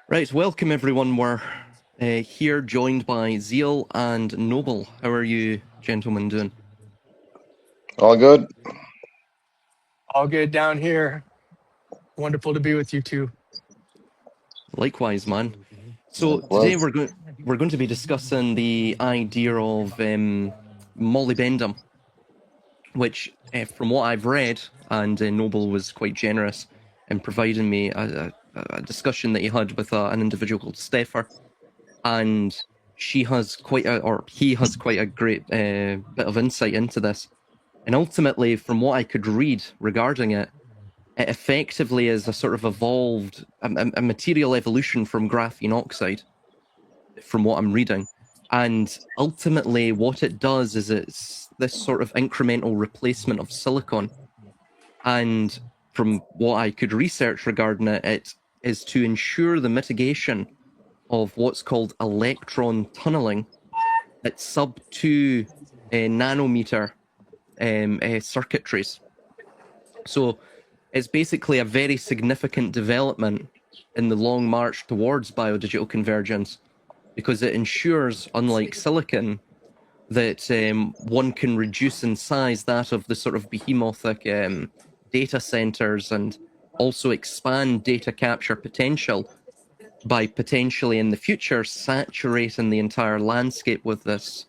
Right, welcome everyone. We're here joined by Zeal and Noble. How are you gentlemen doing? All good. All good down here. Wonderful to be with you too. Likewise, man. So today we're going to be discussing the idea of molybdenum, which, from what I've read, and Noble was quite generous in providing me a discussion that he had with an individual called Steffer, and he has quite a great bit of insight into this. And ultimately, from what I could read regarding it, it effectively is a sort of evolved, a material evolution from graphene oxide, from what I'm reading. And ultimately, what it does is it's this sort of incremental replacement of silicon. And from what I could research regarding it, it is to ensure the mitigation of what's called electron tunneling at sub 2 nanometer circuitries. So it's basically a very significant development in the long march towards biodigital convergence, because it ensures, unlike silicon, that one can reduce in size that of the sort of behemoths data centers, and also expand data capture potential by potentially in the future saturating the entire landscape with this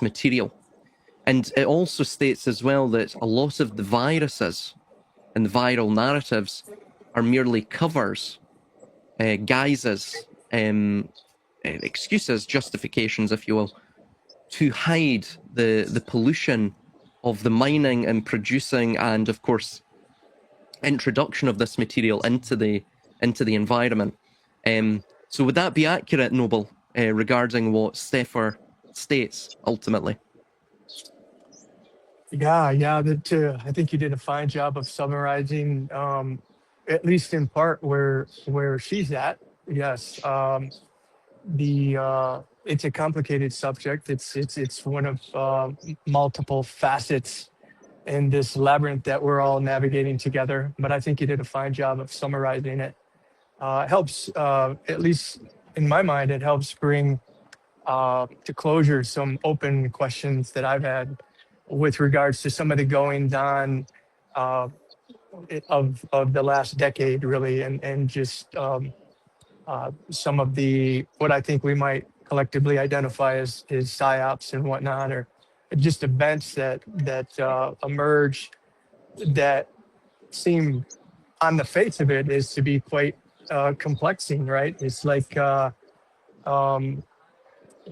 material. And it also states as well that a lot of the viruses and viral narratives are merely covers, guises, excuses, justifications, if you will, to hide the pollution of the mining and producing, and of course, introduction of this material into the environment. So would that be accurate, Noble, regarding what Steffer states ultimately? Yeah. I think you did a fine job of summarizing, at least in part, where she's at. Yes, the it's a complicated subject. It's one of multiple facets in this labyrinth that we're all navigating together. But I think you did a fine job of summarizing it. It helps, at least in my mind, it helps bring to closure some open questions that I've had with regards to some of the goings on uh, of the last decade, really, and just some of the what I think we might collectively identify as psyops and whatnot, or just events that emerge that seem, on the face of it, is to be quite complexing, right? It's like um,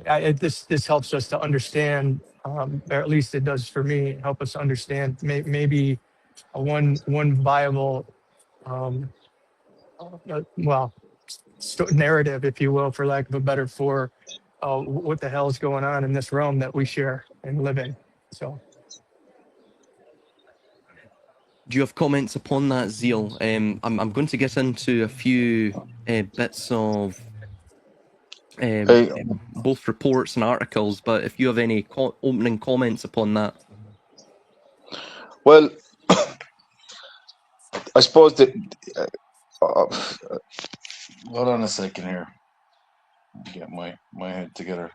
this helps us to understand, or at least it does for me, help us understand maybe one viable, um, well, narrative, if you will, for lack of a better, for what the hell is going on in this realm that we share and live in. So. Do you have comments upon that, Zeal? I'm going to get into a few bits of both reports and articles, but if you have any opening comments upon that. Well, I suppose that. Hold on a second here. Get my head together.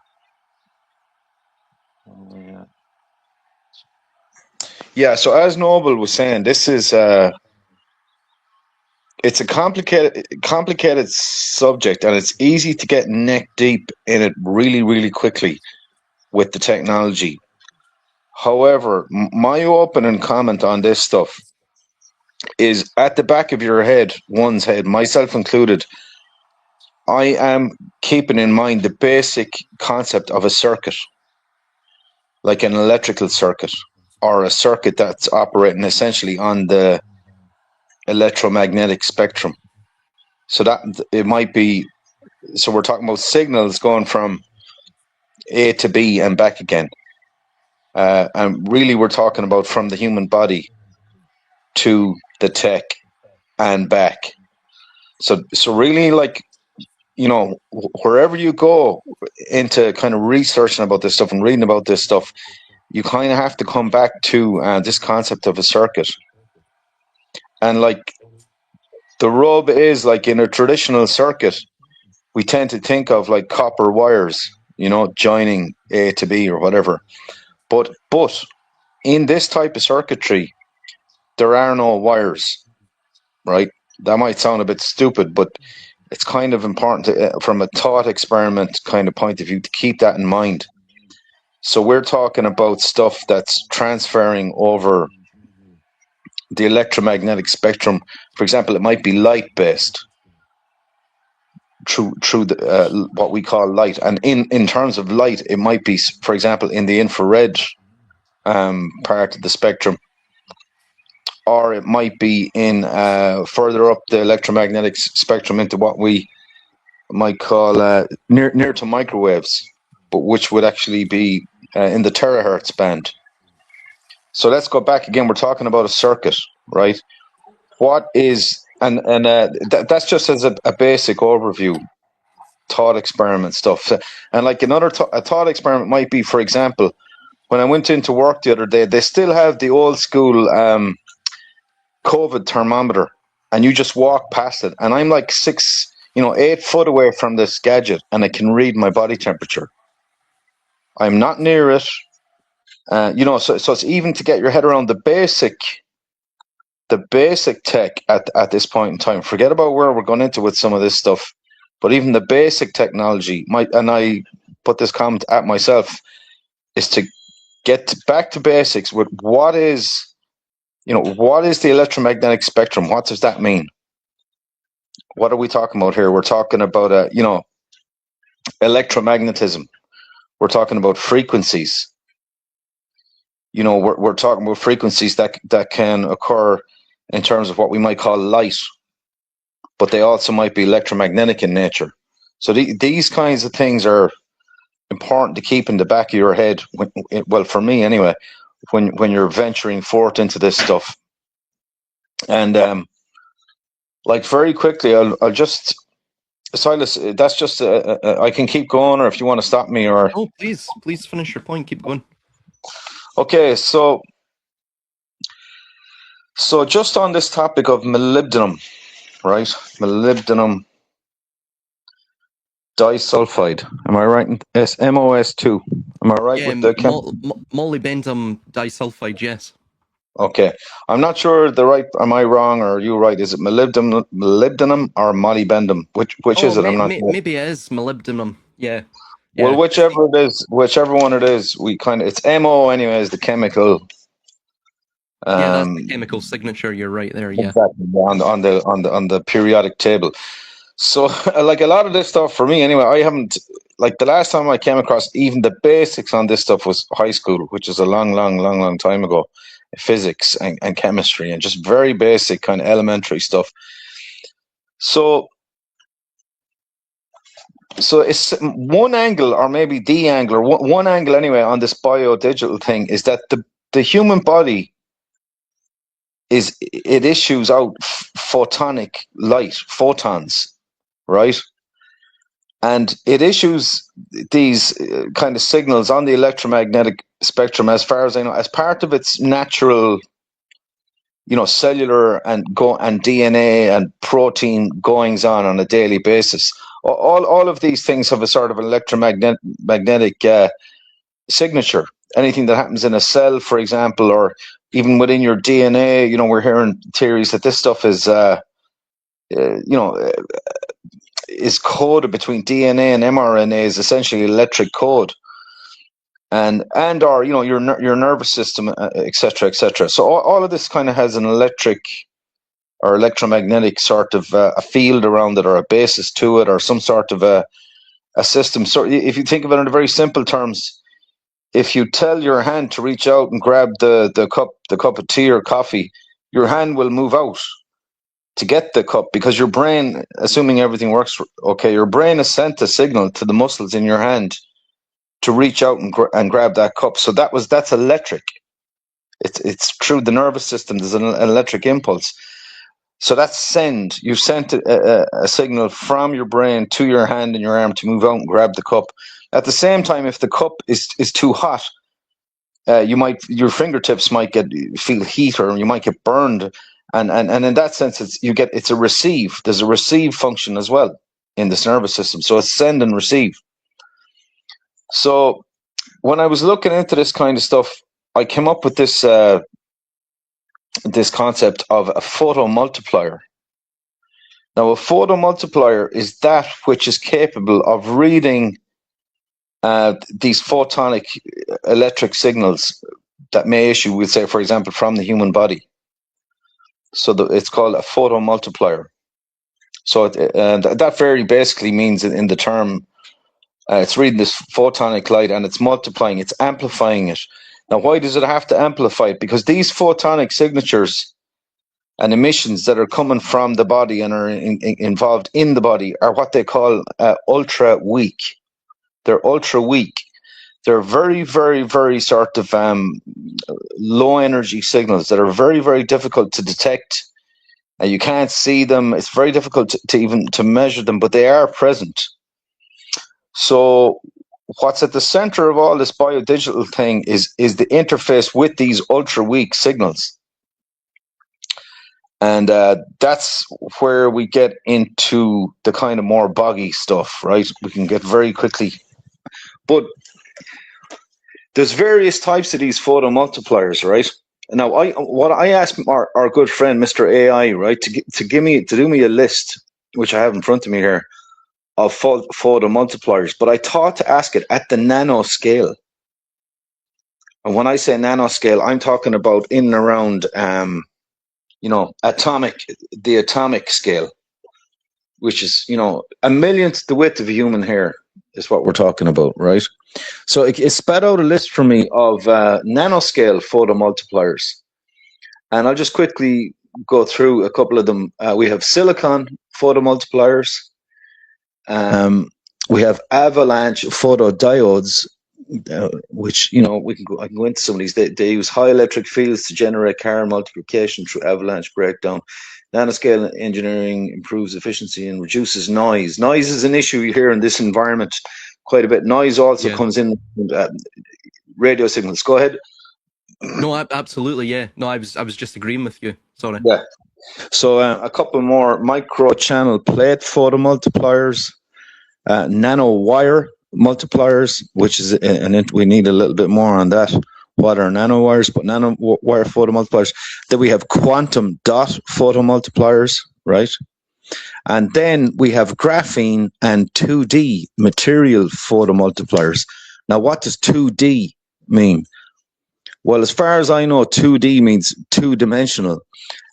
Yeah. So as Noble was saying, this is it's a complicated subject, and it's easy to get neck deep in it really quickly with the technology. However, my opening comment on this stuff is, at the back of your head, one's head, myself included, I am keeping in mind the basic concept of a circuit, like an electrical circuit, or a circuit that's operating essentially on the electromagnetic spectrum. So that it might be, so we're talking about signals going from A to B and back again. And really we're talking about from the human body to the tech and back. So really, like, wherever you go into kind of researching about this stuff and reading about this stuff, you kind of have to come back to this concept of a circuit. And like, the rub is, like, in a traditional circuit, we tend to think of like copper wires, you know, joining A to B or whatever. But in this type of circuitry, there are no wires, right? That might sound a bit stupid, but it's kind of important to, from a thought experiment kind of point of view, to keep that in mind. So we're talking about stuff that's transferring over the electromagnetic spectrum. For example, it might be light based through the, what we call light. And in terms of light, it might be, for example, in the infrared part of the spectrum, or it might be in further up the electromagnetic spectrum into what we might call near to microwaves, but which would actually be in the terahertz band. So let's go back again. We're talking about a circuit, right? What is, and that's just as a basic overview, thought experiment stuff. And like another a thought experiment might be, for example, when I went into work the other day, they still have the old school COVID thermometer, and you just walk past it, and I'm like 8 foot away from this gadget, and I can read my body temperature. I'm not near it. So it's even to get your head around the basic tech at this point in time. Forget about where we're going into with some of this stuff, but even the basic technology and I put this comment at myself, is to get back to basics with what is the electromagnetic spectrum? What does that mean? What are we talking about here? We're talking about electromagnetism. We're talking about frequencies. We're talking about frequencies that can occur in terms of what we might call light, but they also might be electromagnetic in nature. So these kinds of things are important to keep in the back of your head. Well, for me anyway, when you're venturing forth into this stuff. And like very quickly, I'll just, Silas, that's just I can keep going, or if you want to stop me, or please finish your point. Keep going. Okay, so just on this topic of molybdenum, right? Molybdenum disulfide. Am I right? MOS2. Am I right with the molybdenum disulfide? Yes. Okay, I'm not sure am I wrong or are you right? Is it molybdenum or molybdenum? Which is it? I'm not sure. Maybe it is molybdenum. Yeah. Well, whichever one it is, it's MO anyway, is the chemical. That's the chemical signature. You're right there. Yeah. Exactly, on the periodic table. So, like a lot of this stuff for me anyway, I haven't, like, the last time I came across even the basics on this stuff was high school, which is a long time ago. Physics and chemistry and just very basic kind of elementary stuff. So it's one angle, or maybe the angle, or one angle anyway, on this biodigital thing is that the human body it issues out photonic light, photons, right? And it issues these kind of signals on the electromagnetic spectrum, as far as I know, as part of its natural, cellular and DNA and protein goings on a daily basis. All of these things have a sort of electromagnetic signature. Anything that happens in a cell, for example, or even within your DNA, we're hearing theories that this stuff is, is coded between DNA and mRNA, is essentially electric code, and or your nervous system, etc., etc. So all of this kind of has an electric or electromagnetic sort of a field around it, or a basis to it, or some sort of a system. So if you think of it in very simple terms, if you tell your hand to reach out and grab the cup of tea or coffee, your hand will move out to get the cup, because your brain, assuming everything works okay, your brain has sent a signal to the muscles in your hand to reach out and grab that cup. So that's electric. It's through the nervous system. There's an electric impulse. So that's send. You sent a signal from your brain to your hand and your arm to move out and grab the cup. At the same time, if the cup is too hot, your fingertips might feel heat, or you might get burned. And in that sense, it's a receive. There's a receive function as well. in this nervous system. So it's send and receive. So when I was looking into this kind of stuff, I came up with this this concept of a photomultiplier. Now, a photomultiplier is that which is capable of reading these photonic electric signals that may issue, we'll say, for example, from the human body. So it's called a photomultiplier. So that very basically means in the term, it's reading this photonic light and it's multiplying, it's amplifying it. Now, why does it have to amplify it? Because these photonic signatures and emissions that are coming from the body and are involved in the body are what they call ultra weak. They're ultra weak. They're very, very, very sort of low energy signals that are very, very difficult to detect. You can't see them. It's very difficult to even to measure them, but they are present. So what's at the center of all this biodigital thing is the interface with these ultra weak signals. And that's where we get into the kind of more boggy stuff, right? We can get very quickly. But there's various types of these photomultipliers, right? Now, what I asked our good friend, Mr. AI, right, to do me a list, which I have in front of me here, of photomultipliers. But I thought to ask it at the nanoscale. And when I say nanoscale, I'm talking about in and around, the atomic scale, which is, a millionth the width of a human hair is what we're talking about, right? So it spat out a list for me of nanoscale photomultipliers. And I'll just quickly go through a couple of them. We have silicon photomultipliers. We have avalanche photodiodes, which, I can go into some of these. They use high electric fields to generate current multiplication through avalanche breakdown. Nanoscale engineering improves efficiency and reduces noise. Noise is an issue here in this environment quite a bit. Noise also comes in radio signals. Go ahead. No, absolutely, yeah. No, I was just agreeing with you. Sorry. Yeah. So a couple more micro-channel plate photomultipliers, nanowire multipliers, which is, we need a little bit more on that. What are nanowires? But nanowire photomultipliers. Then we have quantum dot photomultipliers, right? And then we have graphene and 2D material photomultipliers. Now, what does 2D mean? Well, as far as I know, 2D means two-dimensional.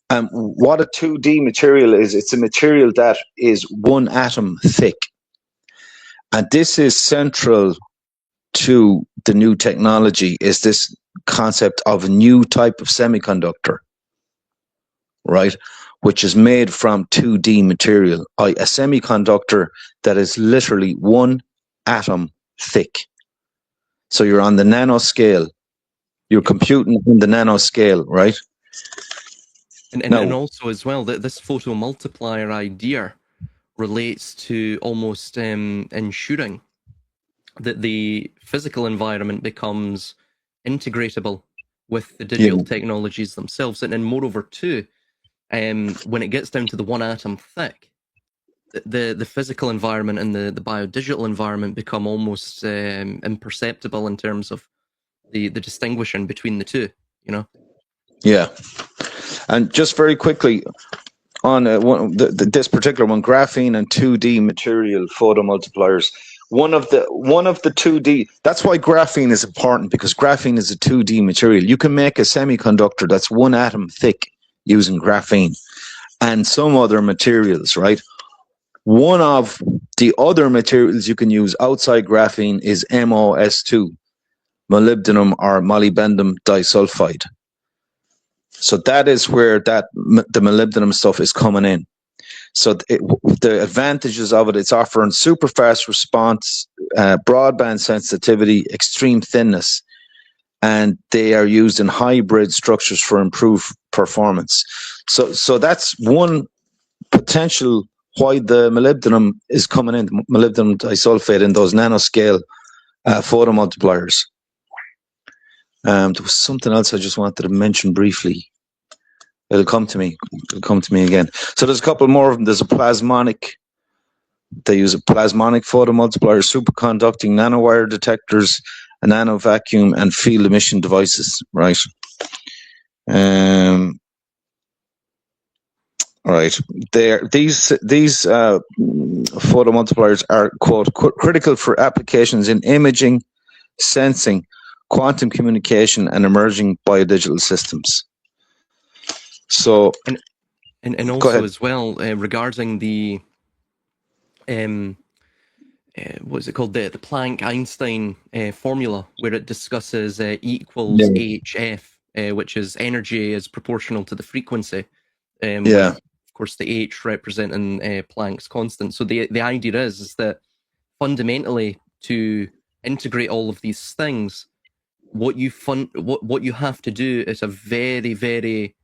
What a 2D material is, it's a material that is one atom thick. And this is central to the new technology, is this concept of a new type of semiconductor, right? Which is made from 2D material, a semiconductor that is literally one atom thick. So you're on the nanoscale. You're computing in the nanoscale, right? And also as well, that this photomultiplier idea relates to almost ensuring that the physical environment becomes integratable with the digital technologies themselves. And moreover too, when it gets down to the one atom thick, the physical environment and the biodigital environment become almost imperceptible in terms of the distinguishing between the two, Yeah. And just very quickly on this particular one, graphene and 2D material photomultipliers. One of the 2D, that's why graphene is important, because graphene is a 2D material. You can make a semiconductor that's one atom thick using graphene and some other materials, right? One of the other materials you can use outside graphene is MOS2, molybdenum or molybdenum disulfide. So that is where the molybdenum stuff is coming in. So the advantages of it, it's offering super fast response, broadband sensitivity, extreme thinness, and they are used in hybrid structures for improved performance. So that's one potential why the molybdenum is coming in, molybdenum disulfide in those nanoscale photomultipliers. There was something else I just wanted to mention briefly. It'll come to me again. So there's a couple more of them. There's a plasmonic They use a plasmonic photomultiplier, superconducting nanowire detectors, a nano vacuum, and field emission devices. Right. Right. These photomultipliers are, quote, critical for applications in imaging, sensing, quantum communication, and emerging biodigital systems. So, and also as well regarding the what's it called, the Planck-Einstein formula, where it discusses E equals HF, which is energy is proportional to the frequency. With, of course, the H representing Planck's constant. So the idea is that fundamentally, to integrate all of these things, what you have to do is a very, very,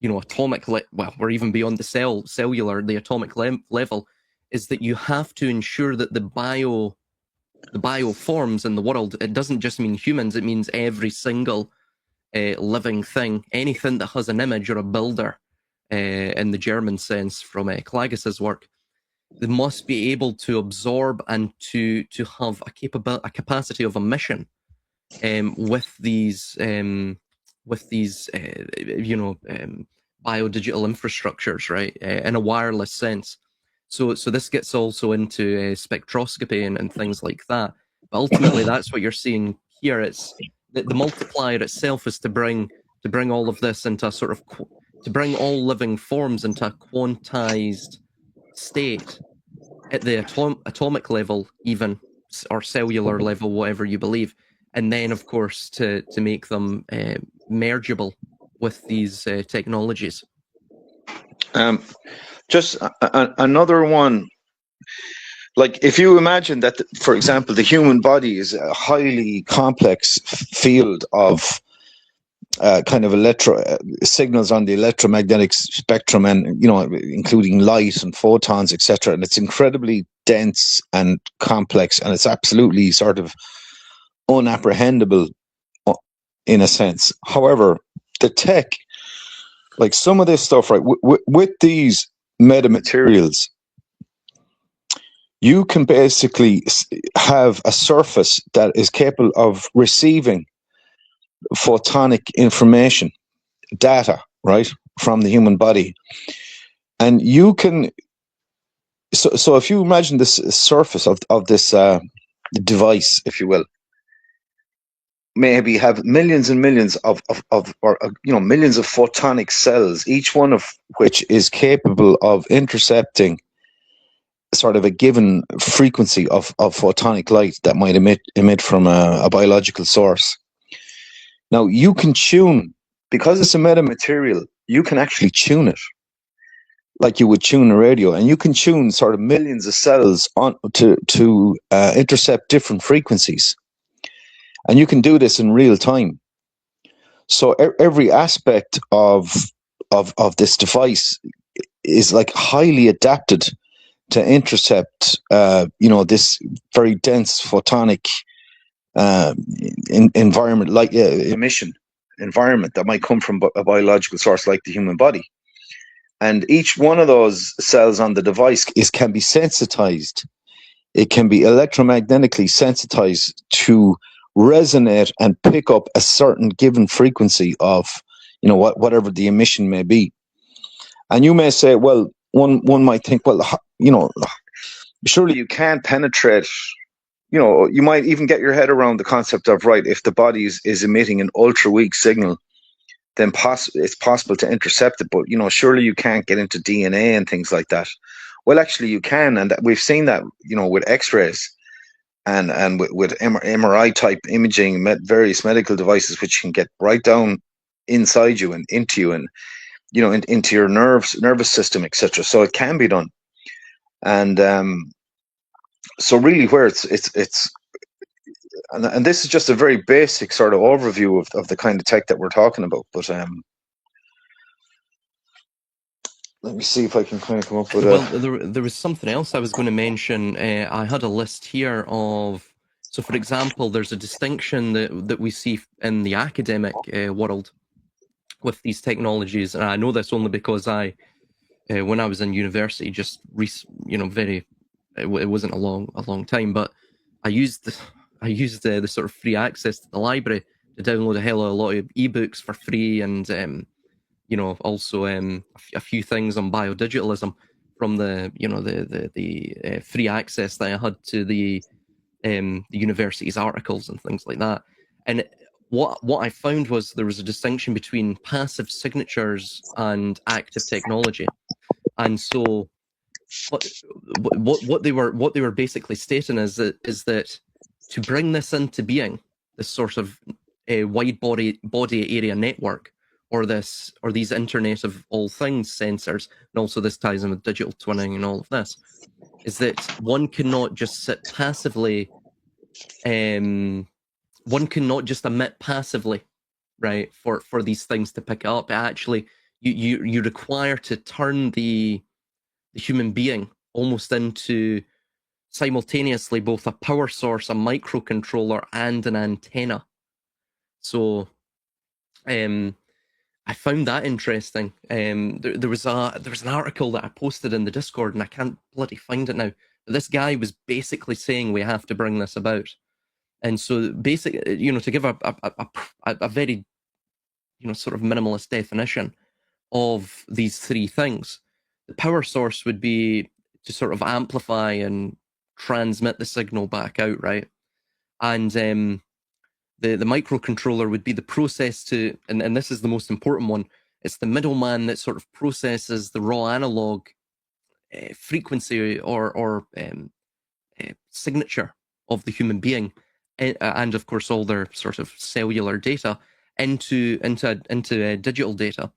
atomic or even beyond the cellular, the atomic level, is that you have to ensure that the bioforms in the world, it doesn't just mean humans, it means every single living thing, anything that has an image or a builder, in the German sense from Klagis's work. They must be able to absorb and to have a capacity of emission with these biodigital infrastructures, right, in a wireless sense. So this gets also into spectroscopy and things like that. But ultimately, that's what you're seeing here. It's the multiplier itself is to bring all of this into a sort of to bring all living forms into a quantized state at the atomic level, even, or cellular level, whatever you believe, and then, of course, to make them mergeable with these technologies. Just another one. Like, if you imagine that, for example, the human body is a highly complex field of kind of signals on the electromagnetic spectrum, and including light and photons, etc. And it's incredibly dense and complex, and it's absolutely sort of unapprehendable in a sense. However, the tech, like some of this stuff, right, with these metamaterials, you can basically have a surface that is capable of receiving photonic information, data, right, from the human body. And you can, so if you imagine this surface of this device, if you will, maybe have millions and millions of millions of photonic cells, each one of which is capable of intercepting sort of a given frequency of photonic light that might emit from a biological source. Now, you can tune, because it's a metamaterial, you can actually tune it like you would tune a radio, and you can tune sort of millions of cells on to intercept different frequencies, and you can do this in real time. So every aspect of this device is like highly adapted to intercept, this very dense photonic environment, like emission environment that might come from a biological source like the human body. And each one of those cells on the device can be sensitized. It can be electromagnetically sensitized to resonate and pick up a certain given frequency of, whatever the emission may be. And you may say, well, one might think, well, surely you can't penetrate. You might even get your head around the concept of, right, if the body is emitting an ultra weak signal, then it's possible to intercept it. But, surely you can't get into DNA and things like that. Well, actually you can. And we've seen that, with x-rays and with MRI type imaging, various medical devices, which can get right down inside you and into you and, into your nervous system, etc. So it can be done. And so really where it's and this is just a very basic sort of overview of the kind of tech that we're talking about. But let me see if I can kind of come up with there was something else I was going to mention. I had a list here of, so for example, there's a distinction that we see in the academic world with these technologies, and I know this only because when I was in university, just very it wasn't a long time, but I used the sort of free access to the library to download a lot of ebooks for free, and also a few things on biodigitalism from the free access that I had to the university's articles and things like that. And what I found was there was a distinction between passive signatures and active technology. And so what they were basically stating is that to bring this into being, this sort of wide body area network, or these Internet of all things sensors, and also this ties in with digital twinning and all of this, is that one cannot just sit passively. One cannot just emit passively, right? For these things to pick up. Actually, you require to turn the human being almost into simultaneously both a power source, a microcontroller, and an antenna. So, I found that interesting. There was an article that I posted in the Discord, and I can't bloody find it now. But this guy was basically saying we have to bring this about. And so, basically, to give a very, sort of minimalist definition of these three things, the power source would be to sort of amplify and transmit the signal back out, right? And the microcontroller would be the process to, and this is the most important one, it's the middleman that sort of processes the raw analog frequency or signature of the human being, and of course all their sort of cellular data into digital data.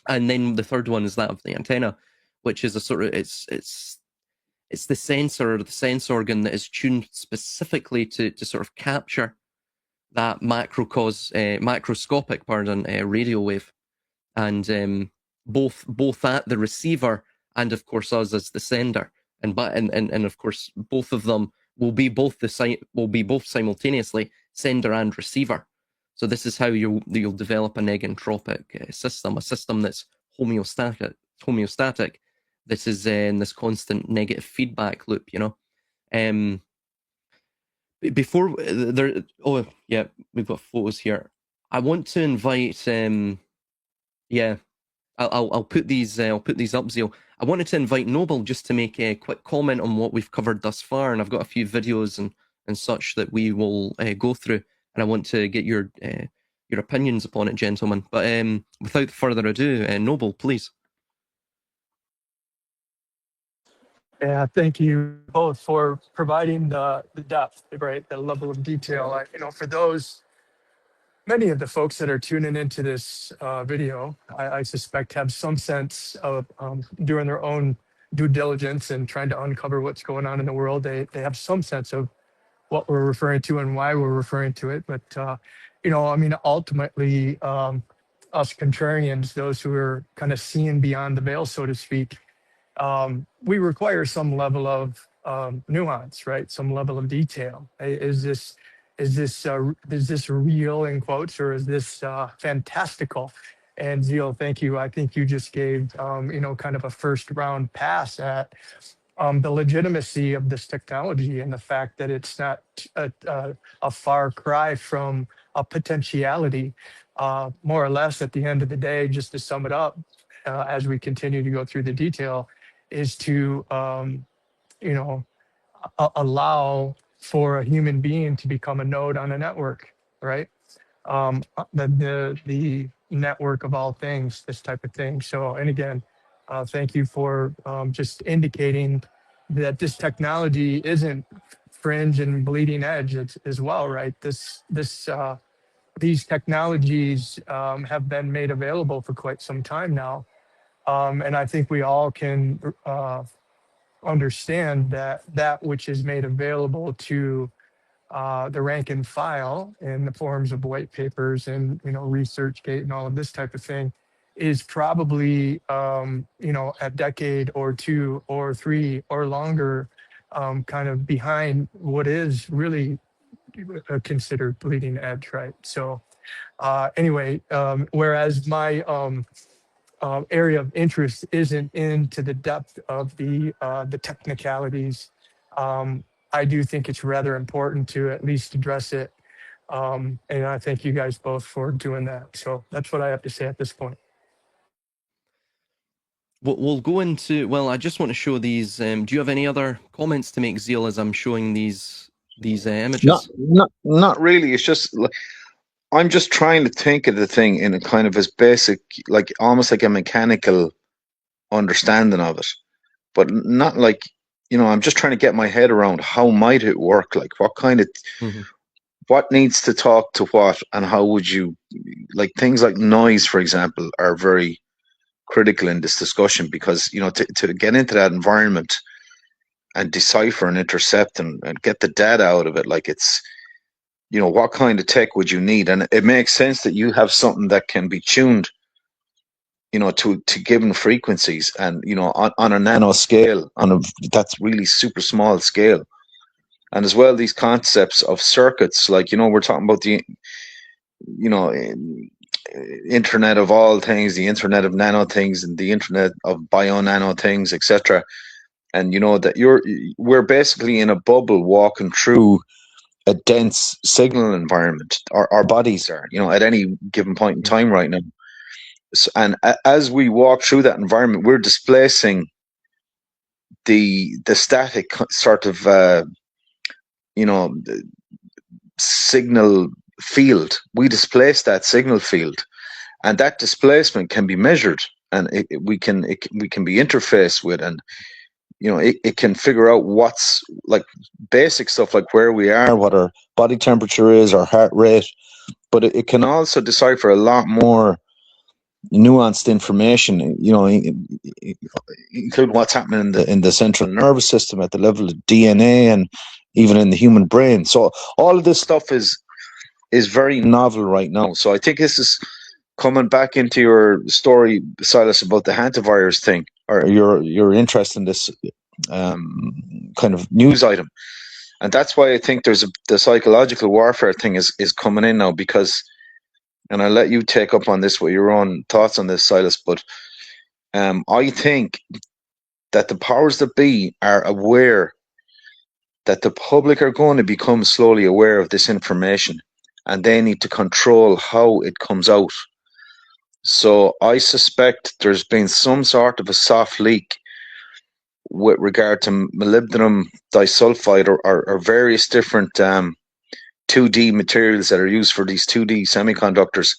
And then the third one is that of the antenna, which is a sort of it's the sensor or the sense organ that is tuned specifically to sort of capture that macroscopic radio wave, and both at the receiver and of course us as the sender, and of course both of them will be both simultaneously sender and receiver. So this is how you'll develop a negentropic system, a system that's homeostatic. This is in this constant negative feedback loop, Before there, oh yeah, we've got photos here. I want to invite, I'll put these up, Zeal. I wanted to invite Noble just to make a quick comment on what we've covered thus far, and I've got a few videos and such that we will go through, and I want to get your opinions upon it, gentlemen. But without further ado, Noble, please. Yeah, thank you both for providing the depth, right? The level of detail. For many of the folks that are tuning into this video, I suspect have some sense of doing their own due diligence and trying to uncover what's going on in the world. They have some sense of what we're referring to and why we're referring to it. But, ultimately, us contrarians, those who are kind of seeing beyond the veil, so to speak, we require some level of nuance, right? Some level of detail. Is this real in quotes, or is this fantastical? And Zeal, thank you. I think you just gave kind of a first round pass at the legitimacy of this technology and the fact that it's not a far cry from a potentiality. More or less, at the end of the day, just to sum it up, as we continue to go through the detail, is to allow for a human being to become a node on a network, right? The network of all things, this type of thing. So, and again, thank you for just indicating that this technology isn't fringe and bleeding edge as well, right? These technologies have been made available for quite some time now. And I think we all can understand that which is made available to the rank and file in the forms of white papers and ResearchGate and all of this type of thing is probably a decade or two or three or longer kind of behind what is really considered bleeding edge, right? So anyway, whereas my area of interest isn't into the depth of the technicalities. I do think it's rather important to at least address it. And I thank you guys both for doing that. So that's what I have to say at this point. We'll go into, well, I just want to show these. Do you have any other comments to make, Zeal, as I'm showing these images? Not really. It's just like, I'm just trying to think of the thing in a kind of as basic, like almost like a mechanical understanding of it, but not like, I'm just trying to get my head around how might it work, like what kind of, Mm-hmm. what needs to talk to what, and how would you, like things like noise, for example, are very critical in this discussion because, to get into that environment and decipher and intercept and get the data out of it, like it's, what kind of tech would you need? And it makes sense that you have something that can be tuned, to given frequencies and, on a nano scale, that's really super small scale. And as well, these concepts of circuits, like, we're talking about the, you know, internet of all things, the internet of nano things, and the internet of bio nano things, etc. And that we're basically in a bubble walking through a dense signal environment. Our bodies are, at any given point in time right now. So, and as we walk through that environment, we're displacing the static sort of signal field. We displace that signal field, and that displacement can be measured, and we can be interfaced with, and it can figure out what's like basic stuff like where we are, what our body temperature is, our heart rate, but it can also decipher a lot more nuanced information, including what's happening in the central nervous system at the level of DNA and even in the human brain. So all of this stuff is very novel right now. So I think this is coming back into your story, Silas, about the hantavirus thing, or your interest in this kind of news item. And that's why I think the psychological warfare thing is coming in now, because, and I'll let you take up on this with your own thoughts on this, Silas, but I think that the powers that be are aware that the public are going to become slowly aware of this information, and they need to control how it comes out. So I suspect there's been some sort of a soft leak with regard to molybdenum disulfide or various different 2D materials that are used for these 2D semiconductors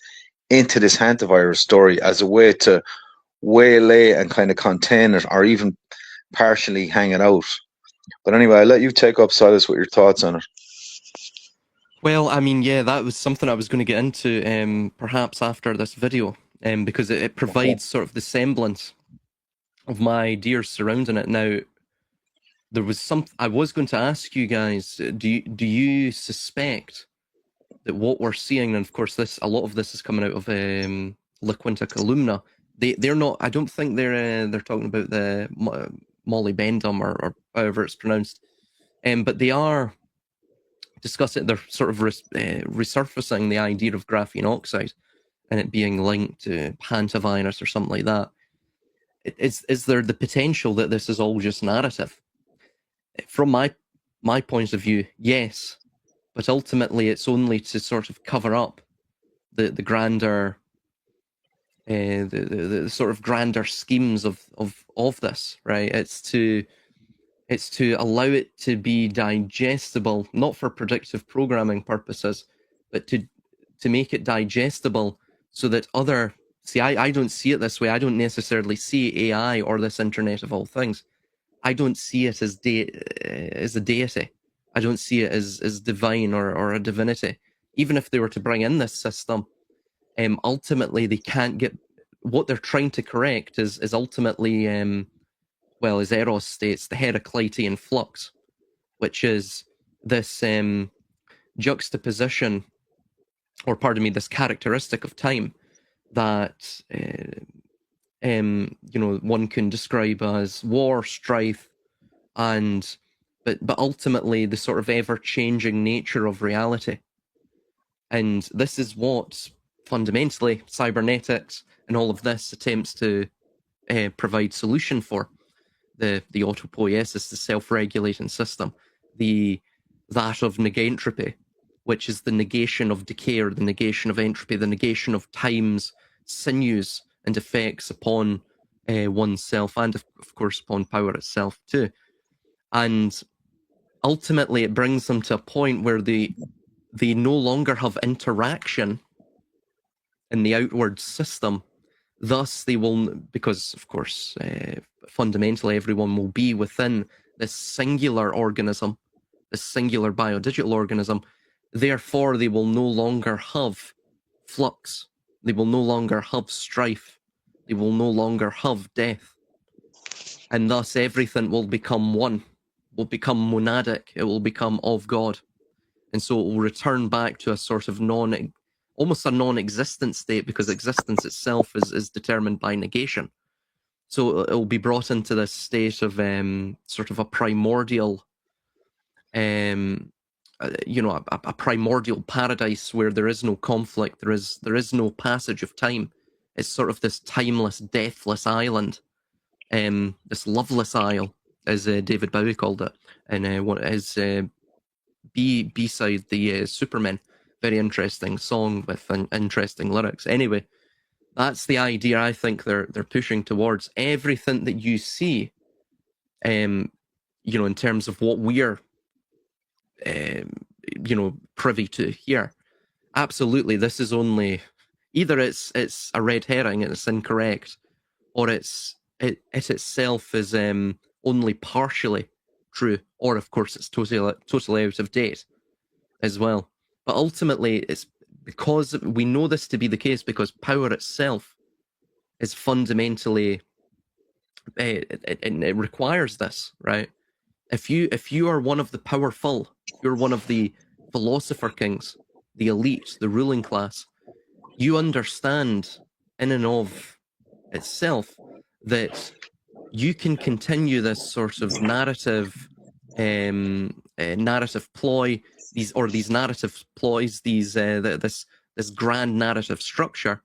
into this hantavirus story as a way to waylay and kind of contain it, or even partially hang it out. But anyway, I'll let you take up, Silas, with your thoughts on it. Well, I mean, yeah, that was something I was going to get into perhaps after this video, because it provides sort of the semblance of my ideas surrounding it. Now, there was I was going to ask you guys, do you suspect that what we're seeing, and of course a lot of this is coming out of La Quinta Columna, they're not, I don't think they're talking about the molybdenum or however it's pronounced, but they are discussing, they're sort of resurfacing the idea of graphene oxide and it being linked to hantavirus or something like that. Is there the potential that this is all just narrative? From my point of view, yes, but ultimately it's only to sort of cover up the grander, the sort of grander schemes of this, right? It's to allow it to be digestible, not for predictive programming purposes, but to make it digestible so that I don't see it this way. I don't necessarily see AI or this Internet of all things. I don't see it as a deity. I don't see it as divine or a divinity. Even if they were to bring in this system, ultimately they can't get what they're trying to correct is ultimately well, as Eros states, the Heraclitean flux, which is this juxtaposition, or pardon me, this characteristic of time that one can describe as war, strife, and but ultimately the sort of ever-changing nature of reality. And this is what fundamentally cybernetics and all of this attempts to provide solution for. The autopoiesis, the self-regulating system, that of negentropy, which is the negation of decay, or the negation of entropy, the negation of time's sinews and effects upon oneself, and of course upon power itself too. And ultimately it brings them to a point where they no longer have interaction in the outward system. Thus, they will, because of course, fundamentally everyone will be within this singular organism, this singular biodigital organism. Therefore, they will no longer have flux. They will no longer have strife. They will no longer have death. And thus, everything will become one, will become monadic. It will become of God. And so it will return back to a sort of almost a non-existent state, because existence itself is determined by negation. So it will be brought into this state of sort of a primordial, a primordial paradise where there is no conflict, there is no passage of time. It's sort of this timeless, deathless island, this loveless isle, as David Bowie called it, and what is B-side the Superman. Very interesting song with interesting lyrics. Anyway, that's the idea I think they're pushing towards. Everything that you see, in terms of what we're, privy to here, absolutely, this is only either it's a red herring and it's incorrect, or it itself is only partially true, or of course it's totally out of date as well. But ultimately, it's because we know this to be the case, because power itself is fundamentally, it requires this, right? If you are one of the powerful, you're one of the philosopher kings, the elite, the ruling class, you understand in and of itself that you can continue this sort of narrative ploy, these narrative ploys, this grand narrative structure,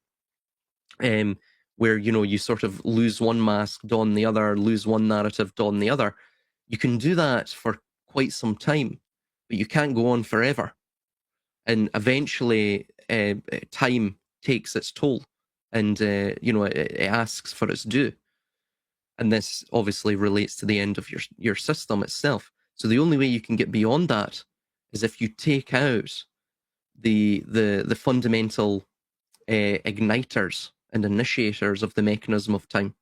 where you sort of lose one mask, don the other, lose one narrative, don the other. You can do that for quite some time, but you can't go on forever. And eventually, time takes its toll, and it asks for its due. And this obviously relates to the end of your system itself. So the only way you can get beyond that is if you take out the fundamental igniters and initiators of the mechanism of time,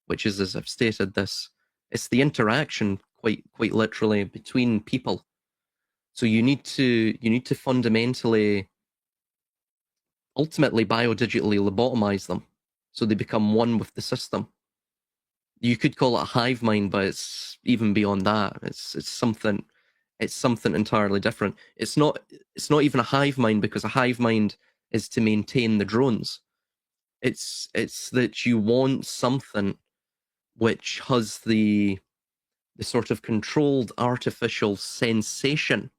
which is, as I've stated, it's the interaction quite literally between people. So you need to fundamentally, ultimately biodigitally lobotomize them, so they become one with the system. You could call it a hive mind, but it's even beyond that. It's something entirely different. It's not even a hive mind, because a hive mind is to maintain the drones. It's that you want something which has the sort of controlled artificial sensation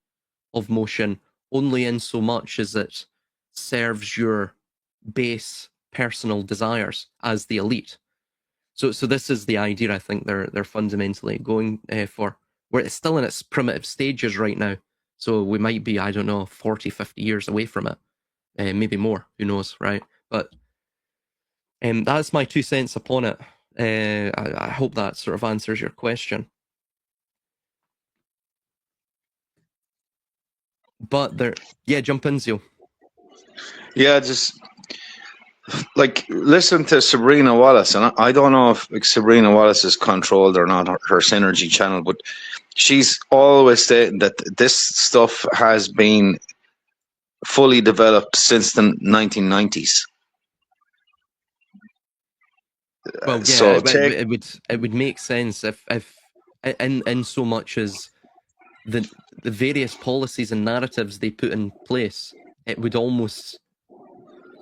of motion, only in so much as it serves your base personal desires as the elite. So this is the idea I think they're fundamentally going for. Where it's still in its primitive stages right now. So we might be, I don't know, 40, 50 years away from it. Maybe more, who knows, right? But that's my 2 cents upon it. I hope that sort of answers your question. But jump in, Zeal. Yeah, just like listen to Sabrina Wallace, and I don't know if Sabrina Wallace is controlled or not, her synergy channel, but she's always stating that this stuff has been fully developed since the 1990s. Well, yeah, So it would make sense if in so much as the various policies and narratives they put in place, it would almost,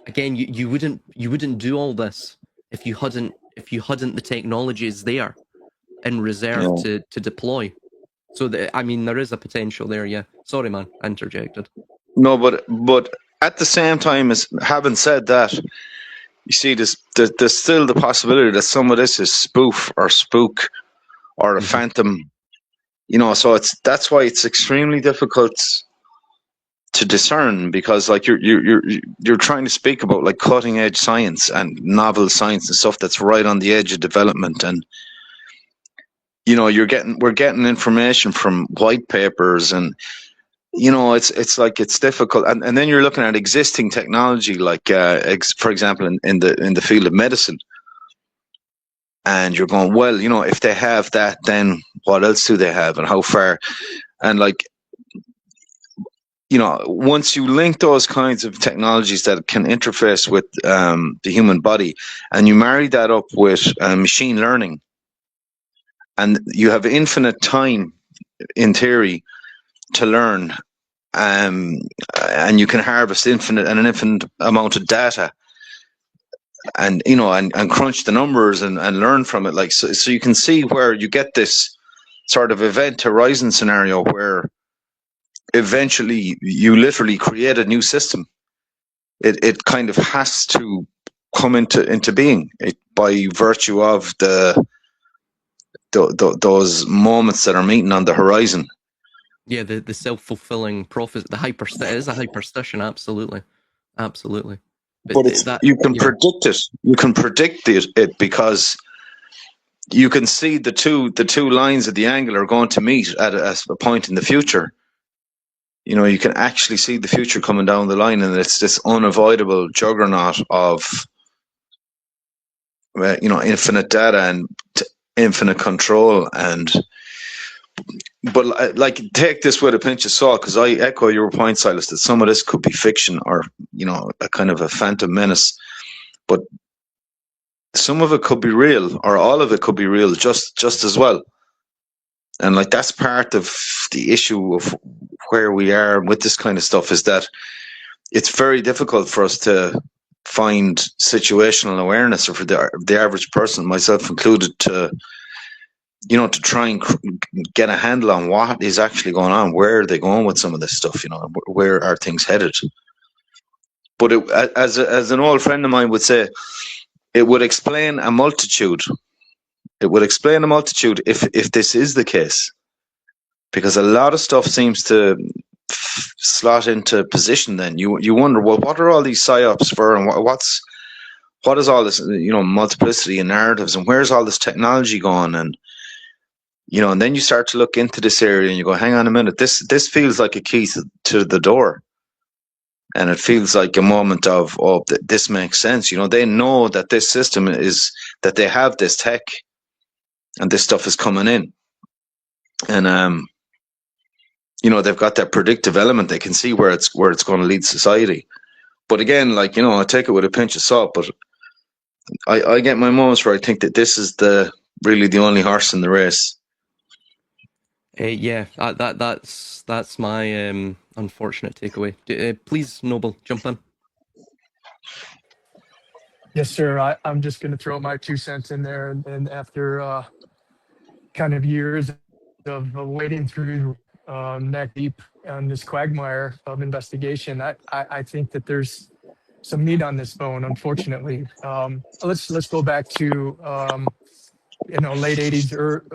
again, you wouldn't do all this if you hadn't the technologies there in reserve to deploy. So I mean, there is a potential there. Yeah, sorry, man, I interjected. No, but at the same time, as having said that, you see, there's still the possibility that some of this is spoof or spook or a phantom. So that's why it's extremely difficult to discern, because like you're trying to speak about like cutting edge science and novel science and stuff that's right on the edge of development, and we're getting information from white papers, and it's like it's difficult, and then you're looking at existing technology like for example in the field of medicine, and you're going, well, if they have that, then what else do they have, and how far, and like once you link those kinds of technologies that can interface with the human body, and you marry that up with machine learning, and you have infinite time in theory to learn, and you can harvest an infinite amount of data, and and crunch the numbers and learn from it, like so you can see where you get this sort of event horizon scenario where eventually you literally create a new system. It kind of has to come into being by virtue of those moments that are meeting on the horizon. Yeah, the self-fulfilling prophecy, it is a hyperstition, absolutely. But you can predict it. You can predict it because you can see the two lines of the angle are going to meet at a point in the future. You can actually see the future coming down the line, and it's this unavoidable juggernaut of infinite data and infinite control. But like, take this with a pinch of salt, because I echo your point, Silas, that some of this could be fiction or a kind of a phantom menace, but some of it could be real, or all of it could be real just as well. And like, that's part of the issue of where we are with this kind of stuff, is that it's very difficult for us to find situational awareness, or for the average person, myself included, to try and get a handle on what is actually going on. Where are they going with some of this stuff? Where are things headed? But as an old friend of mine would say, it would explain a multitude. It would explain a multitude if this is the case, because a lot of stuff seems to slot into position. Then you wonder, well, what are all these psyops for, and what is all this multiplicity in narratives, and where's all this technology going? And and then you start to look into this area, and you go, hang on a minute, this feels like a key to the door, and it feels like a moment of, oh, this makes sense. They know that this system is, that they have this tech, and this stuff is coming in, and they've got that predictive element. They can see where it's going to lead society. But again, like, I take it with a pinch of salt, but I get my moments where I think that this is really the only horse in the race. Yeah, that's my unfortunate takeaway. Please, Noble, jump in. Yes, sir. I'm just going to throw my 2 cents in there, and after kind of years of wading through neck deep on this quagmire of investigation, I think that there's some meat on this bone. Unfortunately, let's go back to late 80s or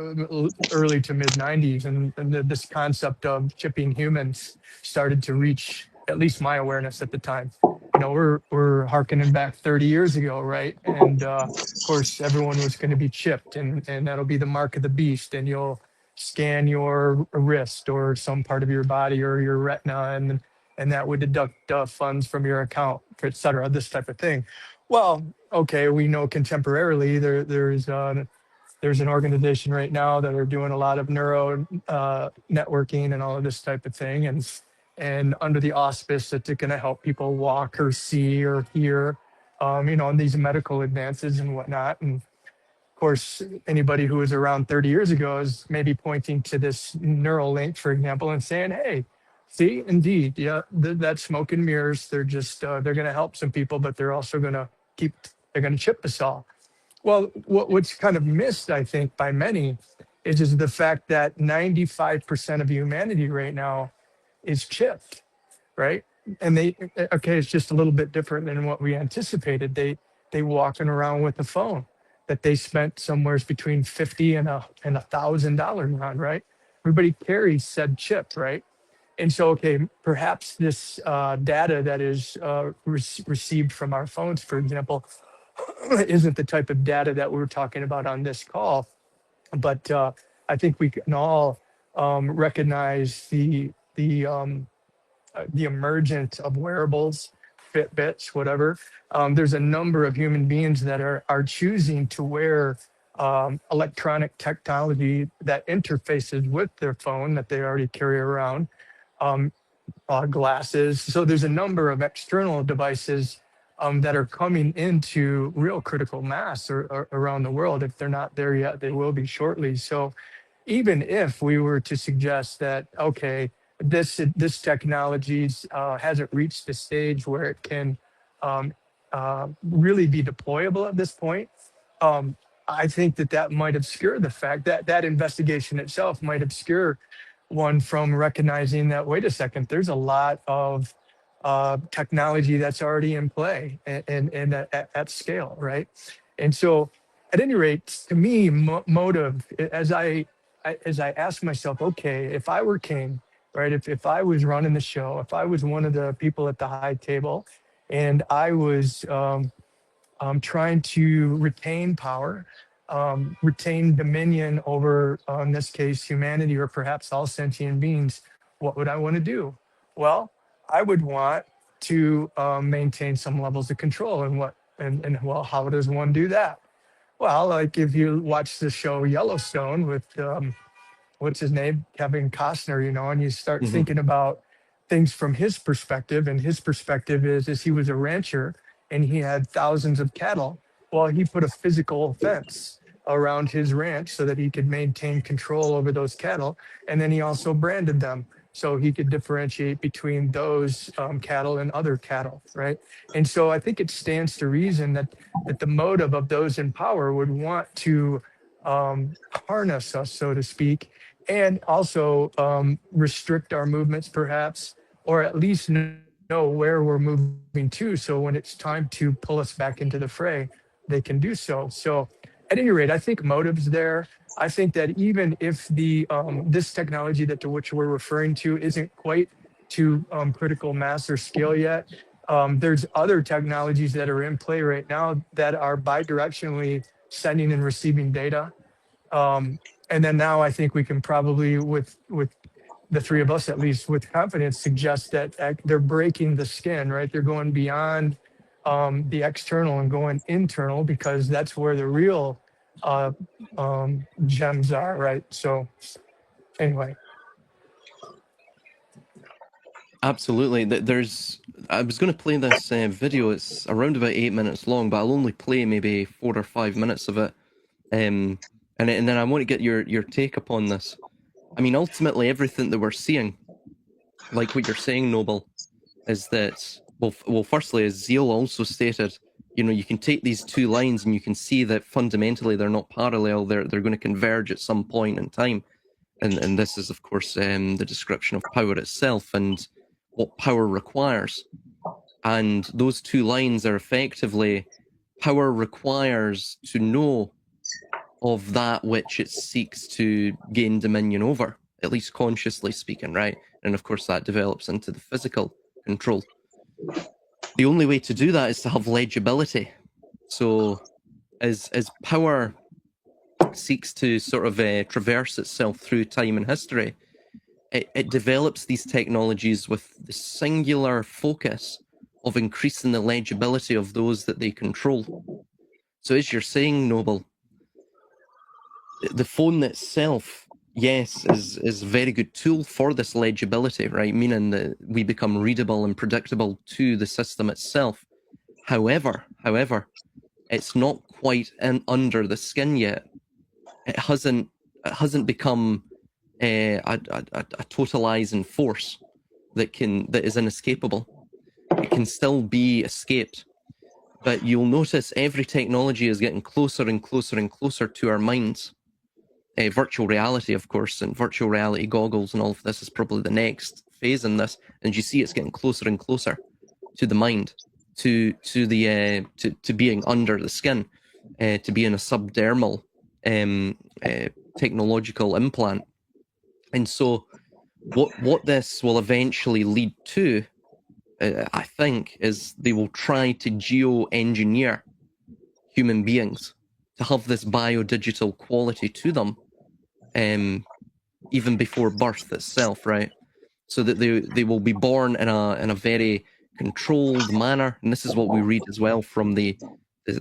early to mid 90s, and this concept of chipping humans started to reach at least my awareness at the time. We're harkening back 30 years ago, right? And of course, everyone was going to be chipped, and that'll be the mark of the beast, and you'll scan your wrist or some part of your body or your retina, and that would deduct funds from your account, et cetera, this type of thing. Well, okay, we know contemporarily there's an organization right now that are doing a lot of neuro networking and all of this type of thing, and under the auspice that they're going to help people walk or see or hear, on these medical advances and whatnot. And of course, anybody who was around 30 years ago is maybe pointing to this neural link, for example, and saying, hey, see, indeed, yeah, that's smoke and mirrors. They're just, they're going to help some people, but they're also going to they're going to chip us all. Well, what's kind of missed, I think, by many is the fact that 95% of humanity right now is chipped, right? and they, okay, it's just a little bit different than what we anticipated. They walking around with a phone that they spent somewhere between 50 and $1,000 on, right? Everybody carries said chip, right? And so, okay, perhaps this data that is received from our phones, for example, isn't the type of data that we're talking about on this call. But I think we can all recognize the emergence of wearables, Fitbits, whatever. There's a number of human beings that are choosing to wear electronic technology that interfaces with their phone that they already carry around. Um, Glasses. So there's a number of external devices that are coming into real critical mass or around the world. If they're not there yet, they will be shortly. So even if we were to suggest that, okay, this technology hasn't reached the stage where it can um, really be deployable at this point, um, I think that might obscure the fact that that investigation itself might obscure one from recognizing that, wait a second, there's a lot of technology that's already in play and at scale, right? And so, at any rate, to me, motive, as I ask myself, okay, if I were king, right, if I was running the show, if I was one of the people at the high table, and I was trying to retain power, retain dominion over, in this case, humanity or perhaps all sentient beings, what would I want to do? Well, I would want to maintain some levels of control. And well, how does one do that? Well, like if you watch the show Yellowstone with what's his name, Kevin Costner, and you start Mm-hmm. thinking about things from his perspective, and his perspective is he was a rancher and he had thousands of cattle. Well, he put a physical fence around his ranch so that he could maintain control over those cattle, and then he also branded them so he could differentiate between those cattle and other cattle, right? And so I think it stands to reason that the motive of those in power would want to harness us, so to speak, and also restrict our movements, perhaps, or at least know where we're moving to. So when it's time to pull us back into the fray, they can do so. So, at any rate, I think motives there. I think that even if the this technology that to which we're referring to isn't quite to critical mass or scale yet, there's other technologies that are in play right now that are bidirectionally sending and receiving data. And then now I think we can probably, with the three of us at least, with confidence, suggest that they're breaking the skin, right? They're going beyond the external and going internal, because that's where the real gems are, right? So anyway. Absolutely. I was going to play this video. It's around about 8 minutes long, but I'll only play maybe 4 or 5 minutes of it. And then I want to get your take upon this. I mean, ultimately, everything that we're seeing, like what you're saying, Noble, is that, well, firstly, as Zeal also stated, you can take these two lines and you can see that fundamentally they're not parallel. They're going to converge at some point in time. And this is, of course, the description of power itself and what power requires. And those two lines are effectively, power requires to know of that which it seeks to gain dominion over, at least consciously speaking, right? And of course, that develops into the physical control. The only way to do that is to have legibility. So as power seeks to sort of traverse itself through time and history, it develops these technologies with the singular focus of increasing the legibility of those that they control. So as you're saying, Noble, the phone itself, yes, is a very good tool for this legibility, right? Meaning that we become readable and predictable to the system itself. However, it's not quite under the skin yet. It hasn't become a totalizing force that is inescapable. It can still be escaped. But you'll notice every technology is getting closer and closer and closer to our minds. Virtual reality, of course, and virtual reality goggles and all of this is probably the next phase in this, and you see it's getting closer and closer to the mind, to being under the skin, to being a subdermal technological implant. And so what this will eventually lead to, I think, is they will try to geo-engineer human beings to have this biodigital quality to them, even before birth itself, right? So that they will be born in a very controlled manner, and this is what we read as well from the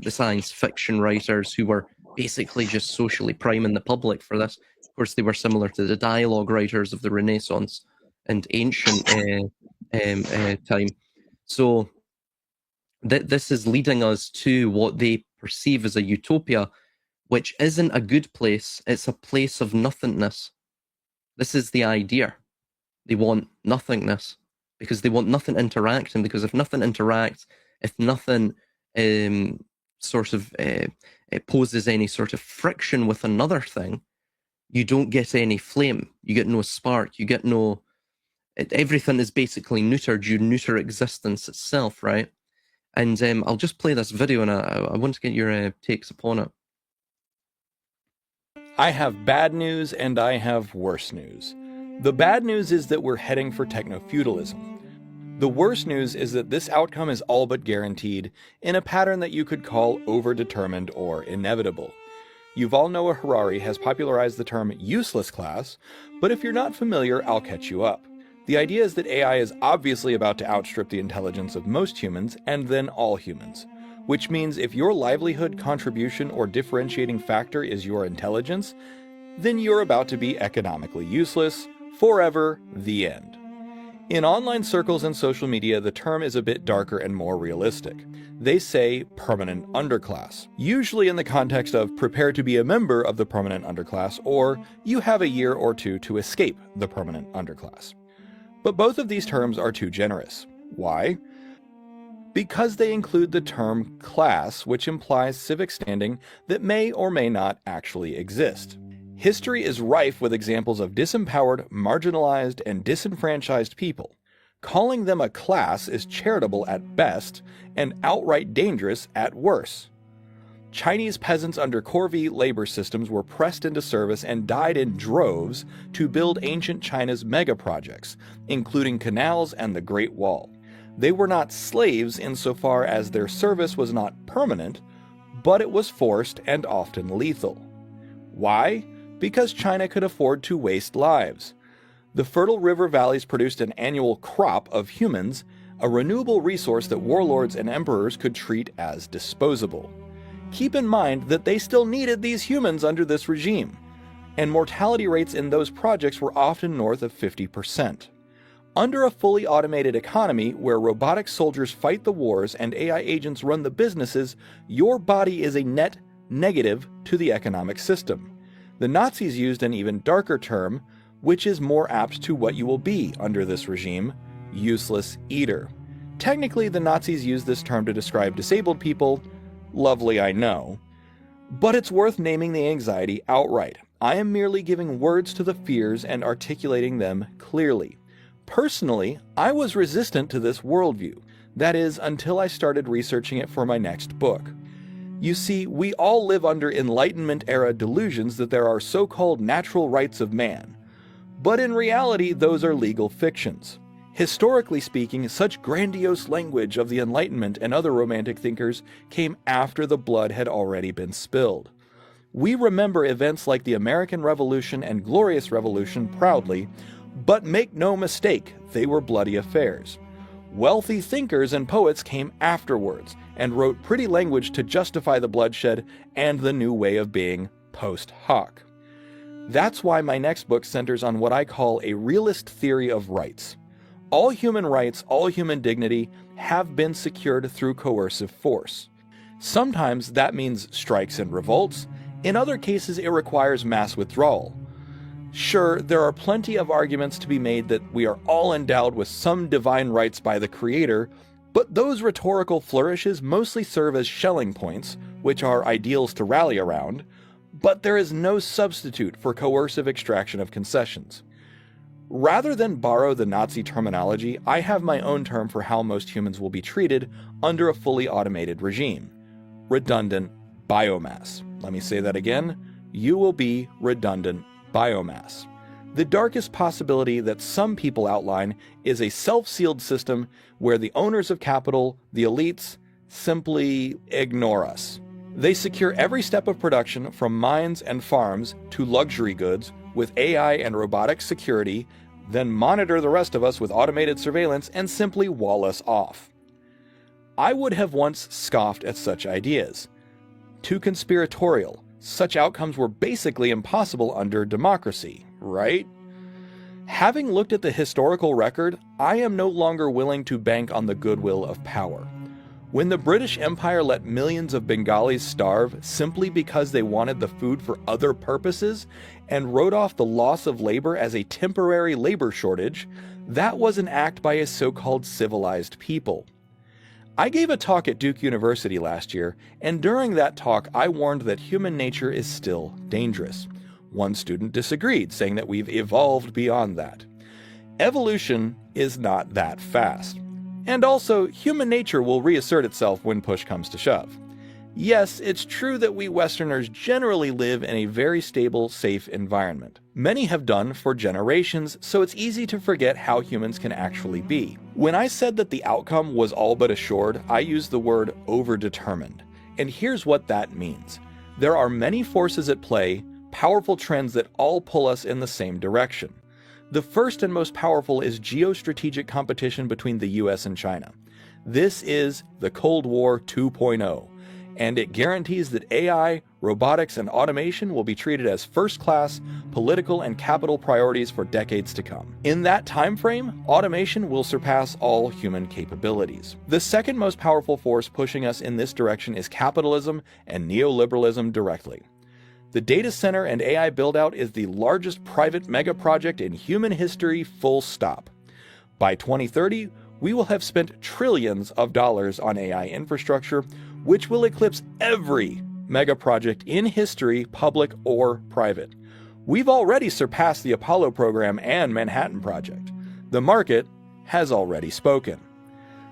science fiction writers who were basically just socially priming the public for this. Of course, they were similar to the dialogue writers of the Renaissance and ancient time. So this is leading us to what they perceive as a utopia, which isn't a good place. It's a place of nothingness. This is the idea. They want nothingness because they want nothing interacting, because if nothing interacts, if nothing sort of it poses any sort of friction with another thing, you don't get any flame, you get no spark, you get no... everything is basically neutered. You neuter existence itself, right? And I'll just play this video, and I want to get your takes upon it. I have bad news and I have worse news. The bad news is that we're heading for techno-feudalism. The worst news is that this outcome is all but guaranteed in a pattern that you could call overdetermined or inevitable. Yuval Noah Harari has popularized the term useless class, but if you're not familiar, I'll catch you up. The idea is that AI is obviously about to outstrip the intelligence of most humans and then all humans, which means if your livelihood, contribution, or differentiating factor is your intelligence, then you're about to be economically useless, forever, the end. In online circles and social media, the term is a bit darker and more realistic. They say permanent underclass, usually in the context of prepare to be a member of the permanent underclass, or you have a year or two to escape the permanent underclass. But both of these terms are too generous. Why? Because they include the term class, which implies civic standing that may or may not actually exist. History is rife with examples of disempowered, marginalized, and disenfranchised people. Calling them a class is charitable at best and outright dangerous at worst. Chinese peasants under corvée labor systems were pressed into service and died in droves to build ancient China's mega projects, including canals and the Great Wall. They were not slaves insofar as their service was not permanent, but it was forced and often lethal. Why? Because China could afford to waste lives. The fertile river valleys produced an annual crop of humans, a renewable resource that warlords and emperors could treat as disposable. Keep in mind that they still needed these humans under this regime, and mortality rates in those projects were often north of 50%. Under a fully automated economy where robotic soldiers fight the wars and AI agents run the businesses, your body is a net negative to the economic system. The Nazis used an even darker term, which is more apt to what you will be under this regime: useless eater. Technically, the Nazis used this term to describe disabled people. Lovely, I know. But it's worth naming the anxiety outright. I am merely giving words to the fears and articulating them clearly. Personally, I was resistant to this worldview. That is, until I started researching it for my next book. You see, we all live under Enlightenment-era delusions that there are so-called natural rights of man. But in reality, those are legal fictions. Historically speaking, such grandiose language of the Enlightenment and other romantic thinkers came after the blood had already been spilled. We remember events like the American Revolution and Glorious Revolution proudly, but make no mistake, they were bloody affairs. Wealthy thinkers and poets came afterwards and wrote pretty language to justify the bloodshed and the new way of being post hoc. That's why my next book centers on what I call a realist theory of rights. All human rights, all human dignity have been secured through coercive force. Sometimes that means strikes and revolts. In other cases, it requires mass withdrawal. Sure, there are plenty of arguments to be made that we are all endowed with some divine rights by the Creator, but those rhetorical flourishes mostly serve as shelling points, which are ideals to rally around, but there is no substitute for coercive extraction of concessions. Rather than borrow the Nazi terminology, I have my own term for how most humans will be treated under a fully automated regime: redundant biomass. Let me say that again. You will be redundant biomass. The darkest possibility that some people outline is a self-sealed system where the owners of capital, the elites, simply ignore us. They secure every step of production from mines and farms to luxury goods with AI and robotic security, then monitor the rest of us with automated surveillance and simply wall us off. I would have once scoffed at such ideas. Too conspiratorial. Such outcomes were basically impossible under democracy, right? Having looked at the historical record, I am no longer willing to bank on the goodwill of power. When the British Empire let millions of Bengalis starve simply because they wanted the food for other purposes and wrote off the loss of labor as a temporary labor shortage, that was an act by a so-called civilized people. I gave a talk at Duke University last year, and during that talk I warned that human nature is still dangerous. One student disagreed, saying that we've evolved beyond that. Evolution is not that fast. And also, human nature will reassert itself when push comes to shove. Yes, it's true that we Westerners generally live in a very stable, safe environment. Many have done for generations, so it's easy to forget how humans can actually be. When I said that the outcome was all but assured, I used the word overdetermined. And here's what that means. There are many forces at play, powerful trends that all pull us in the same direction. The first and most powerful is geostrategic competition between the US and China. This is the Cold War 2.0. And it guarantees that AI, robotics, and automation will be treated as first-class political and capital priorities for decades to come. In that time frame, automation will surpass all human capabilities. The second most powerful force pushing us in this direction is capitalism and neoliberalism directly. The data center and AI build-out is the largest private mega project in human history, full stop. By 2030, we will have spent trillions of dollars on AI infrastructure, which will eclipse every mega project in history, public or private. We've already surpassed the Apollo program and Manhattan Project. The market has already spoken.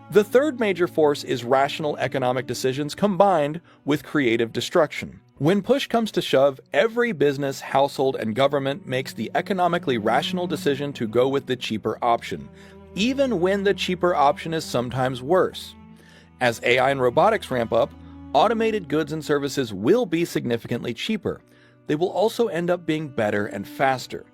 The third major force is rational economic decisions combined with creative destruction. When push comes to shove, every business, household, and government makes the economically rational decision to go with the cheaper option, even when the cheaper option is sometimes worse. As AI and robotics ramp up, automated goods and services will be significantly cheaper. They will also end up being better and faster.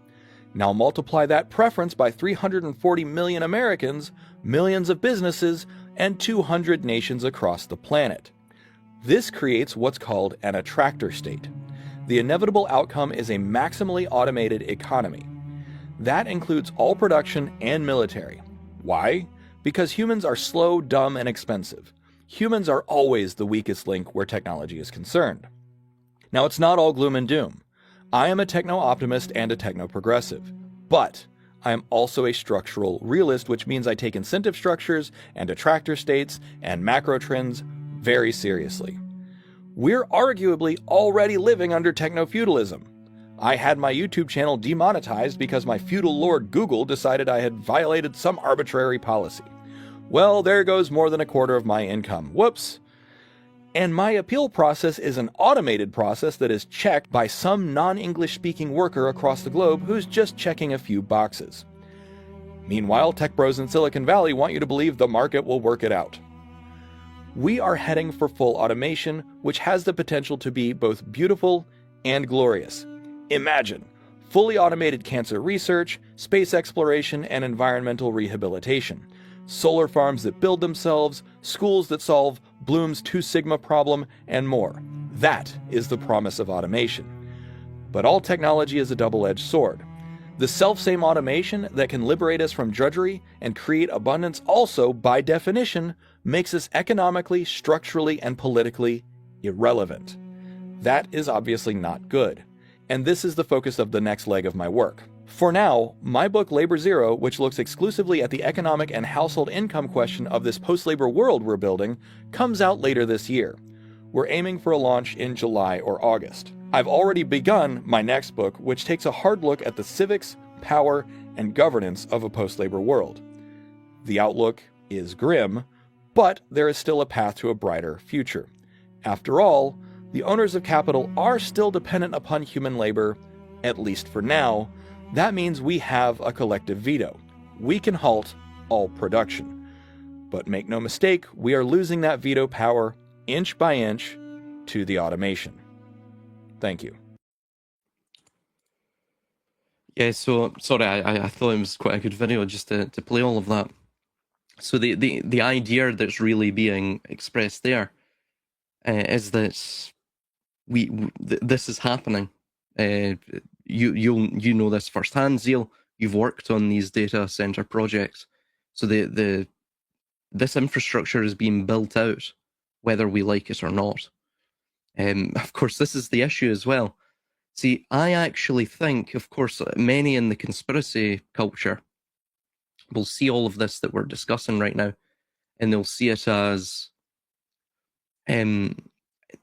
Now multiply that preference by 340 million Americans, millions of businesses, and 200 nations across the planet. This creates what's called an attractor state. The inevitable outcome is a maximally automated economy. That includes all production and military. Why? Because humans are slow, dumb, and expensive. Humans are always the weakest link where technology is concerned. Now, it's not all gloom and doom. I am a techno-optimist and a techno-progressive. But I am also a structural realist, which means I take incentive structures and attractor states and macro trends very seriously. We're arguably already living under techno-feudalism. I had my YouTube channel demonetized because my feudal lord Google decided I had violated some arbitrary policy. Well, there goes more than a quarter of my income. Whoops. And my appeal process is an automated process that is checked by some non-English speaking worker across the globe who's just checking a few boxes. Meanwhile, tech bros in Silicon Valley want you to believe the market will work it out. We are heading for full automation, which has the potential to be both beautiful and glorious. Imagine fully automated cancer research, space exploration, and environmental rehabilitation. Solar farms that build themselves, schools that solve Bloom's 2 sigma problem, and more. That is the promise of automation. But all technology is a double-edged sword. The self-same automation that can liberate us from drudgery and create abundance also, by definition, makes us economically, structurally, and politically irrelevant. That is obviously not good. And this is the focus of the next leg of my work. For now, my book Labor Zero, which looks exclusively at the economic and household income question of this post-labor world we're building, comes out later this year. We're aiming for a launch in July or August. I've already begun my next book, which takes a hard look at the civics, power, and governance of a post-labor world. The outlook is grim, but there is still a path to a brighter future. After all, the owners of capital are still dependent upon human labor, at least for now. That means we have a collective veto. We can halt all production. But make no mistake, we are losing that veto power inch by inch to the automation. Thank you. Yeah, so sorry, I thought it was quite a good video just to play all of that. So the idea that's really being expressed there is that this is happening. You know this firsthand, Zeal. You've worked on these data center projects, so this infrastructure is being built out, whether we like it or not. Of course, this is the issue as well. See, I actually think, of course, many in the conspiracy culture will see all of this that we're discussing right now, and they'll see it as, in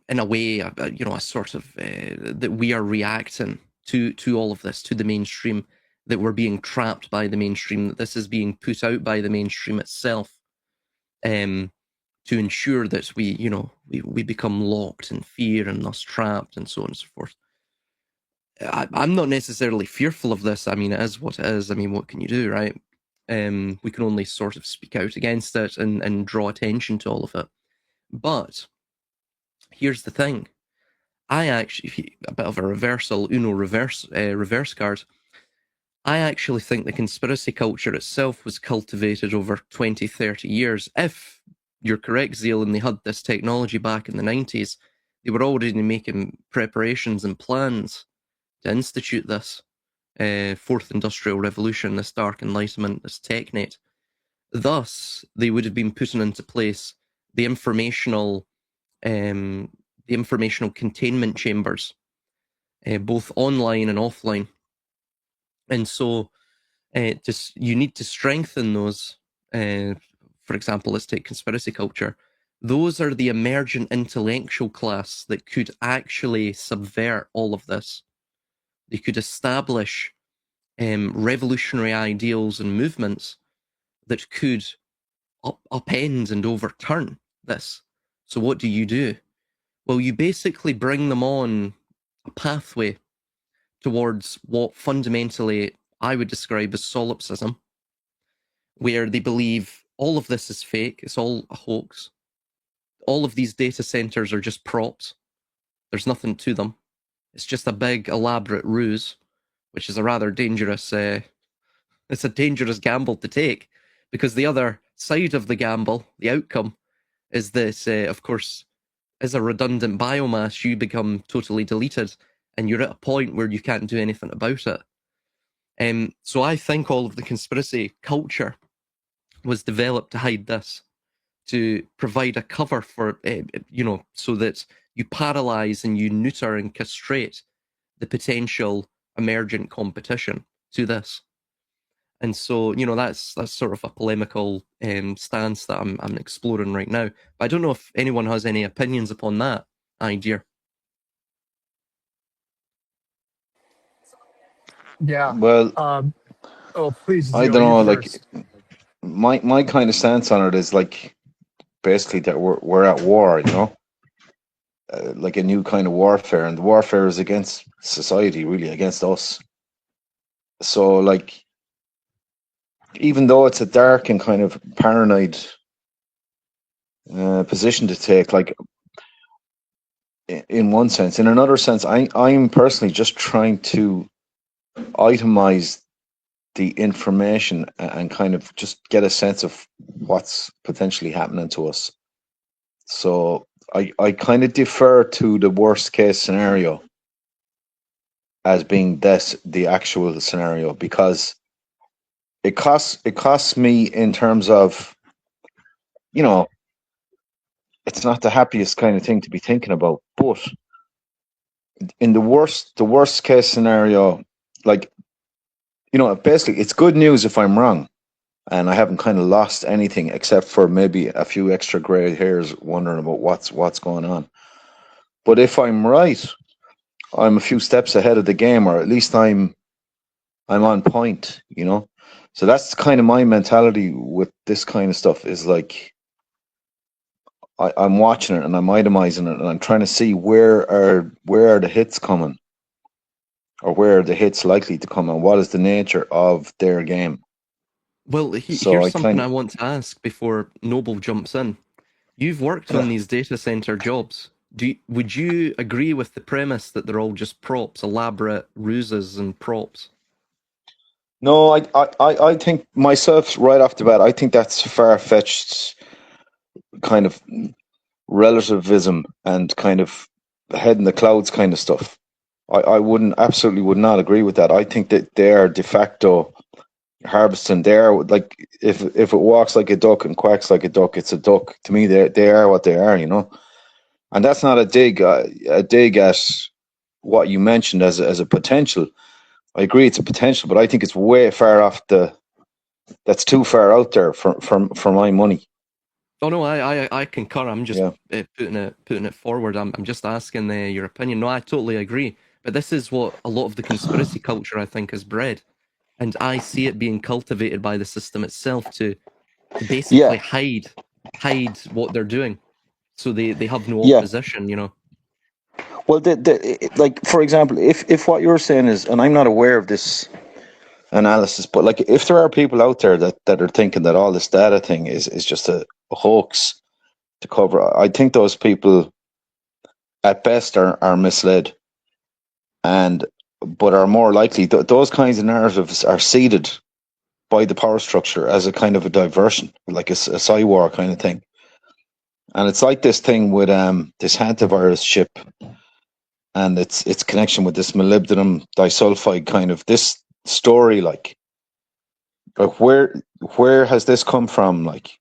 a way, a sort of that we are reacting to all of this, to the mainstream, that we're being trapped by the mainstream, that this is being put out by the mainstream itself, to ensure that we become locked in fear and thus trapped and so on and so forth. I'm not necessarily fearful of this. I mean, it is what it is. I mean, what can you do, right? We can only sort of speak out against it and draw attention to all of it. But here's the thing. I actually, a bit of a reversal, reverse card. I actually think the conspiracy culture itself was cultivated over 20, 30 years. If you're correct, Zeal, and they had this technology back in the 90s, they were already making preparations and plans to institute this fourth industrial revolution, this dark enlightenment, this technate. Thus, they would have been putting into place the informational containment chambers, both online and offline. And so you need to strengthen those. For example, let's take conspiracy culture. Those are the emergent intellectual class that could actually subvert all of this. They could establish revolutionary ideals and movements that could upend and overturn this. So what do? Well, you basically bring them on a pathway towards what fundamentally I would describe as solipsism, where they believe all of this is fake, it's all a hoax. All of these data centers are just props. There's nothing to them. It's just a big, elaborate ruse, which is a rather dangerous, it's a dangerous gamble to take, because the other side of the gamble, the outcome, is this, of course, as a redundant biomass, you become totally deleted, and you're at a point where you can't do anything about it. So I think all of the conspiracy culture was developed to hide this, to provide a cover for, so that you paralyze and you neuter and castrate the potential emergent competition to this. And so, that's sort of a polemical stance that I'm exploring right now. But I don't know if anyone has any opinions upon that idea. Yeah. Well, Please, I Zeal, don't you know. Like first. my kind of stance on it is like basically that we're at war. Like a new kind of warfare, and the warfare is against society, really against us. So like, even though it's a dark and kind of paranoid position to take, like in one sense, in another sense, I'm personally just trying to itemize the information and kind of just get a sense of what's potentially happening to us. So I kind of defer to the worst case scenario as being the actual scenario, because it costs me in terms of, it's not the happiest kind of thing to be thinking about. But in the worst case scenario, like, basically it's good news if I'm wrong and I haven't kind of lost anything except for maybe a few extra gray hairs wondering about what's going on. But if I'm right, I'm a few steps ahead of the game, or at least I'm I'm on point, you know. So that's kind of my mentality with this kind of stuff. Is like I'm watching it and I'm itemizing it and I'm trying to see where are the hits coming, or where are the hits likely to come, and what is the nature of their game. Well, So here's I something kind I want to ask before Noble jumps in. You've worked on of these data center jobs. Would you agree with the premise that they're all just props, elaborate ruses and props? no, I think myself right off the bat, I think that's far fetched kind of relativism and kind of head in the clouds kind of stuff. I absolutely would not agree with that. I think that they are de facto harvesting. They are like, if it walks like a duck and quacks like a duck, it's a duck. To me, they are what they are, you know. And that's not a dig at what you mentioned as a potential. I agree it's a potential, but I think it's way far off that's too far out there for my money. Oh no, I concur. I'm just Yeah. putting it forward. I'm just asking your opinion. No, I totally agree. But this is what a lot of the conspiracy culture, I think, is bred, and I see it being cultivated by the system itself to basically Yeah. hide what they're doing, so they have no Yeah. opposition. You know. Well, like for example, if what you're saying is, and I'm not aware of this analysis, but like if there are people out there that are thinking that all this data thing is just a hoax to cover, I think those people at best are misled, and but are more likely those kinds of narratives are seeded by the power structure as a kind of a diversion, like a war kind of thing. And it's like this thing with this hantavirus chip and its connection with this molybdenum disulfide kind of this story, like where has this come from? Like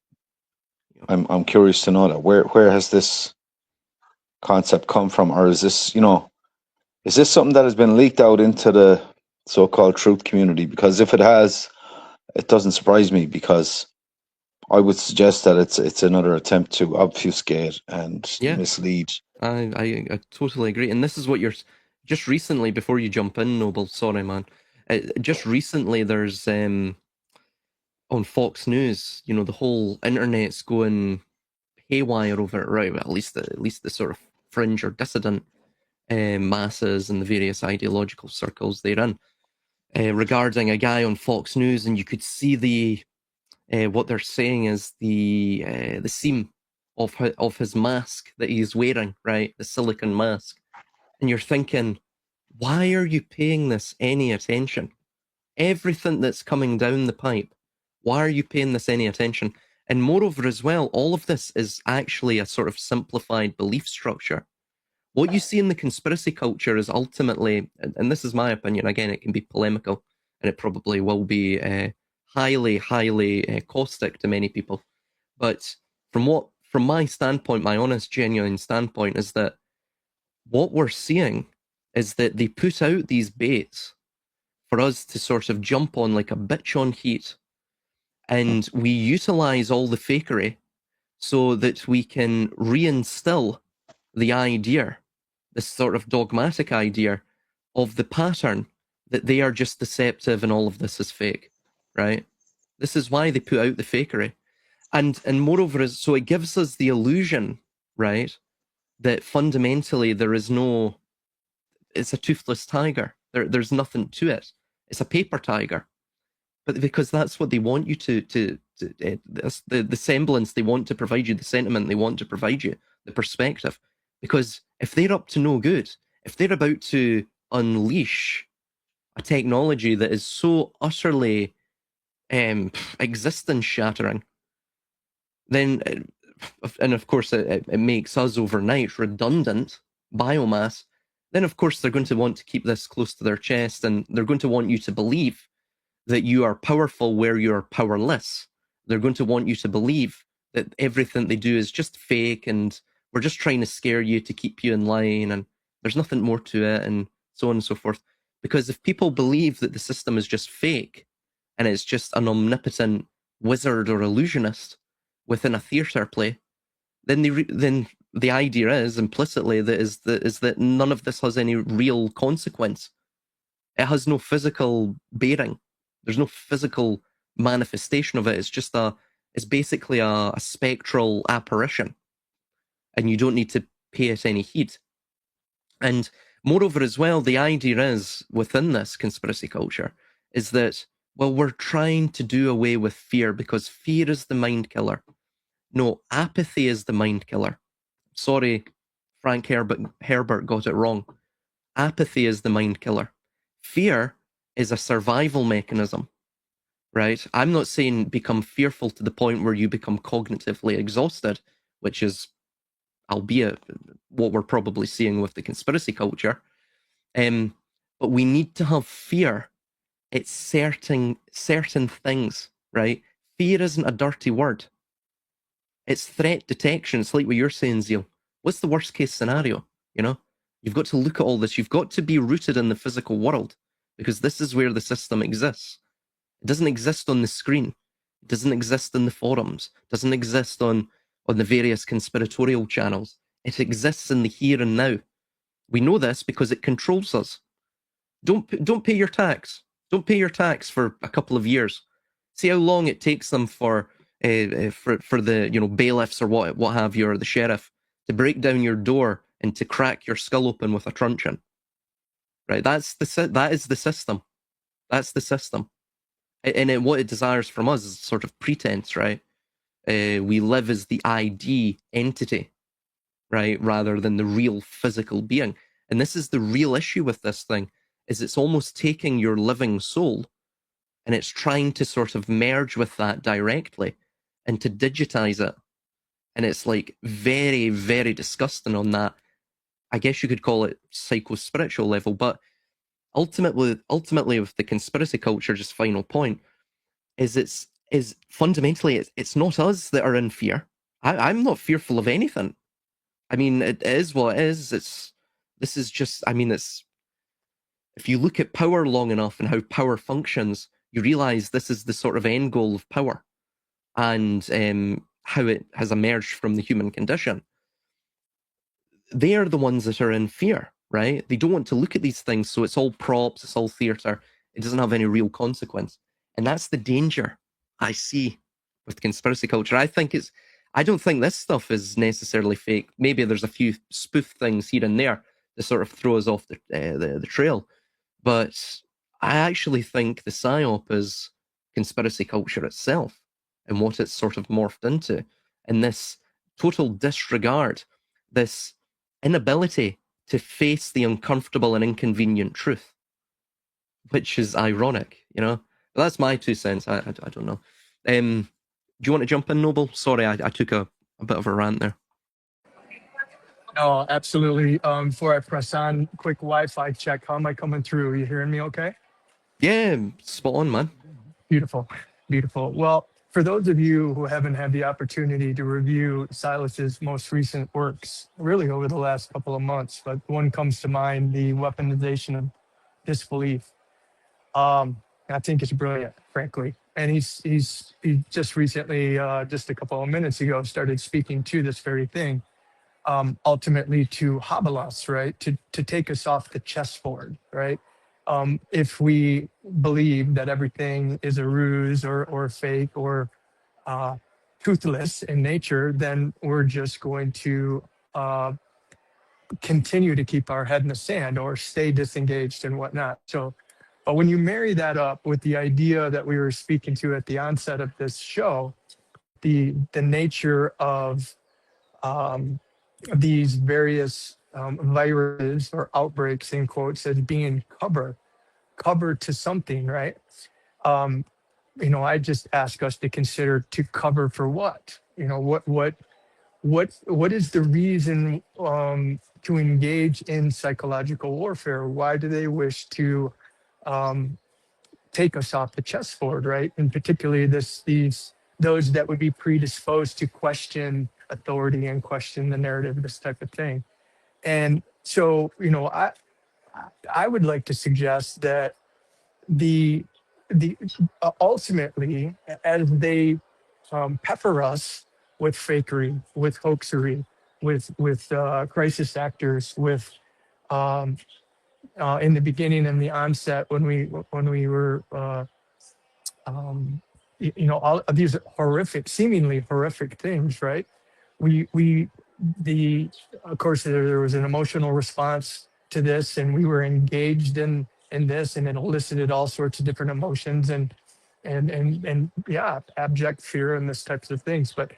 I'm curious to know that where has this concept come from, or is this, you know, is this something that has been leaked out into the so-called truth community? Because if it has, it doesn't surprise me, because I would suggest that it's another attempt to obfuscate and Yeah, mislead. I totally agree. And this is what you're just recently, before you jump in, Noble. Sorry, man. Just recently, there's on Fox News, you know, the whole internet's going haywire over it, right? Well, at least the sort of fringe or dissident masses and the various ideological circles they're in, regarding a guy on Fox News, and you could see what they're saying is the seam of his mask that he's wearing, right? The silicon mask, and you're thinking, why are you paying this any attention? Everything that's coming down the pipe, why are you paying this any attention? And moreover, as well, all of this is actually a sort of simplified belief structure. What you see in the conspiracy culture is ultimately, and this is my opinion, again, it can be polemical, and it probably will be highly caustic to many people. But from my standpoint, my honest, genuine standpoint, is that what we're seeing is that they put out these baits for us to sort of jump on like a bitch on heat, and we utilize all the fakery so that we can reinstill the idea, this sort of dogmatic idea of the pattern that they are just deceptive and all of this is fake, right? This is why they put out the fakery. And moreover, so it gives us the illusion, right, that fundamentally there is no, it's a toothless tiger. There's nothing to it. It's a paper tiger. But because that's what they want you that's the semblance they want to provide you, the sentiment they want to provide you, the perspective. Because if they're up to no good, if they're about to unleash a technology that is so utterly existence shattering, then, and of course it makes us overnight redundant biomass, then of course they're going to want to keep this close to their chest, and they're going to want you to believe that you are powerful where you're powerless. They're going to want you to believe that everything they do is just fake, and we're just trying to scare you to keep you in line, and there's nothing more to it, and so on and so forth. Because if people believe that the system is just fake and it's just an omnipotent wizard or illusionist within a theater play, then then the idea is implicitly that is that none of this has any real consequence. It has no physical bearing. There's no physical manifestation of it. It's basically a spectral apparition, and you don't need to pay it any heed. And moreover, as well, the idea is within this conspiracy culture is that, well, we're trying to do away with fear because fear is the mind killer. No, apathy is the mind killer. Sorry, Frank Herbert got it wrong. Apathy is the mind killer. Fear is a survival mechanism, right? I'm not saying become fearful to the point where you become cognitively exhausted, which is, albeit, what we're probably seeing with the conspiracy culture. But we need to have fear. It's certain things, right? Fear isn't a dirty word. It's threat detection. It's like what you're saying, Zeal. What's the worst case scenario? You know, you've got to look at all this. You've got to be rooted in the physical world because this is where the system exists. It doesn't exist on the screen. It doesn't exist in the forums. It doesn't exist on the various conspiratorial channels. It exists in the here and now. We know this because it controls us. Don't pay your tax. Don't pay your tax for a couple of years. See how long it takes them for the bailiffs or what have you, or the sheriff, to break down your door and to crack your skull open with a truncheon. Right? That is the system. That's the system. And what it desires from us is sort of pretense, right? We live as the ID entity, right, rather than the real physical being. And this is the real issue with this thing, is it's almost taking your living soul and it's trying to sort of merge with that directly and to digitize it. And it's like very, very disgusting on that, I guess you could call it psycho-spiritual level. But ultimately with the conspiracy culture, just final point, is fundamentally it's not us that are in fear. I'm not fearful of anything. I mean, it is what it is. This is just, I mean, it's, if you look at power long enough and how power functions, you realize this is the sort of end goal of power and how it has emerged from the human condition. They are the ones that are in fear, right? They don't want to look at these things, so it's all props, it's all theater. It doesn't have any real consequence. And that's the danger I see with conspiracy culture. I don't think this stuff is necessarily fake. Maybe there's a few spoof things here and there to sort of throw us off the trail. But I actually think the psyop is conspiracy culture itself and what it's sort of morphed into. And this total disregard, this inability to face the uncomfortable and inconvenient truth, which is ironic, you know? But that's my 2 cents. I don't know. Do you want to jump in, Noble? Sorry, I took a bit of a rant there. No, absolutely. Before I press on, quick Wi-Fi check. How am I coming through? Are you hearing me okay? Yeah, spot on, man. Beautiful. Beautiful. Well, for those of you who haven't had the opportunity to review Silas's most recent works, really over the last couple of months, but one comes to mind, the weaponization of disbelief. I think it's brilliant, frankly. And he just recently, just a couple of minutes ago, started speaking to this very thing. Ultimately to hobble us, right? To take us off the chessboard, right? If we believe that everything is a ruse or fake or toothless in nature, then we're just going to continue to keep our head in the sand or stay disengaged and whatnot. So, but when you marry that up with the idea that we were speaking to at the onset of this show, the nature of these various viruses or outbreaks, in quotes, as being covered to something, right? I just ask us to consider, to cover for what? What is the reason to engage in psychological warfare? Why do they wish to take us off the chessboard, right? And particularly those that would be predisposed to question authority and question the narrative, this type of thing. And so, I would like to suggest that the ultimately, as they pepper us with fakery, with hoaxery, with crisis actors, with in the beginning and the onset when we were all of these horrific, seemingly horrific things, right? We the Of course there was an emotional response to this, and we were engaged in this, and it elicited all sorts of different emotions and yeah, abject fear and this types of things. But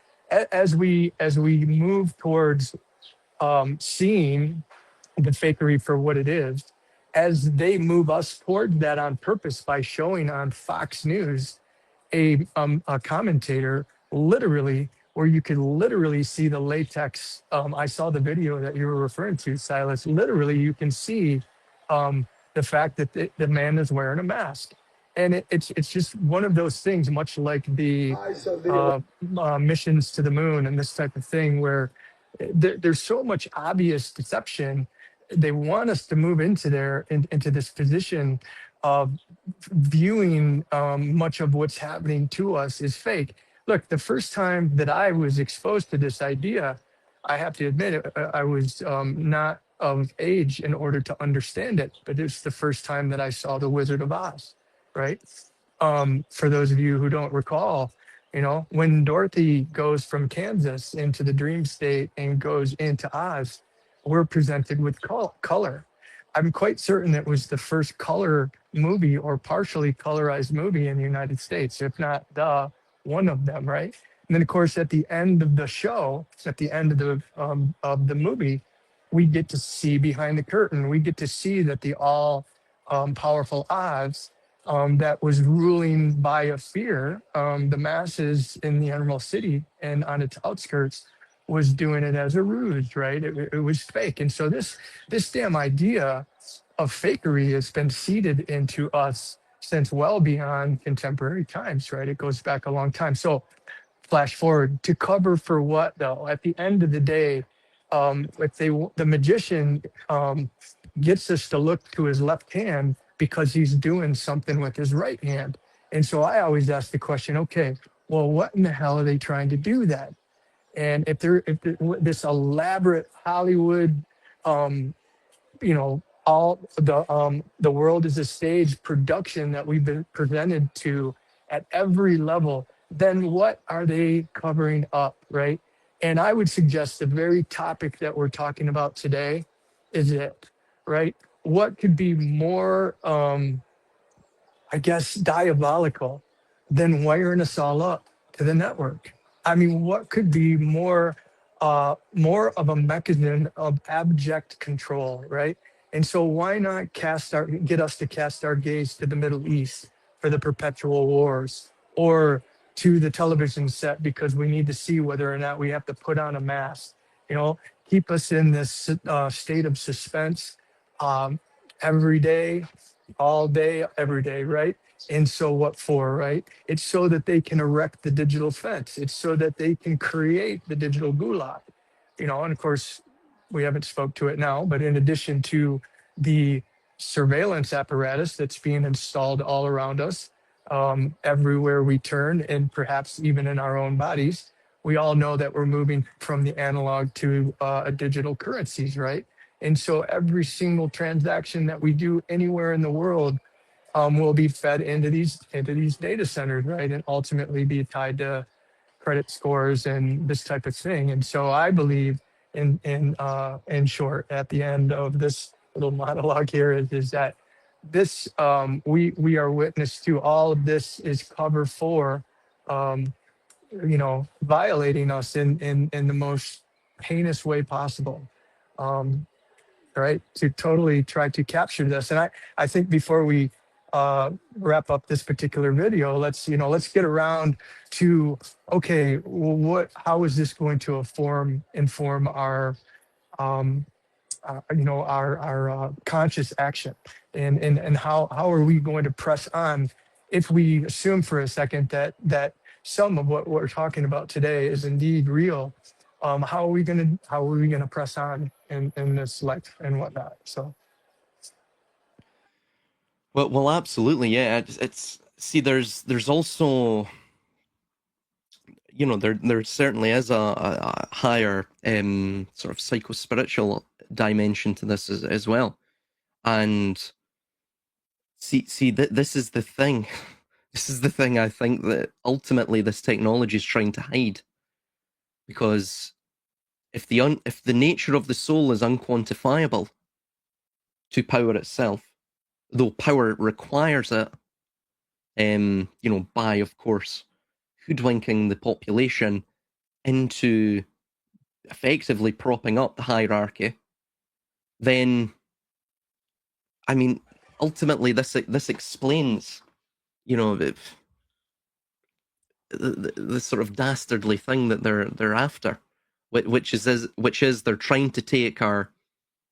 as we move towards seeing the fakery for what it is, as they move us toward that on purpose by showing on Fox News a commentator literally, where you could literally see the latex. I saw the video that you were referring to, Silas. Literally, you can see the fact that the man is wearing a mask, and it's just one of those things, much like the missions to the moon and this type of thing, where there's so much obvious deception. They want us to move into this position of viewing much of what's happening to us is fake. Look, the first time that I was exposed to this idea, I have to admit, I was not of age in order to understand it, but it's the first time that I saw The Wizard of Oz, right? For those of you who don't recall, when Dorothy goes from Kansas into the dream state and goes into Oz, we're presented with color. I'm quite certain it was the first color movie or partially colorized movie in the United States, if not the one of them, right? And then, of course, at the end of the show, at the end of the movie, we get to see behind the curtain. We get to see that the all powerful Oz that was ruling by a fear, the masses in the Emerald City and on its outskirts was doing it as a ruse, right? It was fake. And so this damn idea of fakery has been seeded into us since well beyond contemporary times, right? It goes back a long time. So flash forward to cover for what though? At the end of the day, if the magician gets us to look to his left hand because he's doing something with his right hand. And so I always ask the question, okay, well, what in the hell are they trying to do then? And if this elaborate Hollywood, all the world is a stage production that we've been presented to at every level, then what are they covering up, right? And I would suggest the very topic that we're talking about today is it, right? What could be more, I guess, diabolical than wiring us all up to the network? I mean, what could be more of a mechanism of abject control, right? And so why not get us to cast our gaze to the Middle East for the perpetual wars, or to the television set because we need to see whether or not we have to put on a mask, keep us in this state of suspense every day, all day, every day, right? And so what for, right? It's so that they can erect the digital fence. It's so that they can create the digital gulag, and of course, we haven't spoke to it now, but in addition to the surveillance apparatus that's being installed all around us, everywhere we turn, and perhaps even in our own bodies, we all know that we're moving from the analog to a digital currencies, right? And so every single transaction that we do anywhere in the world will be fed into these data centers, right? And ultimately be tied to credit scores and this type of thing. And so I believe in short, at the end of this little monologue here is that this we are witness to all of this is cover for violating us in the most heinous way possible. Right, to totally try to capture this. And I think before we wrap up this particular video, let's get around to, okay, well, how is this going to inform our our conscious action, and how are we going to press on if we assume for a second that some of what we're talking about today is indeed real? How are we gonna press on in this life and whatnot? So Well, absolutely, yeah. It's see, there's also, there certainly is a higher sort of psycho-spiritual dimension to this as well. And this is the thing. This is the thing I think that ultimately this technology is trying to hide. Because if the nature of the soul is unquantifiable to power itself, though power requires it, by, of course, hoodwinking the population into effectively propping up the hierarchy, then, I mean, ultimately this explains, the sort of dastardly thing that they're after, which is they're trying to take our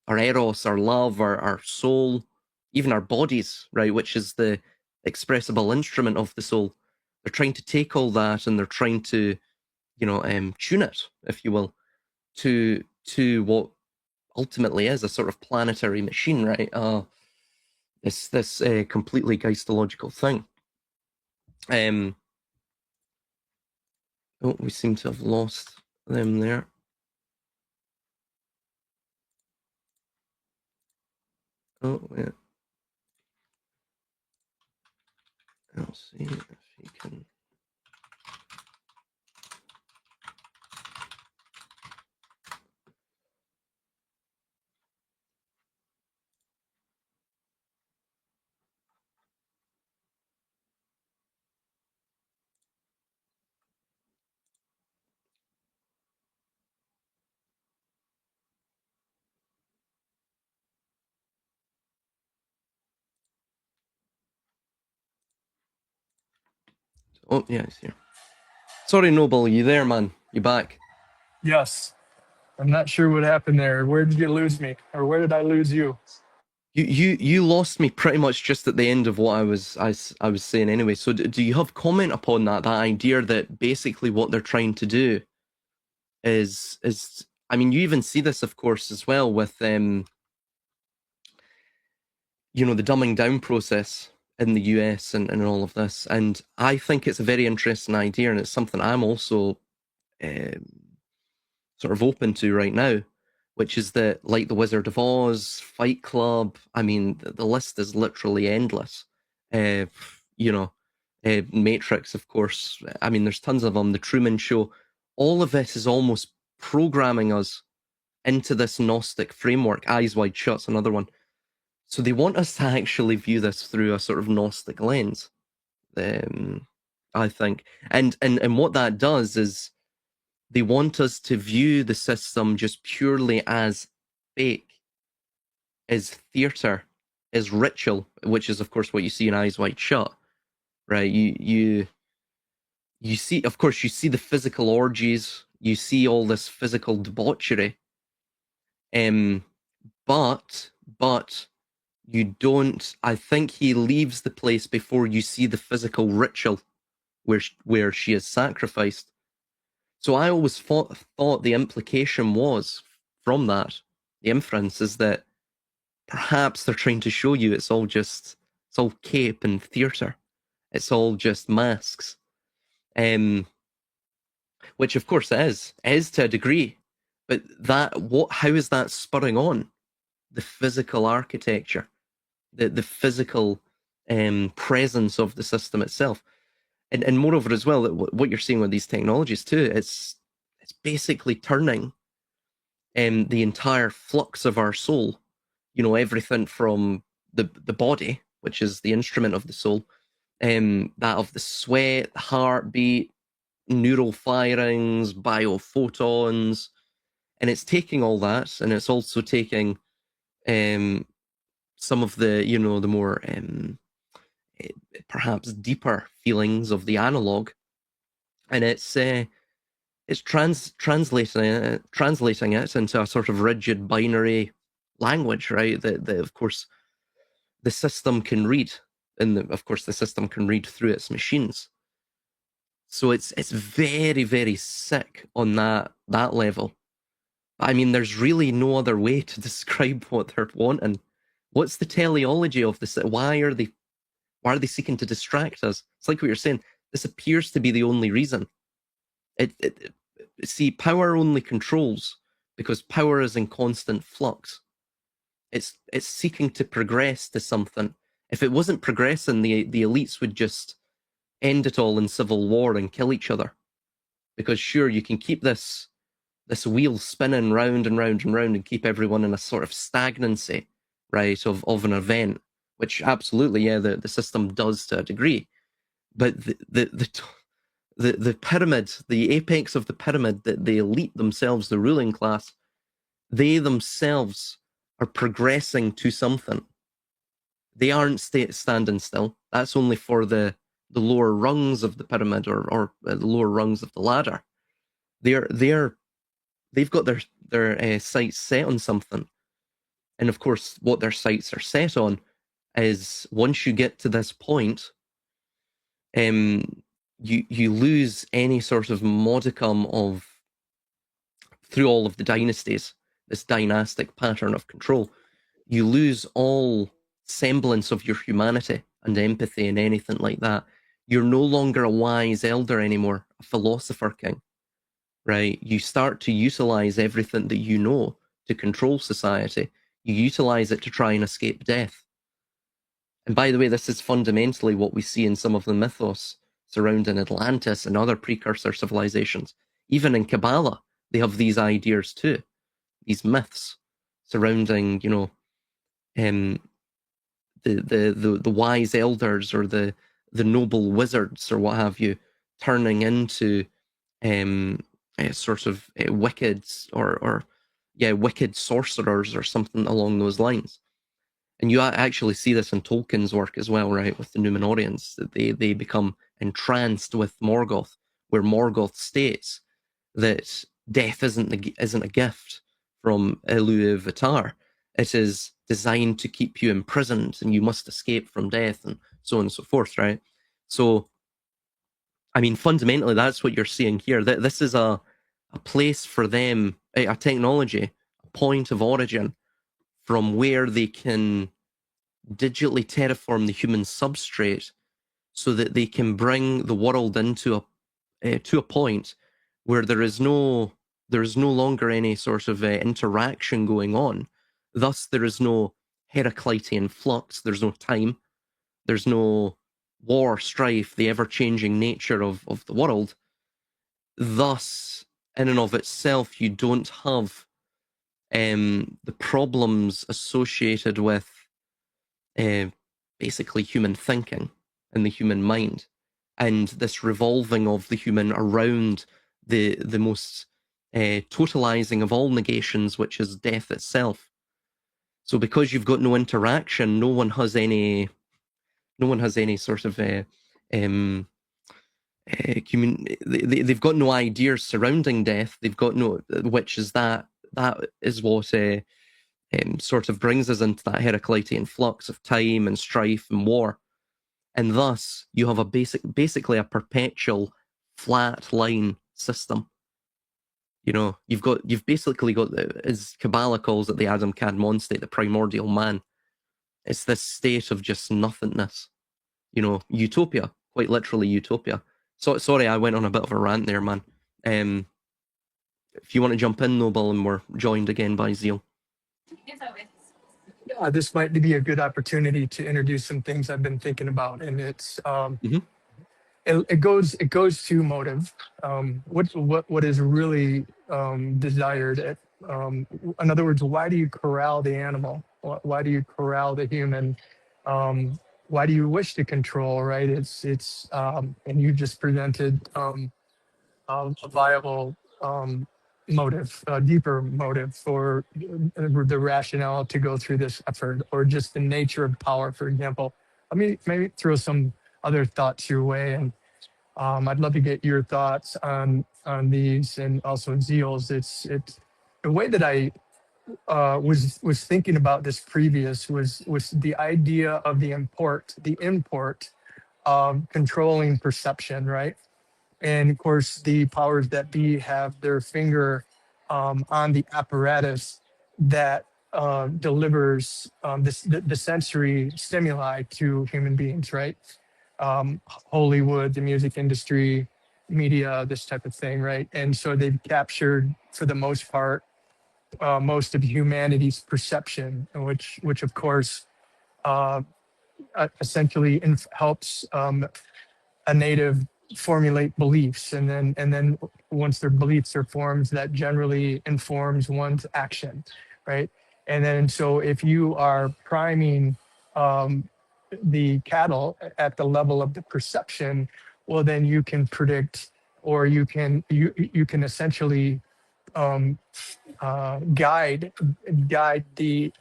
eros, our love, our soul, even our bodies, right, which is the expressible instrument of the soul. They're trying to take all that and they're trying to, tune it, if you will, to what ultimately is a sort of planetary machine, right? This completely geistological thing. Oh, we seem to have lost them there. Oh, yeah. I'll see if he can. Oh, yeah, he's here. Sorry, Noble, you there, man? You back? Yes. I'm not sure what happened there. Where did you lose me? Or where did I lose you? You lost me pretty much just at the end of what I was saying anyway. So do you have comment upon that idea that basically what they're trying to do is I mean, you even see this, of course, as well with the dumbing down process in the US and all of this. And I think it's a very interesting idea, and it's something I'm also sort of open to right now, which is that, like the Wizard of Oz, Fight Club, I mean, the list is literally endless. Uh, Matrix, of course. I mean, there's tons of them. The Truman Show. All of this is almost programming us into this Gnostic framework. Eyes Wide Shut's another one. So they want us to actually view this through a sort of Gnostic lens. I think, and what that does is they want us to view the system just purely as fake, as theatre, as ritual, which is, of course, what you see in Eyes Wide Shut, right? You see, of course, you see the physical orgies, you see all this physical debauchery, but you don't. I think he leaves the place before you see the physical ritual where she is sacrificed. So I always thought the implication was from that, the inference is that perhaps they're trying to show you it's all cape and theatre. It's all just masks. Which of course it is to a degree. But how is that spurring on the physical architecture, the physical presence of the system itself? And moreover as well, what you're seeing with these technologies too, it's basically turning the entire flux of our soul, everything from the body, which is the instrument of the soul, that of the sweat, heartbeat, neural firings, biophotons, and it's taking all that, and it's also taking some of the, the more perhaps deeper feelings of the analog, and it's translating it into a sort of rigid binary language, right? That of course the system can read, and of course the system can read through its machines. So it's very, very sick on that level. I mean, there's really no other way to describe what they're wanting. What's the teleology of this? Why are they seeking to distract us? It's like what you're saying. This appears to be the only reason. See, power only controls because power is in constant flux. It's seeking to progress to something. If it wasn't progressing, the elites would just end it all in civil war and kill each other. Because sure, you can keep this wheel spinning round and round and round and keep everyone in a sort of stagnancy, right, of an event, which absolutely, yeah, the system does to a degree. But the pyramid, the apex of the pyramid, the elite themselves, the ruling class, they themselves are progressing to something. They aren't standing still. That's only for the lower rungs of the pyramid, or the lower rungs of the ladder. They've got their sights set on something, and of course, what their sights are set on is once you get to this point, you lose any sort of modicum of, through all of the dynasties, this dynastic pattern of control, you lose all semblance of your humanity and empathy and anything like that. You're no longer a wise elder anymore, a philosopher king, right? You start to utilize everything that you know to control society. You utilize it to try and escape death. And by the way, this is fundamentally what we see in some of the mythos surrounding Atlantis and other precursor civilizations. Even in Kabbalah, they have these ideas too, these myths surrounding, the wise elders or the noble wizards or what have you, turning into sort of wicked wicked sorcerers or something along those lines. And you actually see this in Tolkien's work as well, right? With the Numenorians, that they become entranced with Morgoth, where Morgoth states that death isn't a gift from Iluvatar. It is designed to keep you imprisoned, and you must escape from death, and so on and so forth, right? So, I mean, fundamentally, that's what you're seeing here. This is a place for them, a technology, a point of origin from where they can digitally terraform the human substrate so that they can bring the world into a point where there is no longer any sort of interaction going on. Thus, there is no Heraclitean flux. There's no time. There's no war, strife, the ever-changing nature of the world. Thus, in and of itself, you don't have the problems associated with basically human thinking and the human mind, and this revolving of the human around the most totalizing of all negations, which is death itself. So because you've got no interaction, no one has any sort of they've got no ideas surrounding death. They've got no, which is that is what sort of brings us into that Heraclitean flux of time and strife and war. And thus, you have basically a perpetual flat line system. You've basically got, as Kabbalah calls it, the Adam Kadmon state, the primordial man. It's this state of just nothingness. Utopia, quite literally utopia. So sorry, I went on a bit of a rant there, man. If you want to jump in, Noble, and we're joined again by Zeal. This might be a good opportunity to introduce some things I've been thinking about, and it's it goes to motive. What is really desired? In other words, why do you corral the animal? Why do you corral the human? Why do you wish to control? Right? It's and you just presented a viable motive, a deeper motive for the rationale to go through this effort, or just the nature of power, for example. Let me maybe throw some other thoughts your way, and I'd love to get your thoughts on these, and also Zeal's. It's the way that I was thinking about this previous was the idea of the import of controlling perception, right? And of course, the powers that be have their finger on the apparatus that delivers the sensory stimuli to human beings, right? Hollywood, the music industry, media, this type of thing, right? And so they've captured, for the most part, most of humanity's perception, which of course uh, essentially helps a native formulate beliefs, and then once their beliefs are formed, that generally informs one's action, right? And then so if you are priming um, the cattle at the level of the perception, well, then you can predict, or you can essentially um, guide the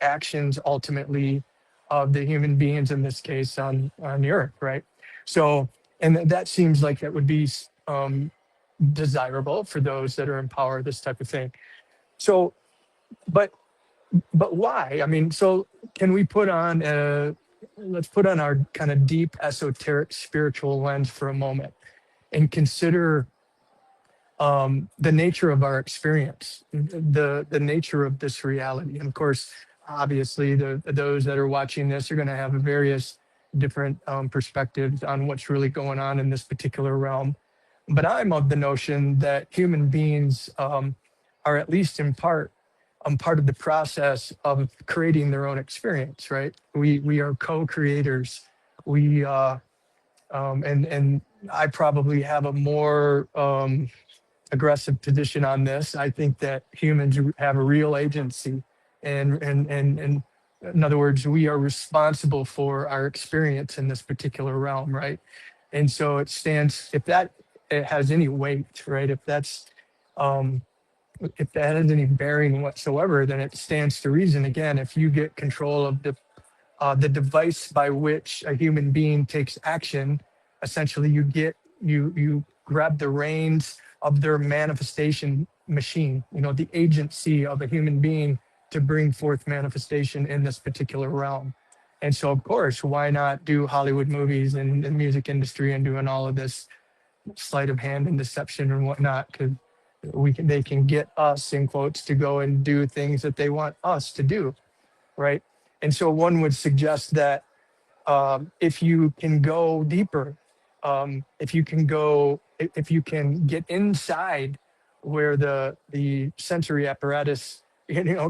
actions ultimately of the human beings in this case on the earth, right? So, and that seems like that would be desirable for those that are in power, this type of thing. So, but why? I mean, so can we put on let's put on our kind of deep esoteric spiritual lens for a moment and consider the nature of our experience, the nature of this reality. And of course, obviously, those that are watching this are going to have various different perspectives on what's really going on in this particular realm. But I'm of the notion that human beings are, at least in part, part of the process of creating their own experience. Right? We are co-creators. We and I probably have a more aggressive position on this. I think that humans have a real agency, and in other words, we are responsible for our experience in this particular realm, right? And so it stands, if that it has any weight, right? Um, if that has any bearing whatsoever, then it stands to reason. Again, if you get control of the device by which a human being takes action, essentially you grab the reins of their manifestation machine, the agency of a human being to bring forth manifestation in this particular realm. And so, of course, why not do Hollywood movies and the music industry and doing all of this sleight of hand and deception and whatnot? Because they can get us, in quotes, to go and do things that they want us to do, right? And so one would suggest that if you can go deeper, if you can get inside where the sensory apparatus,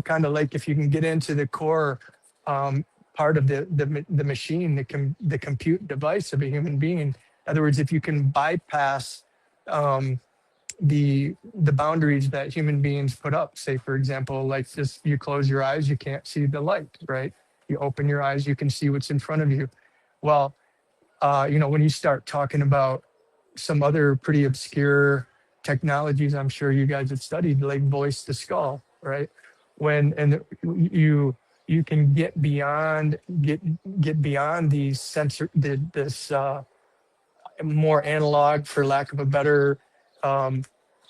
kind of like if you can get into the core part of the machine, the compute device of a human being. In other words, if you can bypass the boundaries that human beings put up. Say, for example, like this, you close your eyes, you can't see the light, right? You open your eyes, you can see what's in front of you. Well, when you start talking about some other pretty obscure technologies, I'm sure you guys have studied, like voice to skull, right? And you can get beyond these this more analog, for lack of a better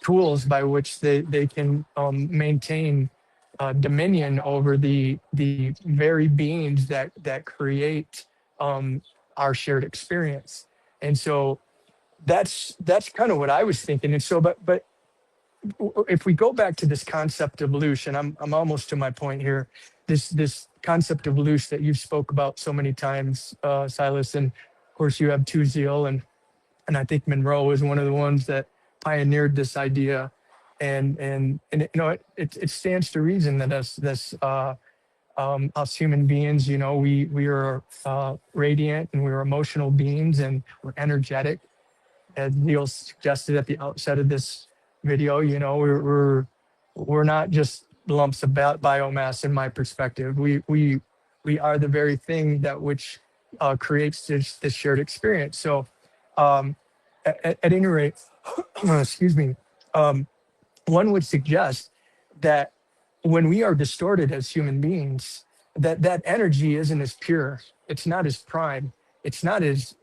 tools by which they can maintain dominion over the very beings that create our shared experience. And so that's kind of what I was thinking. And so, but if we go back to this concept of loose, and I'm almost to my point here, this concept of loose that you've spoke about so many times, Silas, and of course you have two Zeal, and I think Monroe is one of the ones that pioneered this idea, and it stands to reason that us human beings, we are radiant, and we're emotional beings, and we're energetic, as Neil suggested at the outset of this video. We're not just lumps of biomass. In my perspective, we are the very thing that which creates this shared experience. So at any rate, excuse me, one would suggest that when we are distorted as human beings, that energy isn't as pure. It's not as prime. It's not as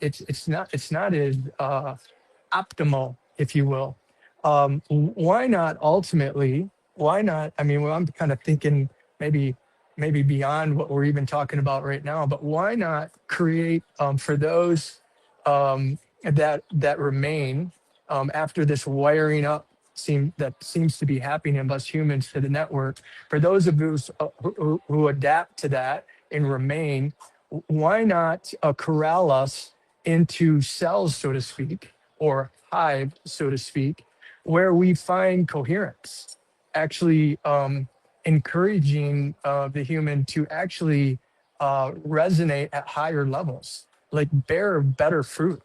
optimal, if you will. Why not ultimately? Why not? I mean, well, I'm kind of thinking maybe beyond what we're even talking about right now. But why not create for those that remain after this wiring up seems to be happening of us humans to the network? For those of us who adapt to that and remain, why not corral us into cells, so to speak, or hive, so to speak, where we find coherence? Actually, encouraging the human to actually resonate at higher levels, like bear better fruit,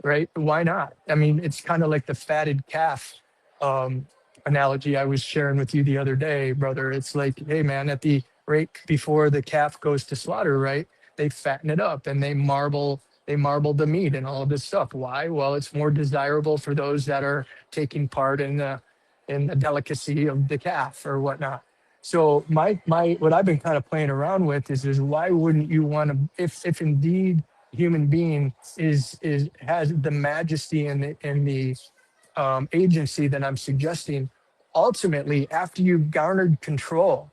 right? Why not? I mean, it's kind of like the fatted calf um, analogy I was sharing with you the other day, brother. It's like, hey, man, at the right before the calf goes to slaughter, right? They fatten it up and they marble the meat and all of this stuff. Why? Well, it's more desirable for those that are taking part in the delicacy of the calf or whatnot. So my what I've been kind of playing around with is why wouldn't you want to, if indeed human being is has the majesty and the agency that I'm suggesting, ultimately after you've garnered control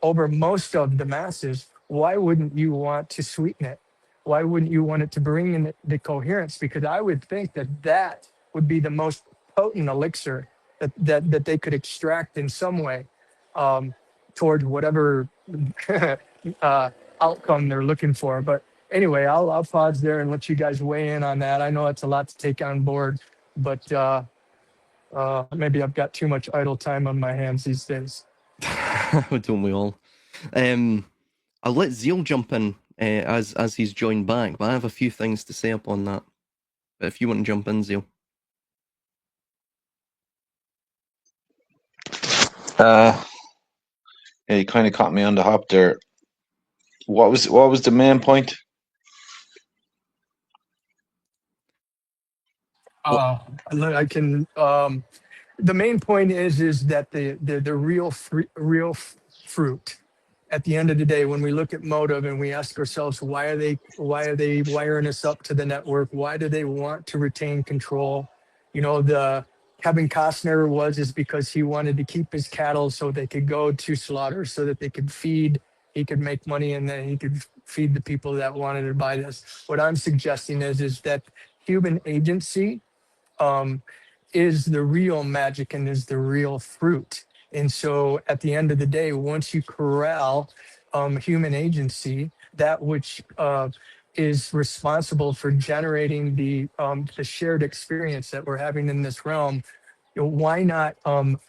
over most of the masses, why wouldn't you want to sweeten it? Why wouldn't you want it to bring in the coherence? Because I would think that that would be the most potent elixir that they could extract in some way um, towards whatever uh, outcome they're looking for. But anyway, I'll pause there and let you guys weigh in on that. I know it's a lot to take on board, but maybe I've got too much idle time on my hands these days. Don't we all? I'll let Zeal jump in as he's joined back, but I have a few things to say upon that. But if you want to jump in, Zeal. Yeah, you kind of caught me on the hop there. What was the main point? I can. The main point is that the real fruit. At the end of the day, when we look at motive and we ask ourselves why are they wiring us up to the network? Why do they want to retain control? The Kevin Costner is because he wanted to keep his cattle so they could go to slaughter, so that they could feed. He could make money, and then he could feed the people that wanted to buy this. What I'm suggesting is that human agency um, is the real magic and is the real fruit. And so at the end of the day, once you corral human agency, that which is responsible for generating the shared experience that we're having in this realm, why not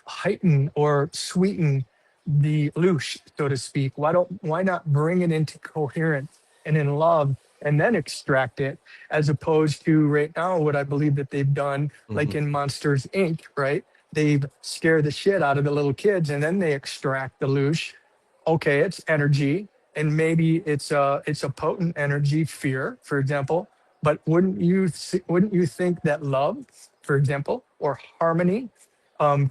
heighten or sweeten the louche, so to speak? Why not bring it into coherence and in love and then extract it, as opposed to right now what I believe that they've done, like in Monsters Inc., right? They've scared the shit out of the little kids and then they extract the louche. Okay, it's energy, and maybe it's a potent energy, fear, for example. But wouldn't you think that love, for example, or harmony?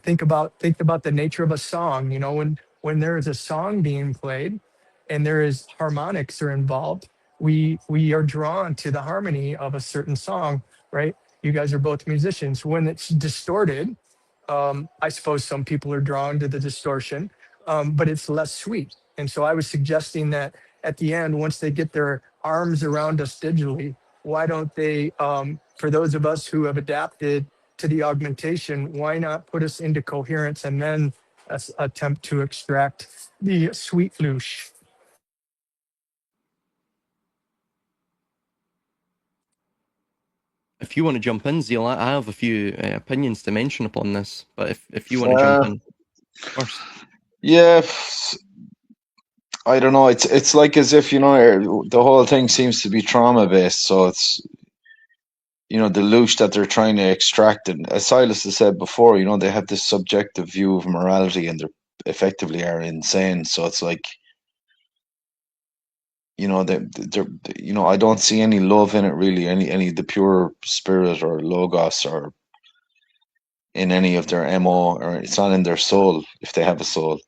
Think about the nature of a song. When there is a song being played, and there is harmonics are involved, we are drawn to the harmony of a certain song, right? You guys are both musicians. When it's distorted, I suppose some people are drawn to the distortion, but it's less sweet. And so I was suggesting that at the end, once they get their arms around us digitally, why don't they, for those of us who have adapted to the augmentation, why not put us into coherence and then attempt to extract the sweet louche? If you want to jump in, Zeal, I have a few opinions to mention upon this. But if you want to jump in first. Yeah, I don't know. It's like as if the whole thing seems to be trauma based. So it's the louche that they're trying to extract, and as Silas has said before, they have this subjective view of morality, and they effectively are insane. So it's like I don't see any love in it really, any the pure spirit or logos or in any of their mo, or it's not in their soul if they have a soul.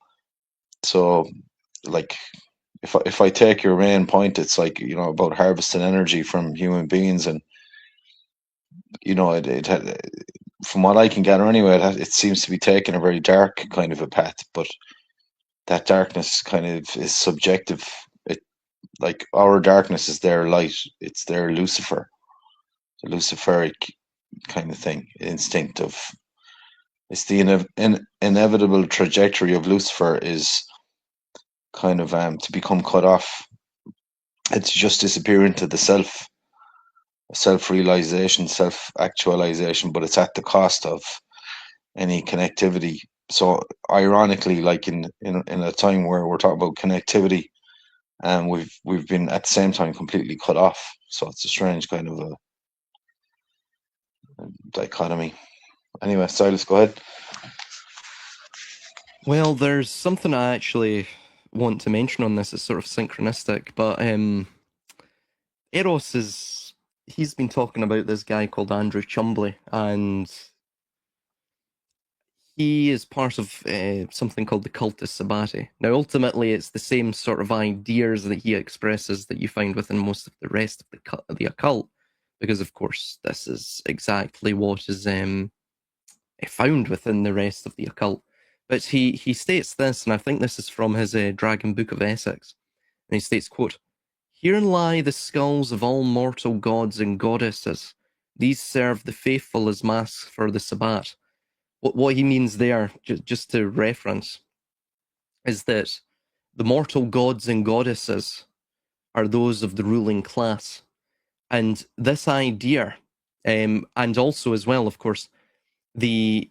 So like if I take your main point, it's like about harvesting energy from human beings, and from what I can gather anyway, it seems to be taking a very dark kind of a path, but that darkness kind of is subjective. It Like our darkness is their light, it's their Lucifer, the Luciferic kind of thing, instinct of it's the inevitable trajectory of Lucifer is kind of to become cut off. It's just disappear into the self-realization, self-actualization, but it's at the cost of any connectivity So ironically, like in a time where we're talking about connectivity, and we've been at the same time completely cut off. So it's a strange kind of a dichotomy. Anyway, Silas, go ahead. Well, there's something I actually want to mention on this. It's sort of synchronistic, but Eros he's been talking about this guy called Andrew Chumbly, and he is part of something called the Cultus Sabbati. Now, ultimately, it's the same sort of ideas that he expresses that you find within most of the rest of the occult, because, of course, this is exactly what is found within the rest of the occult. But he states this, and I think this is from his Dragon Book of Essex, and he states, quote, "Herein lie the skulls of all mortal gods and goddesses. These serve the faithful as masks for the Sabbat." What he means there, just to reference, is that the mortal gods and goddesses are those of the ruling class. And this idea, and also as well, of course, they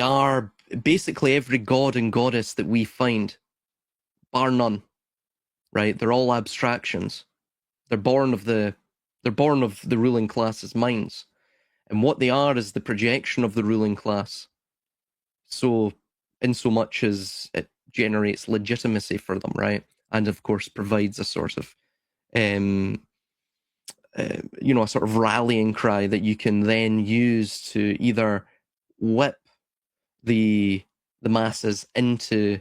are basically every god and goddess that we find, bar none, right? They're all abstractions. They're born of the ruling class's minds. And what they are is the projection of the ruling class. So, in so much as it generates legitimacy for them, right? And of course provides a sort of, a sort of rallying cry that you can then use to either whip the masses into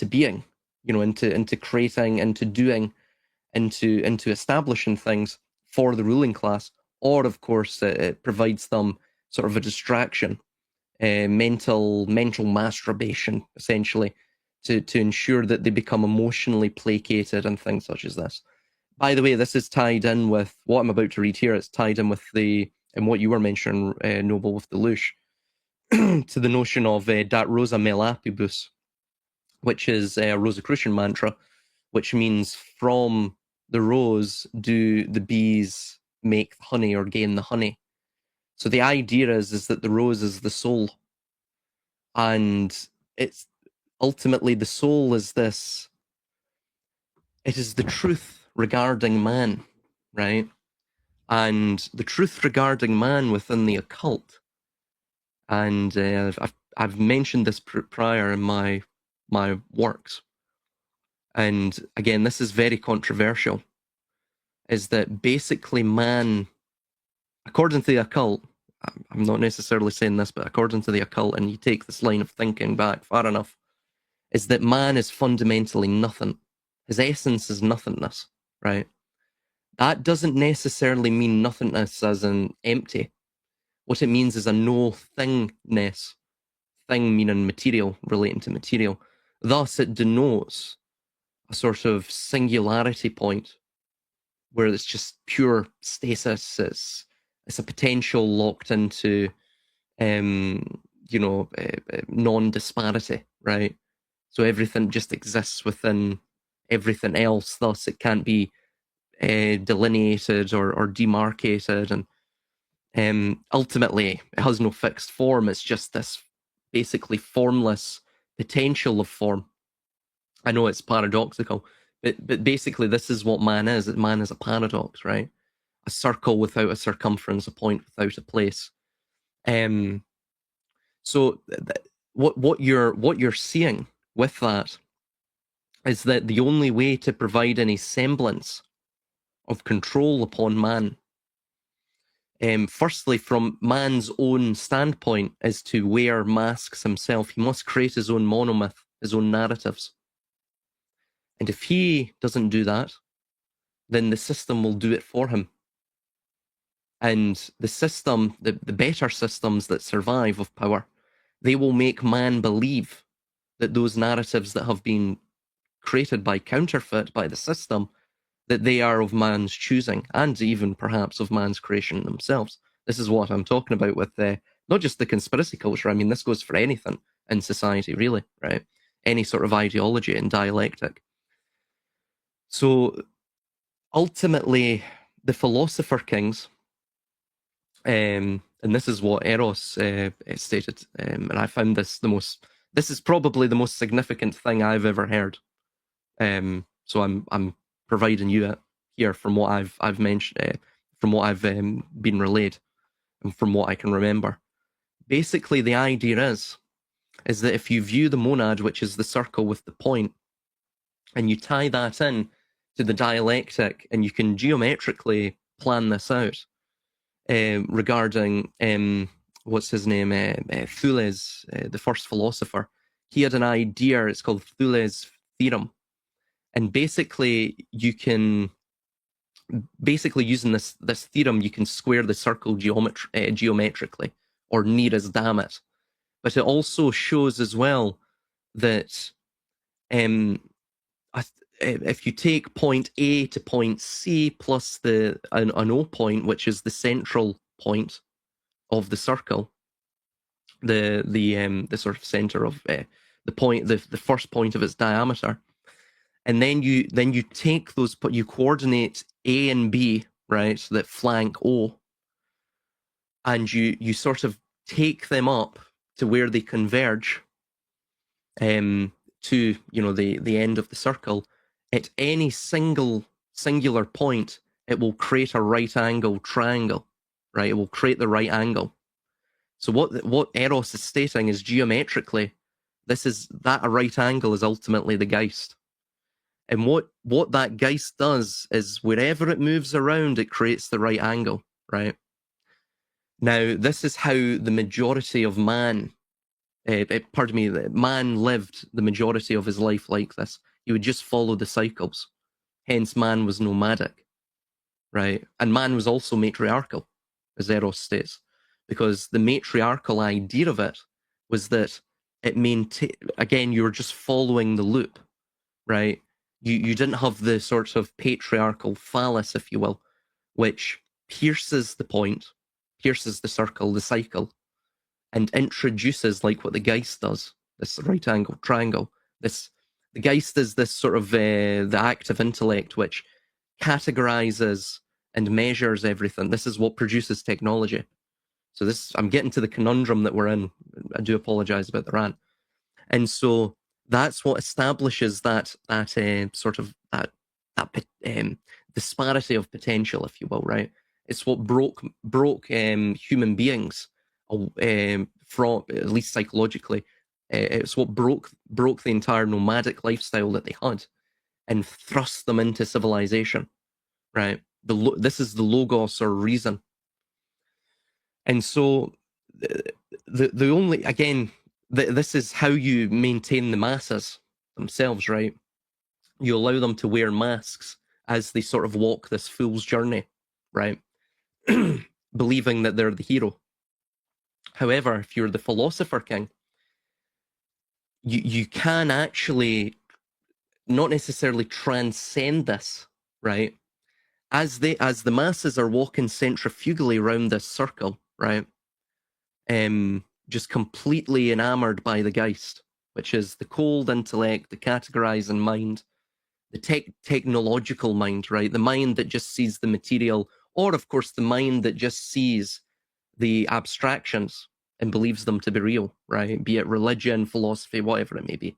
being, into creating, into doing, into establishing things for the ruling class, or of course it provides them sort of a distraction, mental masturbation, essentially, to ensure that they become emotionally placated and things such as this. By the way, this is tied in with what I'm about to read here. It's tied in with and what you were mentioning, Noble, with Deluge, to the notion of Dat Rosa Melapibus, which is a Rosicrucian mantra, which means from the rose do the bees make honey or gain the honey. So the idea is that the rose is the soul, and it's ultimately the soul is this. It is the truth regarding man, right? And the truth regarding man within the occult. And I've mentioned this prior in my works. And again, this is very controversial. Is that basically man, according to the occult, I'm not necessarily saying this, but according to the occult, and you take this line of thinking back far enough, is that man is fundamentally nothing. His essence is nothingness, right? That doesn't necessarily mean nothingness as in empty. What it means is a no thingness, thing meaning material, relating to material. Thus, it denotes a sort of singularity point where it's just pure stasis. It's a potential locked into, non-disparity, right? So everything just exists within everything else. Thus, it can't be delineated or demarcated, and ultimately, it has no fixed form. It's just this basically formless potential of form. I know it's paradoxical, but basically, this is what man is. Man is a paradox, right? A circle without a circumference, a point without a place. So what you're seeing with that is that the only way to provide any semblance of control upon man, firstly from man's own standpoint, is to wear masks himself. He must create his own monomyth, his own narratives. And if he doesn't do that, then the system will do it for him. And the system, the better systems that survive of power, they will make man believe that those narratives that have been created by counterfeit, by the system, that they are of man's choosing, and even perhaps of man's creation themselves. This is what I'm talking about with not just the conspiracy culture. I mean, this goes for anything in society, really, right? Any sort of ideology and dialectic. So ultimately, the philosopher kings And this is what Eros stated, and I found this this is probably the most significant thing I've ever heard. So I'm providing you it here from what I've mentioned, from what I've been relayed, and from what I can remember. Basically, the idea is that if you view the monad, which is the circle with the point, and you tie that in to the dialectic, and you can geometrically plan this out regarding what's his name, Thules, the first philosopher. He had an idea. It's called Thules' theorem, and basically you can, using this theorem, you can square the circle geometrically, or near as damn it. But it also shows as well that if you take point A to point C plus an O point, which is the central point of the circle, the sort of center of the point, the first point of its diameter, and then you take those, you coordinate A and B, right, that flank O, and you sort of take them up to where they converge, to the end of the circle. At any singular point, it will create a right angle triangle, right? It will create the right angle. So what Eros is stating is, geometrically, that a right angle is ultimately the Geist. And what that Geist does is, wherever it moves around, it creates the right angle, right? Now, this is how the majority of man lived the majority of his life like this. He would just follow the cycles. Hence, man was nomadic, right? And man was also matriarchal, as Eros states, because the matriarchal idea of it was that again, you were just following the loop, right? You didn't have the sort of patriarchal phallus, if you will, which pierces the point, pierces the circle, the cycle, and introduces, like what the Geist does, this right angle triangle. The Geist is this sort of the active intellect which categorizes and measures everything. This is what produces technology. So I'm getting to the conundrum that we're in. I do apologize about the rant. And so that's what establishes that sort of that disparity of potential, if you will, right? It's what broke human beings from, at least psychologically. It's what broke the entire nomadic lifestyle that they had, and thrust them into civilization, right? This is the logos, or reason. And so the only, again, this is how you maintain the masses themselves, right? You allow them to wear masks as they sort of walk this fool's journey, right? Believing that they're the hero. However, if you're the philosopher king, you can actually not necessarily transcend this, right? As the masses are walking centrifugally around this circle, right? Just completely enamored by the Geist, which is the cold intellect, the categorizing mind, the technological mind, right? The mind that just sees the material, or of course the mind that just sees the abstractions and believes them to be real, right? Be it religion, philosophy, whatever it may be.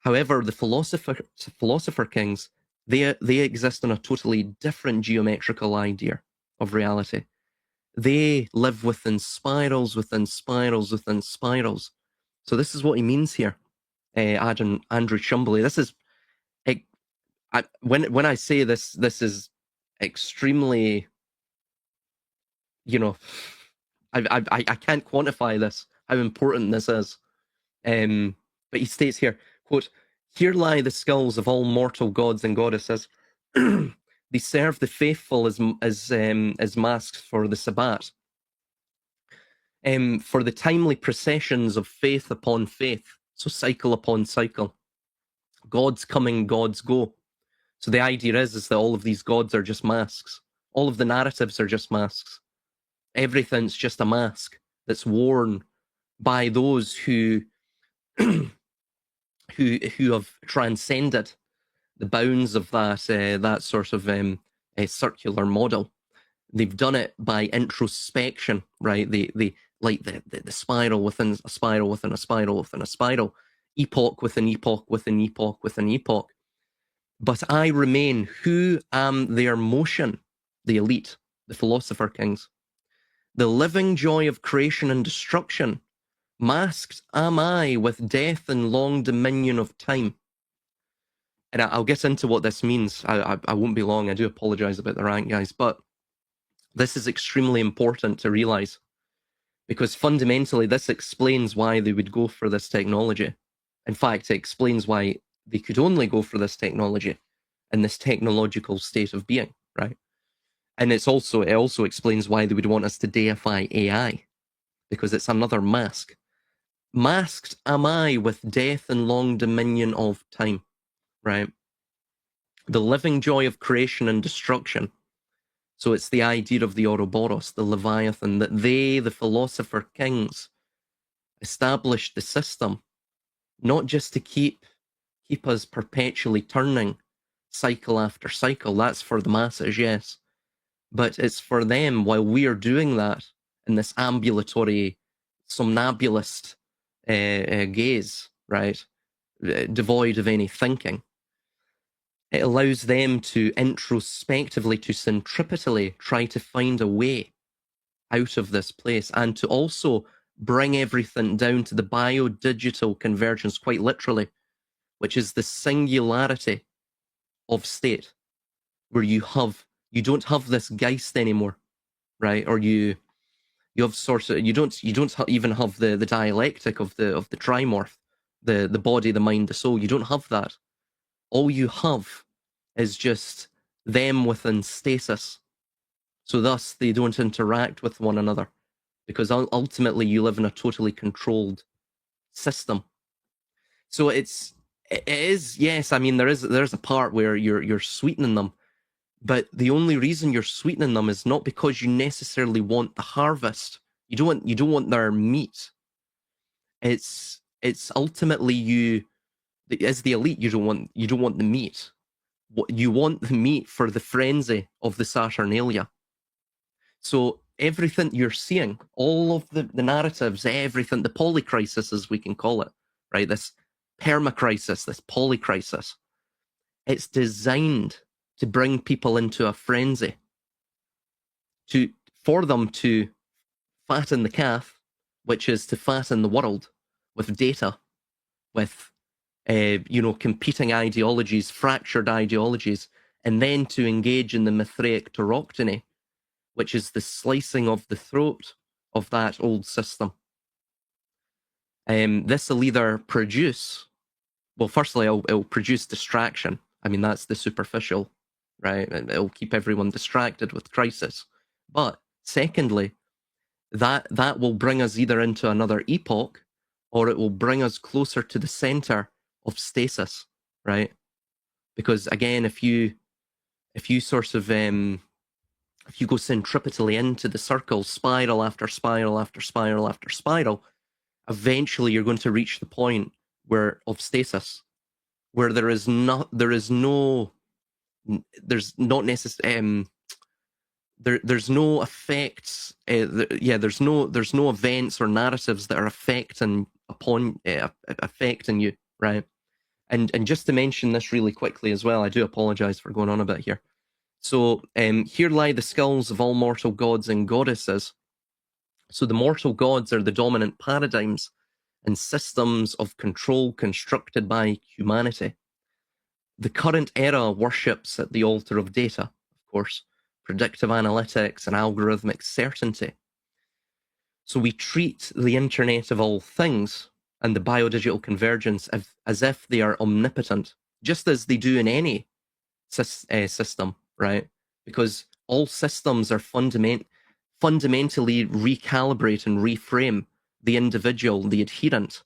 However, the philosopher kings, they exist in a totally different geometrical idea of reality. They live within spirals, within spirals, within spirals. So this is what he means here, Andrew Shumbley. This is, when I say this, this is extremely, I can't quantify this, how important this is. But he states here, quote, "Here lie the skulls of all mortal gods and goddesses. They serve the faithful as masks for the Sabbat. For the timely processions of faith upon faith, so cycle upon cycle. Gods coming, gods go." So the idea is that all of these gods are just masks. All of the narratives are just masks. Everything's just a mask that's worn by those who who have transcended the bounds of that sort of a circular model. They've done it by introspection, right? They like the spiral within a spiral within a spiral within a spiral, epoch within epoch within epoch within epoch. But I remain who am their motion, the elite, the philosopher kings. The living joy of creation and destruction, masked am I with death and long dominion of time. And I'll get into what this means. I won't be long. I do apologize about the rant, guys, but this is extremely important to realize, because fundamentally this explains why they would go for this technology. In fact, it explains why they could only go for this technology in this technological state of being, right? And it also explains why they would want us to deify AI, because it's another mask. Masked am I with death and long dominion of time, right? The living joy of creation and destruction. So it's the idea of the Ouroboros, the Leviathan, that they, the philosopher kings, established the system, not just to keep us perpetually turning cycle after cycle. That's for the masses, yes. But it's for them, while we are doing that in this ambulatory, somnambulist gaze, right? Devoid of any thinking. It allows them to introspectively, to centripetally try to find a way out of this place, and to also bring everything down to the bio-digital convergence, quite literally, which is the singularity of state, where you don't have this Geist anymore, right? Or you have sort of, you don't even have the dialectic of the trimorph, the body, the mind, the soul. You don't have that. All you have is just them within stasis. So thus they don't interact with one another, because ultimately you live in a totally controlled system. So it is, yes, I mean, there's a part where you're sweetening them, but the only reason you're sweetening them is not because you necessarily want the harvest. You don't want their meat. It's ultimately you, as the elite, you don't want the meat. You want the meat for the frenzy of the Saturnalia. So everything you're seeing, all of the narratives, everything, the polycrisis, as we can call it, right? This permacrisis, this polycrisis, it's designed to bring people into a frenzy, for them to fatten the calf, which is to fatten the world with data, with competing ideologies, fractured ideologies, and then to engage in the Mithraic tauroctony, which is the slicing of the throat of that old system. This will either produce, well, firstly, it'll produce distraction. I mean, that's the superficial, right? It'll keep everyone distracted with crisis. But secondly, that will bring us either into another epoch, or it will bring us closer to the center of stasis, right? Because again, if you sort of if you go centripetally into the circle, spiral after spiral after spiral after spiral, eventually you're going to reach the point of stasis, where there's not effects. There's no events or narratives that are affecting you, right? And just to mention this really quickly as well, I do apologize for going on a bit here. So here lie the skulls of all mortal gods and goddesses. So the mortal gods are the dominant paradigms and systems of control constructed by humanity. The current era worships at the altar of data, of course, predictive analytics and algorithmic certainty. So we treat the Internet of all things and the biodigital convergence as if they are omnipotent, just as they do in any system, right? Because all systems are fundamentally recalibrate and reframe the individual, the adherent,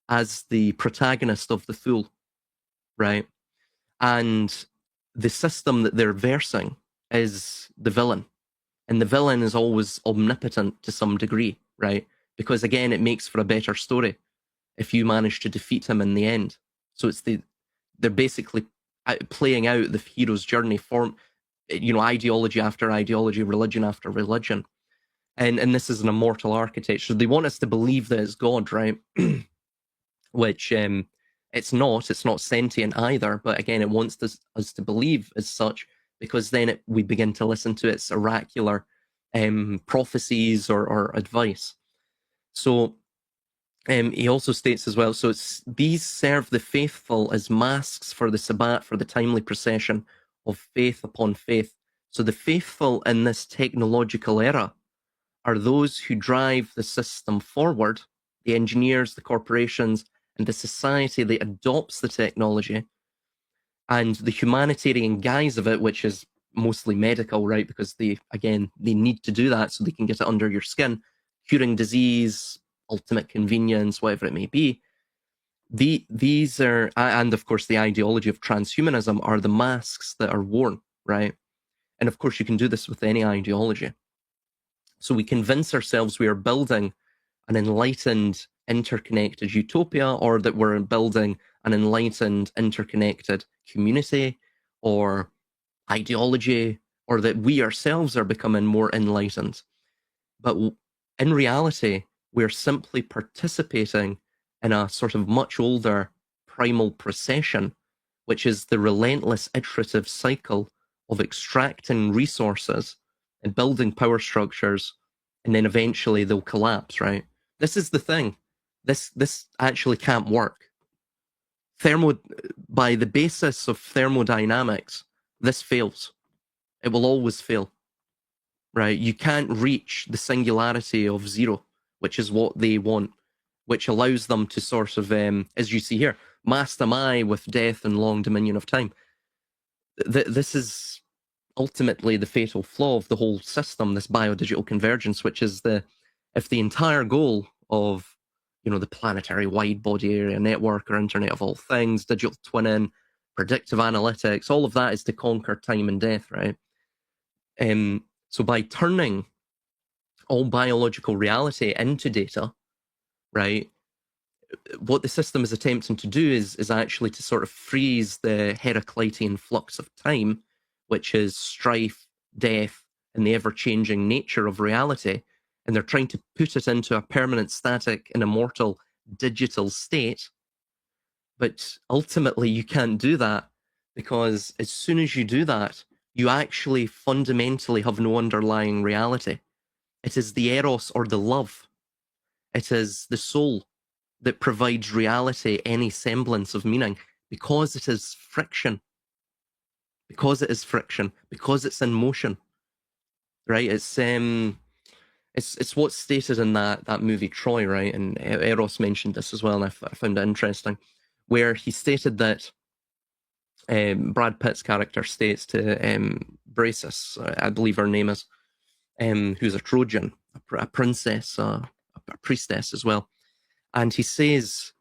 as the protagonist of the fool, right? And the system that they're versing is the villain. And the villain is always omnipotent to some degree, right? Because again, it makes for a better story if you manage to defeat him in the end. So they're basically playing out the hero's journey, ideology after ideology, religion after religion. And this is an immortal architecture. They want us to believe that it's God, right? Which it's not. It's not sentient either. But again, it wants us to believe as such, because then we begin to listen to its oracular prophecies or advice. So he also states as well, so these serve the faithful as masks for the Sabbat, for the timely procession of faith upon faith. So the faithful in this technological era are those who drive the system forward, the engineers, the corporations, and the society that adopts the technology, and the humanitarian guise of it, which is mostly medical, right? Because they need to do that so they can get it under your skin, curing disease, ultimate convenience, whatever it may be. These are, and of course, the ideology of transhumanism are the masks that are worn, right? And of course, you can do this with any ideology. So we convince ourselves we are building an enlightened, interconnected utopia, or that we're building an enlightened, interconnected community or ideology, or that we ourselves are becoming more enlightened. But in reality, we're simply participating in a sort of much older primal procession, which is the relentless iterative cycle of extracting resources and building power structures, and then eventually they'll collapse, right? This is the thing. This actually can't work. By the basis of thermodynamics, this fails. It will always fail, right? You can't reach the singularity of zero, which is what they want, which allows them to sort of, as you see here, mass them I with death and long dominion of time. This is ultimately the fatal flaw of the whole system, this biodigital convergence, which is if the entire goal of the planetary wide body area network or Internet of all things, digital twinning, predictive analytics, all of that is to conquer time and death, right? So by turning all biological reality into data, right, what the system is attempting to do is actually to sort of freeze the Heraclitean flux of time, which is strife, death, and the ever-changing nature of reality. And they're trying to put it into a permanent, static, and immortal digital state. But ultimately, you can't do that, because as soon as you do that, you actually fundamentally have no underlying reality. It is the eros, or the love. It is the soul that provides reality any semblance of meaning, because it is friction. Because it is friction. Because it's in motion. Right? It's what's stated in that movie Troy, right? And Eros mentioned this as well, and I found it interesting, where he stated that Brad Pitt's character states to Bracis, I believe her name is, who's a Trojan, a princess, a priestess as well. And he says,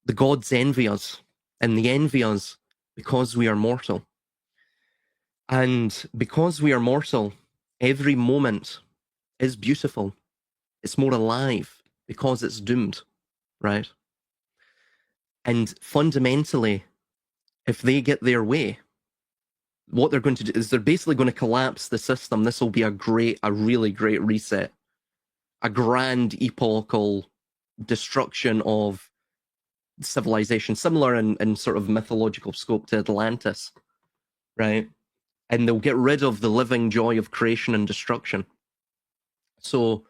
the gods envy us, and they envy us because we are mortal. And because we are mortal, every moment is beautiful. It's more alive because it's doomed, right? And fundamentally, if they get their way, what they're going to do is they're basically going to collapse the system. This will be a really great reset, a grand epochal destruction of civilization, similar in sort of mythological scope to Atlantis, right? And they'll get rid of the living joy of creation and destruction. So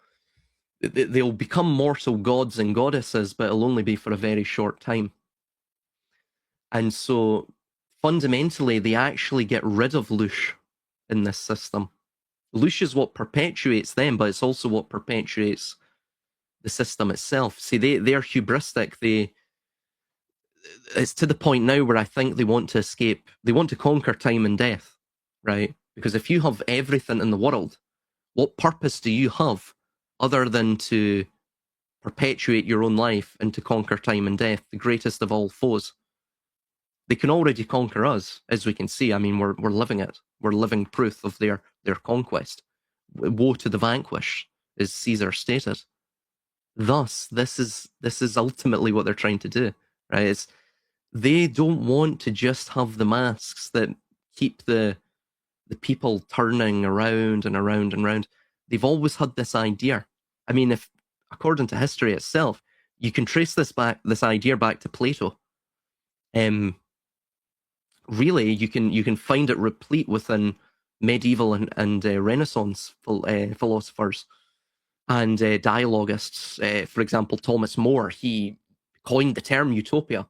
they'll become mortal gods and goddesses, but it'll only be for a very short time. And so fundamentally, they actually get rid of Lush in this system. Lush is what perpetuates them, but it's also what perpetuates the system itself. See, they're hubristic. It's to the point now where I think they want to escape. They want to conquer time and death, right? Because if you have everything in the world, what purpose do you have other than to perpetuate your own life and to conquer time and death, the greatest of all foes? They can already conquer us, as we can see. I mean, we're living it. We're living proof of their conquest. Woe to the vanquished, as Caesar stated. Thus, this is ultimately what they're trying to do, right? They don't want to just have the masks that keep the the people turning around and around and around, they've always had this idea. I mean, if according to history itself, you can trace this idea back to Plato. Really, you can find it replete within medieval and Renaissance philosophers and dialogists. For example, Thomas More, he coined the term utopia.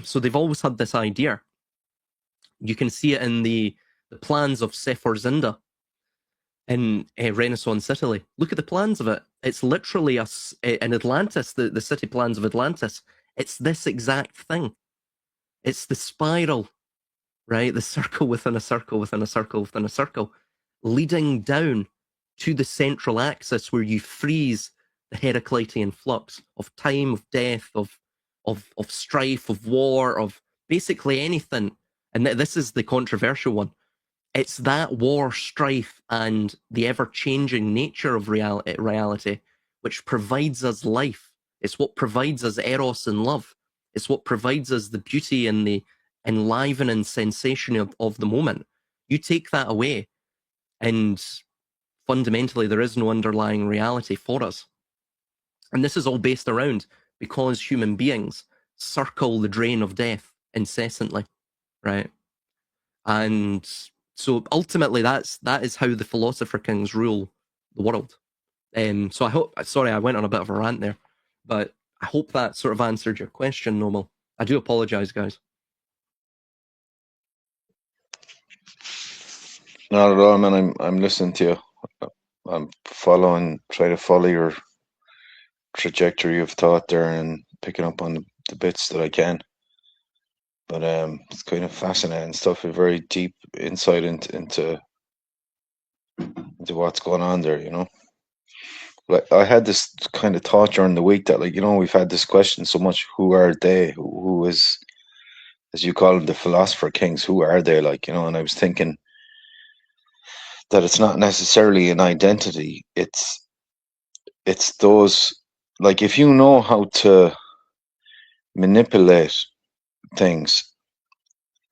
So they've always had this idea. You can see it in the plans of Zinda in Renaissance Italy. Look at the plans of it. It's literally in Atlantis, the city plans of Atlantis. It's this exact thing. It's the spiral, right? The circle within a circle within a circle within a circle, leading down to the central axis where you freeze the Heraclitean flux of time, of death, of strife, of war, of basically anything. And this is the controversial one. It's that war, strife, and the ever-changing nature of reality which provides us life. It's what provides us eros and love. It's what provides us the beauty and the enlivening sensation of the moment. You take that away, and fundamentally there is no underlying reality for us. And this is all based around because human beings circle the drain of death incessantly, right? And so ultimately that is how the philosopher kings rule the world. So I hope, sorry, I went on a bit of a rant there, but I hope that sort of answered your question, Nomal. I do apologize, guys. Not at all, man. I'm listening to you. I'm trying to follow your trajectory of thought there and picking up on the bits that I can. But it's kind of fascinating stuff. A very deep insight into what's going on there. Like I had this kind of thought during the week that, like, we've had this question so much. Who are they? Who is, as you call them, the philosopher kings? Who are they? Like, and I was thinking that it's not necessarily an identity. It's those, like, if you know how to manipulate things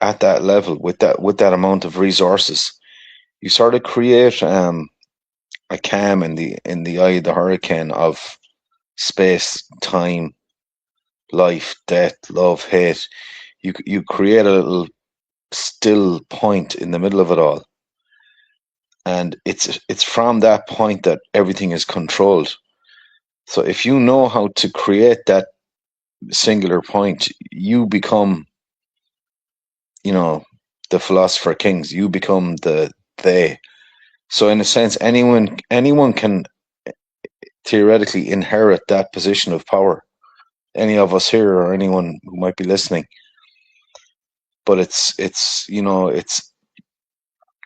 at that level with that amount of resources, you sort of create a calm in the eye of the hurricane of space, time, life, death, love, hate. You create a little still point in the middle of it all, and it's from that point that everything is controlled. So if you know how to create that singular point, you become, the philosopher kings. You become they. So in a sense, anyone can theoretically inherit that position of power. Any of us here or anyone who might be listening. But it's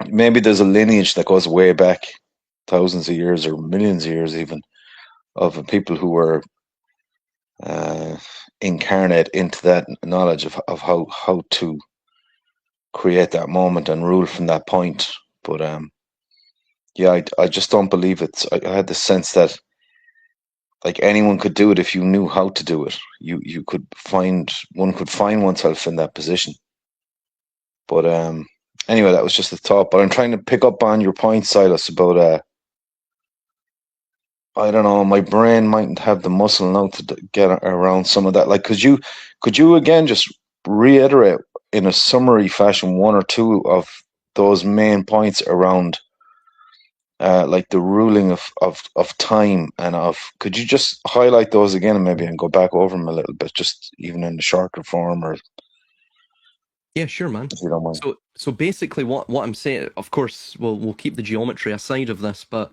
maybe there's a lineage that goes way back thousands of years or millions of years even, of people who were incarnate into that knowledge of how to create that moment and rule from that point. But yeah, I just don't believe it. I had the sense that, like, anyone could do it if you knew how to do it. You could find oneself in that position. But anyway, that was just a thought. But I'm trying to pick up on your point, Silas, about I don't know, my brain mightn't have the muscle now to get around some of that. Like, could you again just reiterate in a summary fashion one or two of those main points around like the ruling of time and could you just highlight those again and go back over them a little bit, just even in the shorter form, or Yeah, sure, man. if you don't mind. So basically what I'm saying, of course, we'll keep the geometry aside of this, but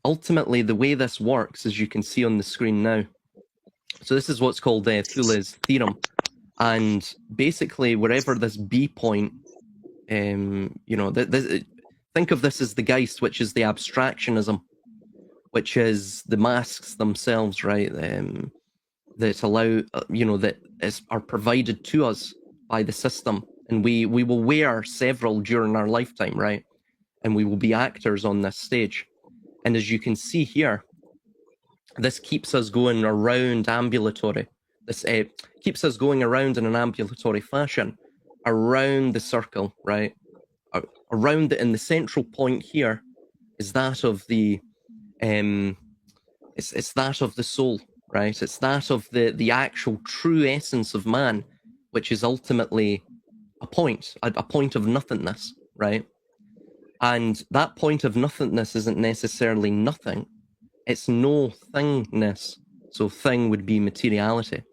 ultimately the way this works, as you can see on the screen now, so this is what's called Thule's theorem. And basically wherever this B point, think of this as the Geist, which is the abstractionism, which is the masks themselves, right? That allow, are provided to us by the system. And we will wear several during our lifetime, right? And we will be actors on this stage. And as you can see here, this keeps us going around ambulatory. This keeps us going around in an ambulatory fashion around the circle, right? Around it, and the central point here is that of the it's that of the soul, right? It's that of the actual true essence of man, which is ultimately a point of nothingness, right? And that point of nothingness isn't necessarily nothing. It's no thingness. So thing would be materiality.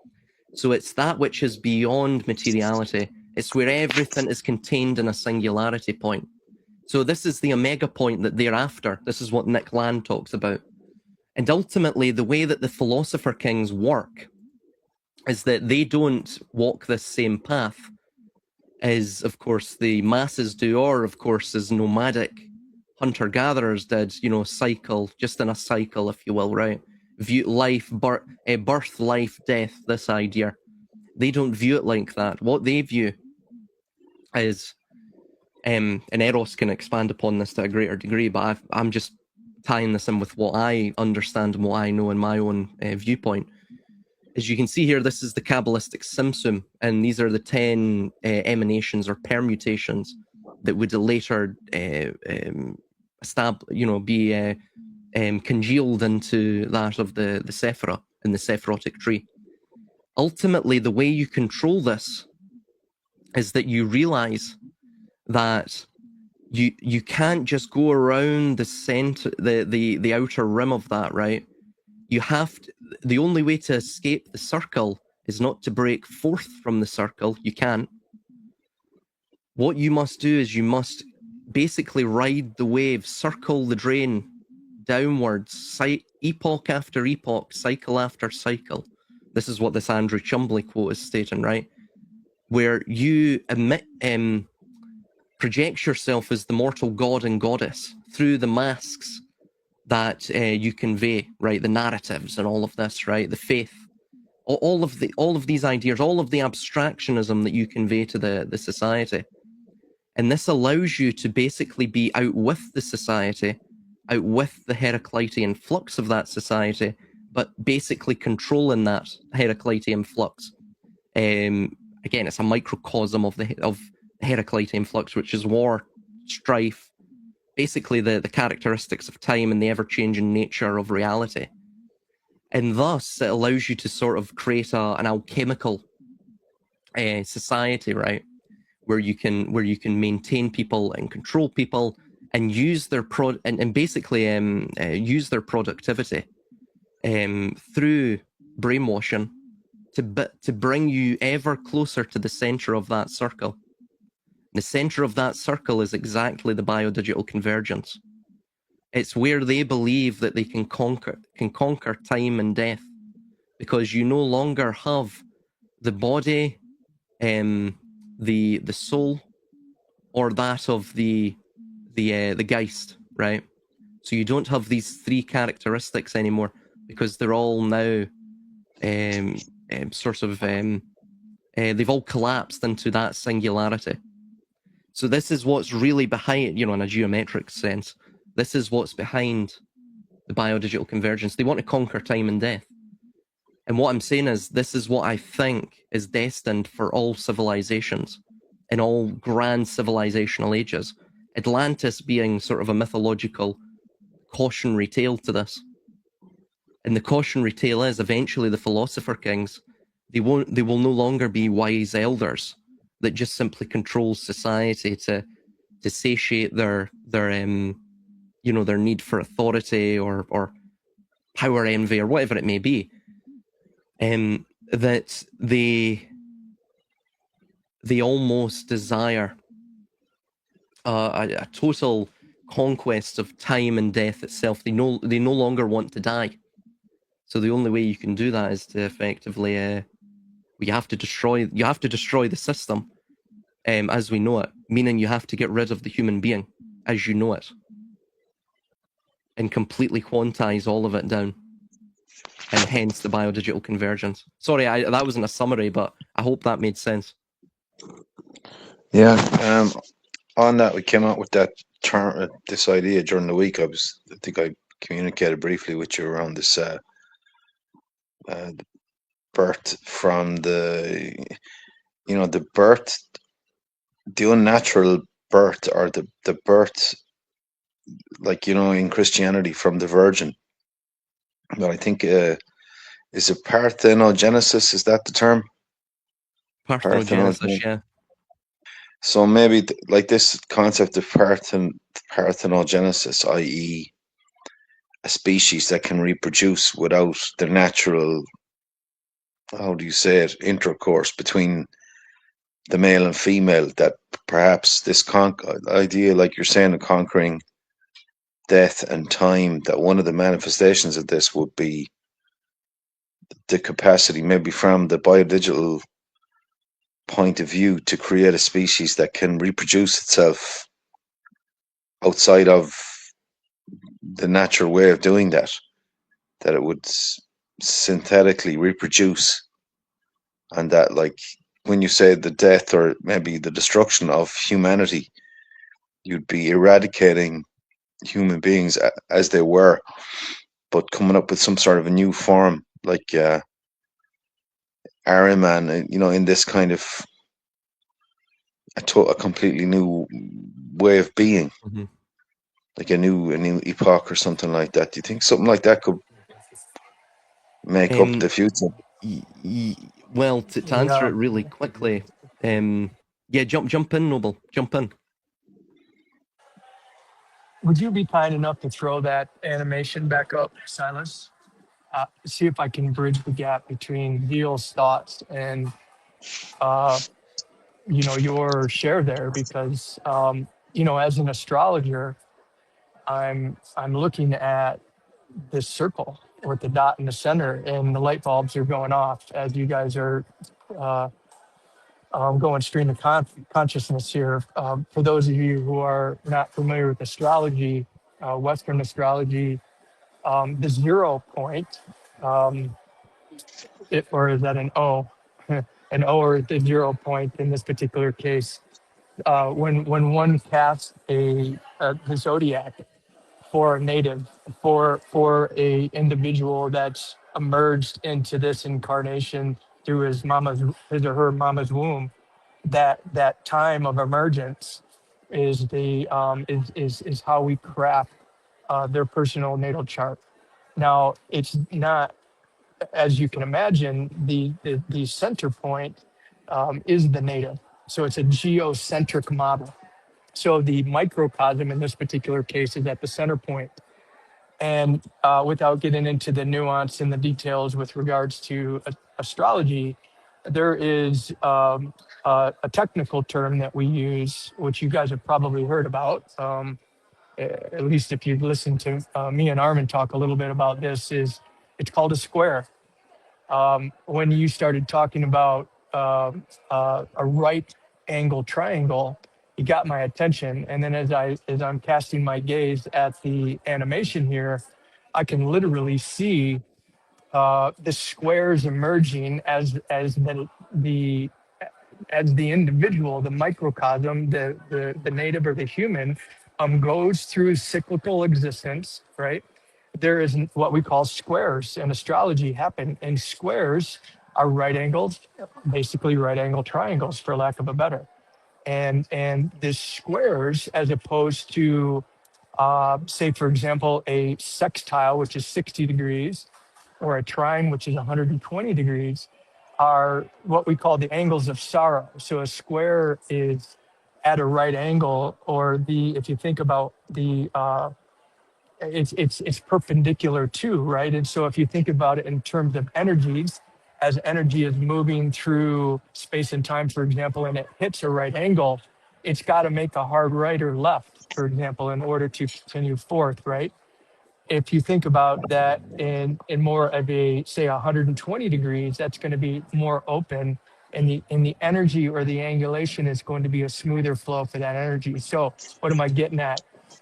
So it's that which is beyond materiality. It's where everything is contained in a singularity point. So this is the omega point that they're after. This is what Nick Land talks about. And ultimately, the way that the philosopher kings work is that they don't walk this same path as, of course, the masses do, or, of course, as nomadic hunter-gatherers did, you know, cycle, just in a cycle, if you will, right? View life, birth, life, death, this idea. They don't view it like that. What they view is, and Eros can expand upon this to a greater degree, but I'm just tying this in with what I understand and what I know in my own viewpoint. As you can see here, this is the Kabbalistic Simsum, and these are the 10 emanations or permutations that would later be congealed into that of the Sephirah in the Sephirotic tree. Ultimately, the way you control this is that you realize that you can't just go around the center, the outer rim of that, right? You have to, the only way to escape the circle is not to break forth from the circle. You can't. What you must do is you must basically ride the wave, circle the drain downwards, epoch after epoch, cycle after cycle. This is what this Andrew Chumbly quote is stating, right? Where you project yourself as the mortal god and goddess through the masks that you convey, right? The narratives and all of this, right? The faith, all of these ideas, all of the abstractionism that you convey to the society. And this allows you to basically be out with the society, out with the Heraclitean flux of that society, but basically controlling that Heraclitean flux. Again, it's a microcosm of the Heraclitean flux, which is war, strife, basically the characteristics of time and the ever-changing nature of reality. And thus, it allows you to sort of create an alchemical society, right? Where you can maintain people and control people and use their basically use their productivity through brainwashing to bring you ever closer to the center of that circle. The center of that circle is exactly the biodigital convergence. It's where they believe that they can conquer time and death, because you no longer have the body, the soul, or that of the Geist, right? So you don't have these three characteristics anymore, because they're all now they've all collapsed into that singularity. So this is what's really behind, in a geometric sense, this is what's behind the biodigital convergence. They want to conquer time and death. And what I'm saying is, this is what I think is destined for all civilizations in all grand civilizational ages. Atlantis being sort of a mythological cautionary tale to this. And the cautionary tale is, eventually the philosopher kings, they will no longer be wise elders that just simply control society to satiate their need for authority or power envy or whatever it may be. That they almost desire a total conquest of time and death itself. They no longer want to die. So the only way you can do that is to effectively you have to destroy the system as we know it, meaning you have to get rid of the human being as you know it and completely quantize all of it down, and hence the biodigital convergence. Sorry, that wasn't a summary, but I hope that made sense. Yeah. On that, we came out with that term, this idea during the week. I think I communicated briefly with you around this birth from the birth, the unnatural birth, or the birth, like, in Christianity, from the Virgin. But I think, is it parthenogenesis? Is that the term? Parthenogenesis, Parthenogenesis. yeah. So maybe like this concept of parthenogenesis, i.e., a species that can reproduce without the natural, how do you say it, intercourse between the male and female, that perhaps this idea, like you're saying, of conquering death and time, that one of the manifestations of this would be the capacity, maybe from the biodigital point of view, to create a species that can reproduce itself outside of the natural way of doing that it would synthetically reproduce, and that, like, when you say the death or maybe the destruction of humanity, you'd be eradicating human beings as they were, but coming up with some sort of a new form, like Ahriman, in this kind of a completely new way of being, Mhm. like a new epoch or something like that. Do you think something like that could make up Um, the future? well, to answer Yeah. it really quickly, yeah, jump in, Noble, jump in. Would you be kind enough to throw that animation back up, Silas? See if I can bridge the gap between Zeal's thoughts and uh, your share there, because as an astrologer, I'm looking at this circle with the dot in the center, and the light bulbs are going off as you guys are uh, going stream of consciousness here. For those of you who are not familiar with astrology, Western astrology, the 0 point, um, or is that an O? An O, or the 0 point in this particular case. When one casts the zodiac for a native, for a individual that's emerged into this incarnation through his or her mama's womb, that time of emergence is the is how we craft their personal natal chart. Now, it's not, as you can imagine, the center point is the native. So it's a geocentric model. So the microcosm in this particular case is at the center point. And without getting into the nuance and the details with regards to astrology, there is a technical term that we use, which you guys have probably heard about. At least if you've listened to me and Armin talk a little bit about this, is it's called a square. When you started talking about a right angle triangle, you got my attention. And then as I'm casting my gaze at the animation here, I can literally see the squares emerging the as the individual, the microcosm, the native or the human, goes through cyclical existence, right? There is what we call squares in astrology happen, and squares are right angles, basically right angle triangles, for lack of a better. And the squares, as opposed to, say, for example, a sextile, which is 60 degrees, or a trine, which is 120 degrees, are what we call the angles of sorrow. So a square is at a right angle, or if you think about it's perpendicular too, right? And so if you think about it in terms of energies, as energy is moving through space and time, for example, and it hits a right angle, it's got to make a hard right or left, for example, in order to continue forth, right? If you think about that in more of a, say, 120 degrees, that's going to be more open, and the energy or the angulation is going to be a smoother flow for that energy. So what am I getting at?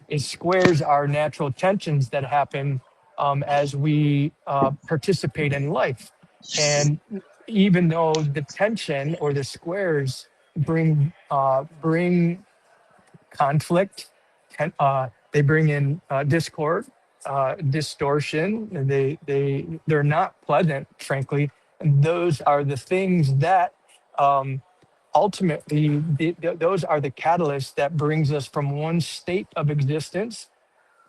Is squares are natural tensions that happen as we participate in life. And even though the tension or the squares bring conflict, they bring in discord, distortion. They're not pleasant, frankly. And those are the things that ultimately, those are the catalysts that brings us from one state of existence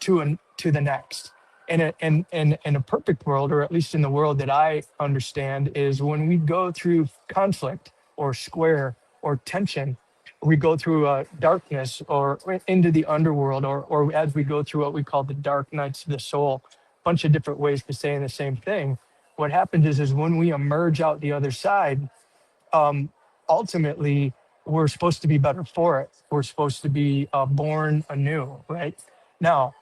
to the next. And in a perfect world, or at least in the world that I understand, is when we go through conflict or square or tension, we go through darkness or into the underworld, or as we go through what we call the dark nights of the soul, a bunch of different ways to saying the same thing. What happens is when we emerge out the other side, ultimately, we're supposed to be better for it. We're supposed to be born anew, right? Now,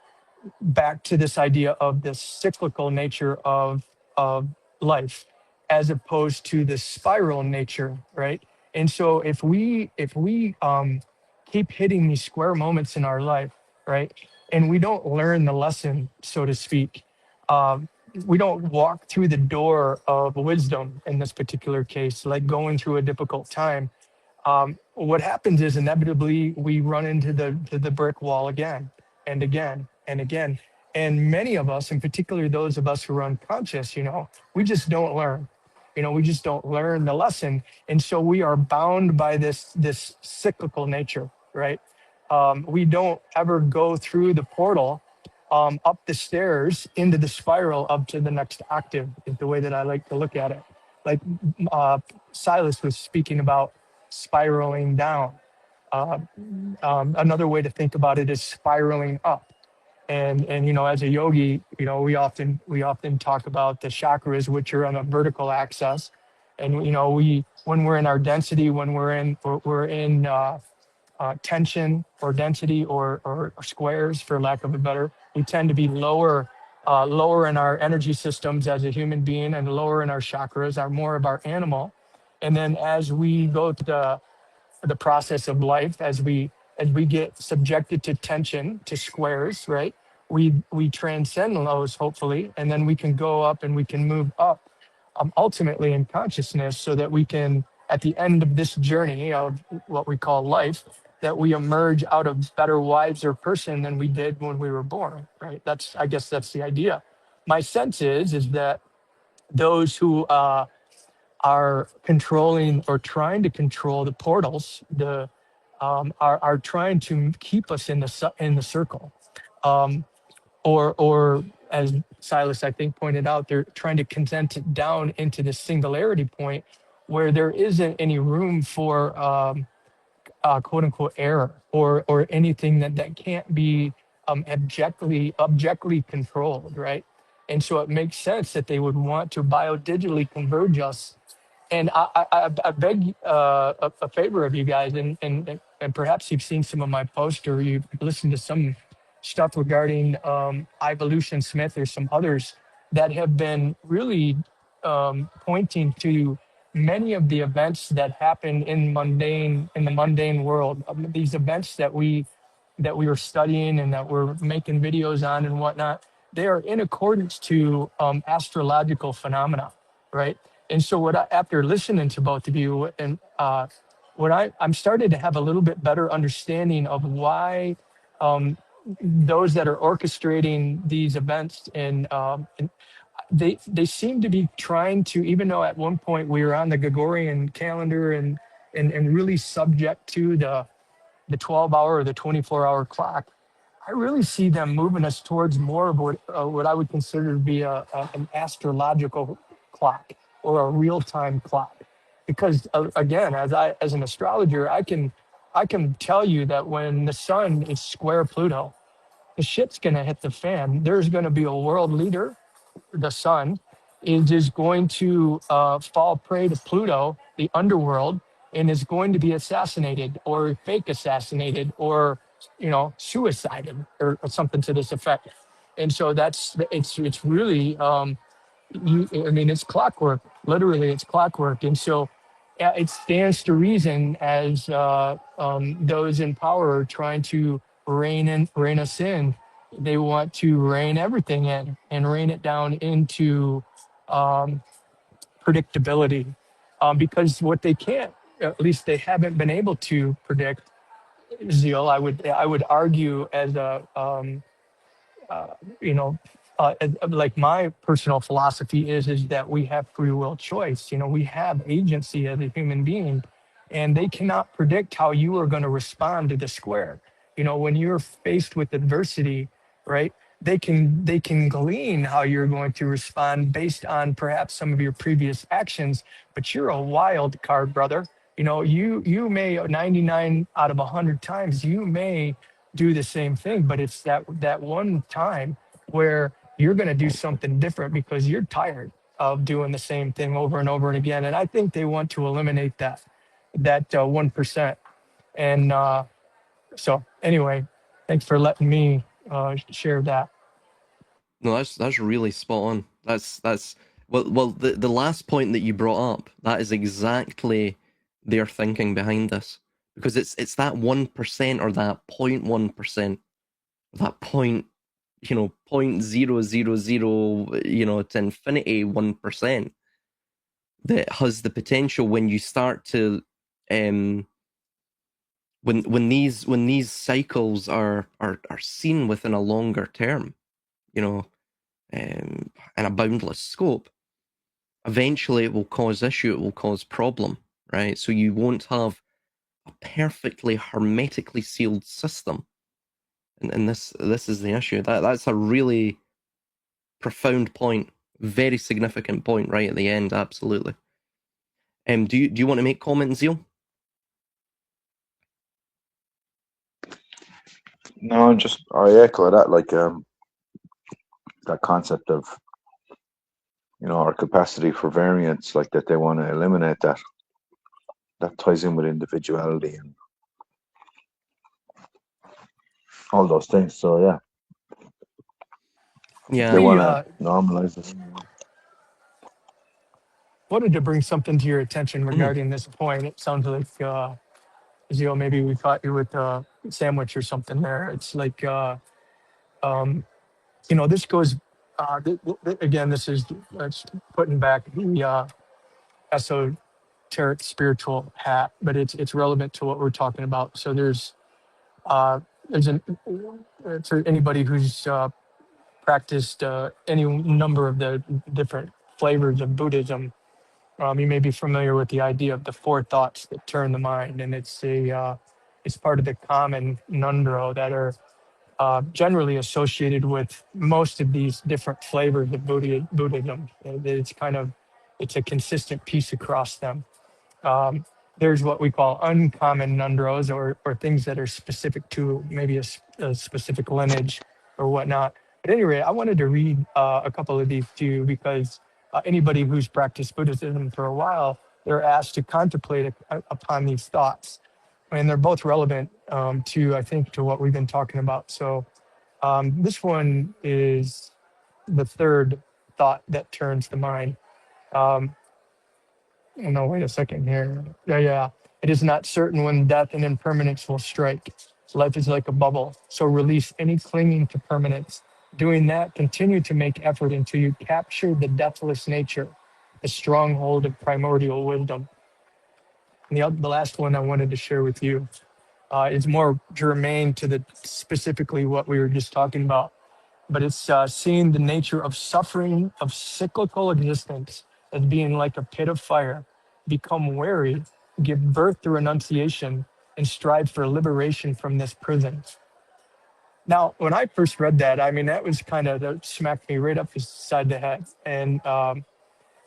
back to this idea of the cyclical nature of life as opposed to the spiral nature, right? And so if we keep hitting these square moments in our life, right, and we don't learn the lesson, so to speak, um, we don't walk through the door of wisdom in this particular case, like going through a difficult time. What happens is inevitably we run into the brick wall again and again and again. And many of us, in particular those of us who are unconscious, we just don't learn. We just don't learn the lesson, and so we are bound by this cyclical nature, right? We don't ever go through the portal, up the stairs into the spiral up to the next octave. Is the way that I like to look at it. Like Silas was speaking about spiraling down. Uh, Another way to think about it is spiraling up. And as a yogi, we often talk about the chakras, which are on a vertical axis. And we when we're in our density, when we're in tension or density or squares, for lack of a better, we tend to be lower in our energy systems as a human being, and lower in our chakras, are more of our animal. And then as we go to the process of life, as we get subjected to tension, to squares, right, we transcend those, hopefully, and then we can go up and we can move up, ultimately in consciousness, so that we can, at the end of this journey of what we call life, that we emerge out of better, wiser person than we did when we were born, right? I guess that's the idea. My sense is that those who are controlling or trying to control the portals, are trying to keep us in the circle, or as Silas, I think, pointed out, they're trying to condense it down into this singularity point where there isn't any room for quote unquote error, or anything that can't be objectively controlled, right? And so it makes sense that they would want to biodigitally converge us. And I beg a favor of you guys, and perhaps you've seen some of my posts, or you've listened to some stuff regarding Evolution Smith or some others that have been really pointing to many of the events that happen in the mundane world. These events that we are studying and that we're making videos on and whatnot, they are in accordance to astrological phenomena, right? And so after listening to both of you, and I'm starting to have a little bit better understanding of why those that are orchestrating these events, and they seem to be trying to, even though at one point we were on the Gregorian calendar and really subject to the 12-hour or the 24-hour clock, I really see them moving us towards more of what I would consider to be an astrological clock, or a real-time clock. Because again, as an astrologer, I can tell you that when the sun is square Pluto, the shit's going to hit the fan. There's going to be a world leader. The sun is going to fall prey to Pluto, the underworld, and is going to be assassinated, or fake assassinated, or suicided, or something to this effect. And so it's really it's clockwork. Literally, it's clockwork. And so it stands to reason, as those in power are trying to rein us in. They want to rein everything in and rein it down into um, predictability, because what they can't, at least they haven't been able to predict. Zeal, I would argue, as a you know, like my personal philosophy is that we have free will choice. We have agency as a human being, and they cannot predict how you are going to respond to the square. You know, when you're faced with adversity, right? They can glean how you're going to respond based on perhaps some of your previous actions, but you're a wild card, brother. You know, you may 99 out of 100 times you may do the same thing, but it's that one time where you're going to do something different because you're tired of doing the same thing over and over and again. And I think they want to eliminate that 1%. And so anyway, thanks for letting me share that. No, that's really spot on. That's well the last point that you brought up, that is exactly their thinking behind this. Because it's that 1% or that 0.1%, that point, you know, 0.000, you know, to infinity 1% that has the potential when you start to when these cycles are seen within a longer term, you know, in a boundless scope, eventually it will cause issue, it will cause problem, right? So you won't have a perfectly hermetically sealed system, and this is the issue. That's a really profound point, very significant point right at the end. Absolutely. Do you want to make comment, Zeal? No, I echo that. Like that concept of, you know, our capacity for variance, like that they want to eliminate that. That ties in with individuality and all those things. So yeah, Yeah. they want to normalize this. Wanted to bring something to your attention regarding this point. It sounds like Zeal, maybe we caught you with a sandwich or something there. It's like you know, this goes again. This is putting back the esoteric spiritual hat, but it's relevant to what we're talking about. So there's an for anybody who's practiced any number of the different flavors of Buddhism. You may be familiar with the idea of the four thoughts that turn the mind, and it's part of the common nundro that are generally associated with most of these different flavors of Buddhism. It's a consistent piece across them. Um, there's what we call uncommon nundros, or things that are specific to maybe a specific lineage or whatnot. At any rate, I wanted to read a couple of these to you because anybody who's practiced Buddhism for a while, they're asked to contemplate upon these thoughts. And they're both relevant I think, to what we've been talking about. So this one is the third thought that turns the mind. Um, Oh, no, wait a second here. Yeah. It is not certain when death and impermanence will strike. Life is like a bubble. So release any clinging to permanence. Doing that, continue to make effort until you capture the deathless nature, the stronghold of primordial wisdom. And the last one I wanted to share with you is more germane to the specifically what we were just talking about, but it's seeing the nature of suffering of cyclical existence as being like a pit of fire. Become wary, give birth to renunciation, and strive for liberation from this prison. Now, when I first read that, I mean, that was that smacked me right up beside the head. And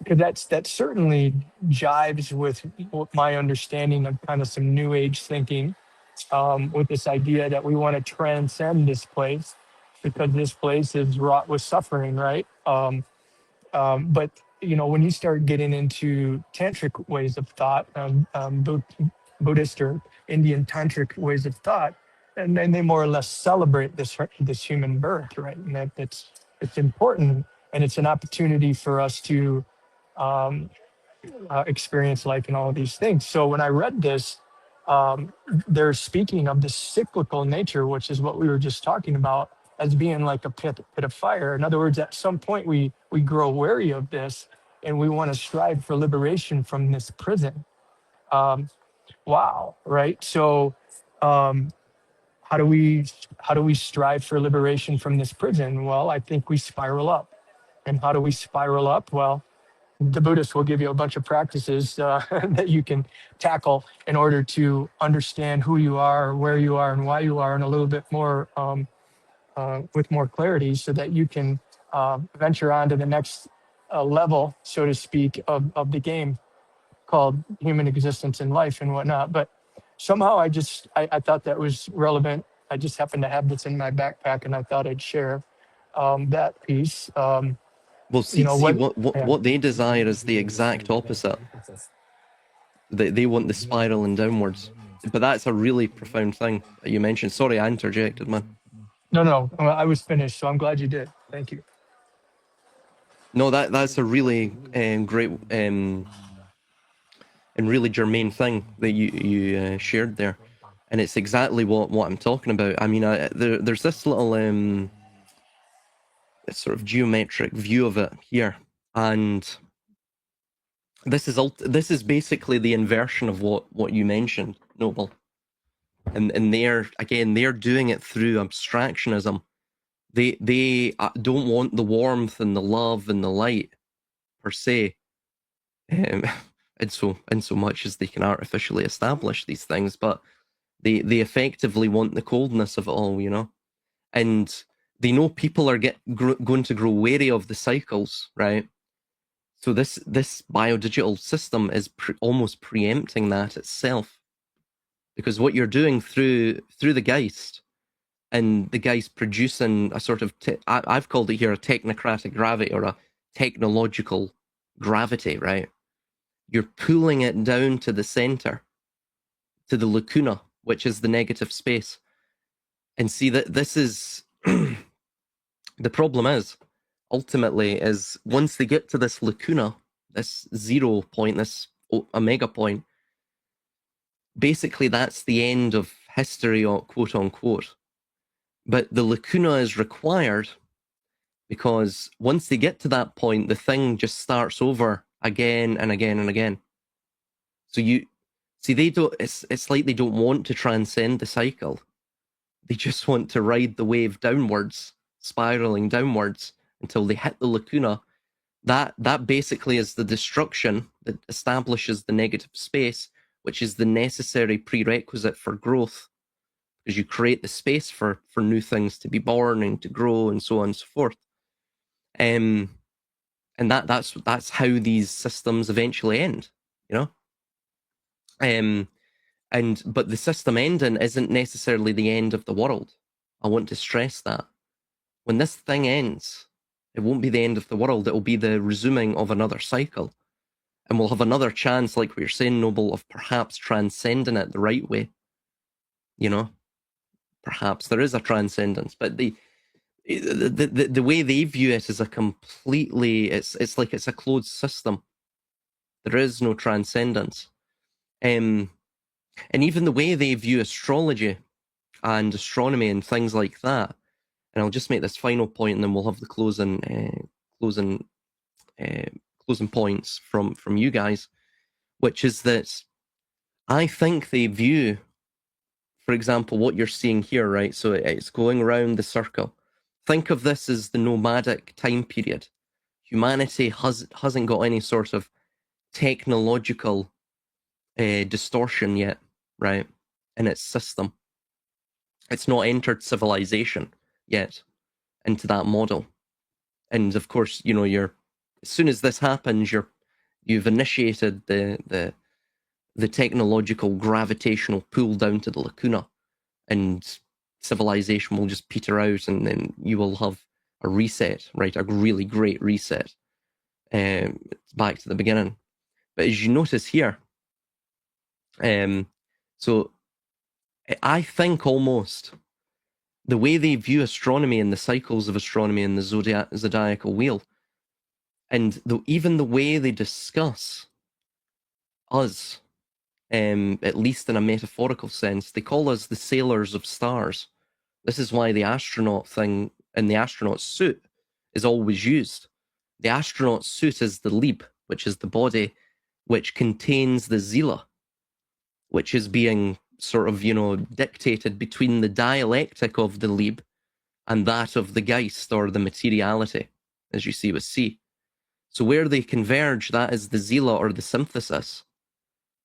because that certainly jives with my understanding of kind of some new age thinking, with this idea that we want to transcend this place because this place is wrought with suffering, right? But you know, when you start getting into tantric ways of thought, Buddhist or Indian tantric ways of thought, and then they more or less celebrate this human birth, right? And it's important, and it's an opportunity for us to experience life and all of these things. So when I read this, they're speaking of the cyclical nature, which is what we were just talking about, as being like a pit of fire. In other words, at some point we grow wary of this, and we want to strive for liberation from this prison. Wow, right? So, how do we strive for liberation from this prison? Well, I think we spiral up. And how do we spiral up? Well, the Buddhists will give you a bunch of practices that you can tackle in order to understand who you are, where you are, and why you are, and a little bit more with more clarity, so that you can venture on to the next level, so to speak, of the game called human existence and life and whatnot. But somehow I thought that was relevant. I just happened to have this in my backpack, and I thought I'd share that piece. Well, see, Yeah. what they desire is the exact opposite. They want the spiraling downwards. But that's a really profound thing that you mentioned. Sorry, I interjected, man. No, I was finished, so I'm glad you did. Thank you. No, that's a really great and really germane thing that you shared there, and it's exactly what I'm talking about. I mean, there's this little sort of geometric view of it here, and this is basically the inversion of what you mentioned, Noble, and they're doing it through abstractionism. They don't want the warmth and the love and the light per se, in so much as they can artificially establish these things, but they effectively want the coldness of it all, you know, and they know people are going to grow wary of the cycles, right? So this biodigital system is almost preempting that itself, because what you're doing through the Geist, and the guy's producing a sort of, I've called it here a technocratic gravity, or a technological gravity, right? You're pulling it down to the center, to the lacuna, which is the negative space. And see that this is, the problem is, ultimately, is once they get to this lacuna, this 0 point, this omega point, basically that's the end of history, or quote unquote. But the lacuna is required, because once they get to that point, the thing just starts over again and again and again. So you see, they don't. It's like they don't want to transcend the cycle. They just want to ride the wave downwards, spiraling downwards until they hit the lacuna. That basically is the destruction that establishes the negative space, which is the necessary prerequisite for growth, because you create the space for new things to be born and to grow and so on and so forth. And that's how these systems eventually end, you know. But the system ending isn't necessarily the end of the world. I want to stress that. When this thing ends, it won't be the end of the world. It will be the resuming of another cycle. And we'll have another chance, like we were saying, Noble, of perhaps transcending it the right way. You know, perhaps there is a transcendence, but the way they view it is a completely, it's like it's a closed system. There is no transcendence. And even the way they view astrology and astronomy and things like that, and I'll just make this final point, and then we'll have the closing points from you guys, which is that I think they view, for example, what you're seeing here, right? So it's going around the circle. Think of this as the nomadic time period. Humanity hasn't got any sort of technological distortion yet, right, in its system. It's not entered civilization yet into that model. And of course, you know, as soon as this happens, you've initiated the technological gravitational pull down to the lacuna, and civilization will just peter out, and then you will have a reset, right? A really great reset, back to the beginning. But as you notice here, so I think almost the way they view astronomy and the cycles of astronomy and the zodiacal wheel, and even the way they discuss us, at least in a metaphorical sense, they call us the sailors of stars. This is why the astronaut thing and the astronaut suit is always used. The astronaut suit is the Lieb, which is the body which contains the Zila, which is being sort of, you know, dictated between the dialectic of the Lieb and that of the Geist, or the materiality, as you see with C. So where they converge, that is the Zila, or the synthesis.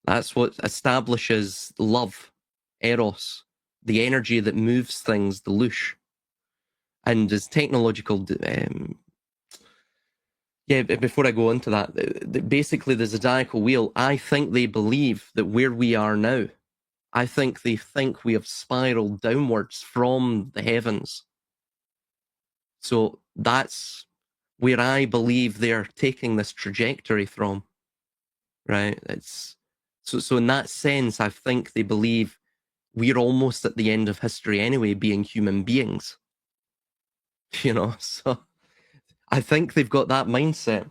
That's what establishes love, eros, the energy that moves things, the lush. And as technological, before I go into that, basically the zodiacal wheel, I think they believe that where we are now, I think they think we have spiraled downwards from the heavens. So that's where I believe they're taking this trajectory from, right? So in that sense, I think they believe we're almost at the end of history anyway, being human beings. So I think they've got that mindset,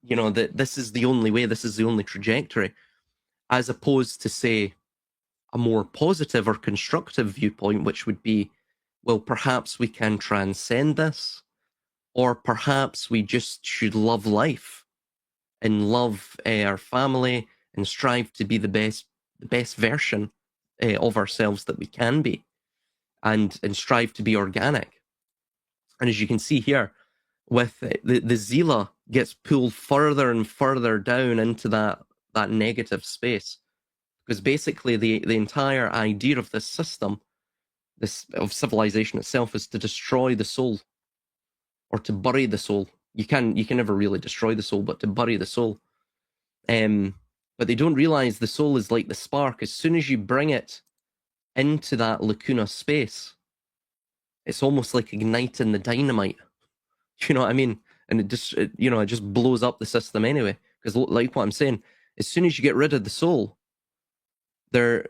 that this is the only way, this is the only trajectory, as opposed to, say, a more positive or constructive viewpoint, which would be, well, perhaps we can transcend this, or perhaps we just should love life and love our family and strive to be the best version of ourselves that we can be, and strive to be organic. And as you can see here, with the Zila gets pulled further and further down into that negative space, because basically the entire idea of this system, of civilization itself, is to destroy the soul, or to bury the soul. You can never really destroy the soul, but to bury the soul. But they don't realize the soul is like the spark. As soon as you bring it into that lacuna space, it's almost like igniting the dynamite. You know what I mean? And it just blows up the system anyway. Because like what I'm saying, as soon as you get rid of the soul, the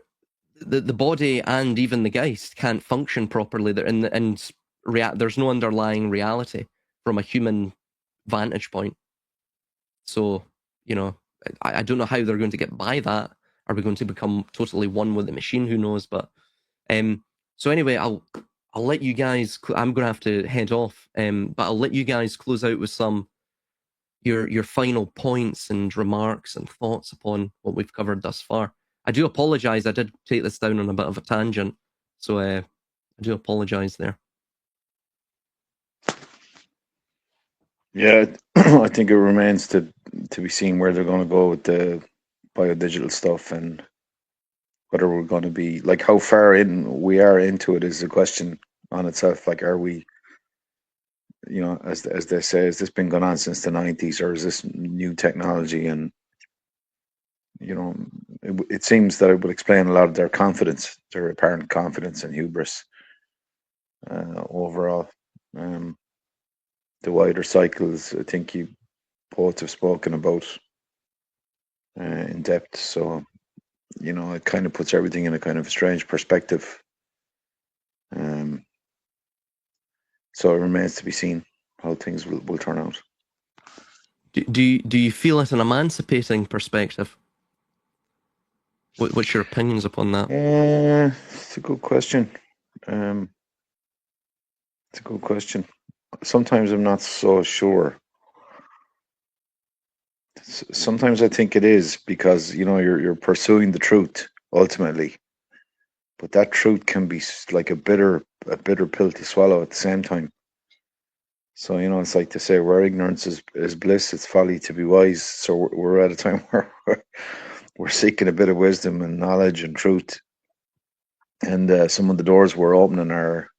body and even the geist can't function properly. There's no underlying reality from a human vantage point. So, I don't know how they're going to get by that. Are we going to become totally one with the machine? Who knows? But so anyway, I'll let you guys. I'm going to have to head off. But I'll let you guys close out with some your final points and remarks and thoughts upon what we've covered thus far. I do apologize. I did take this down on a bit of a tangent, so I do apologize there. Yeah, I think it remains to be seen where they're going to go with the biodigital stuff, and whether we're going to be, like, how far in we are into it is a question on itself. Like, are we, as they say, has this been going on since the 90s, or is this new technology? And it seems that it would explain a lot of their confidence, their apparent confidence and hubris overall. The wider cycles, I think you both have spoken about in depth. So, it kind of puts everything in a kind of strange perspective. So it remains to be seen how things will turn out. Do you feel it an emancipating perspective? What's your opinions upon that? It's a good question. It's a good question. Sometimes I'm not so sure. Sometimes I think it is, because you're pursuing the truth ultimately, but that truth can be like a bitter pill to swallow at the same time. So it's like to say, where ignorance is bliss, it's folly to be wise. So we're at a time where we're seeking a bit of wisdom and knowledge and truth, and some of the doors we're opening are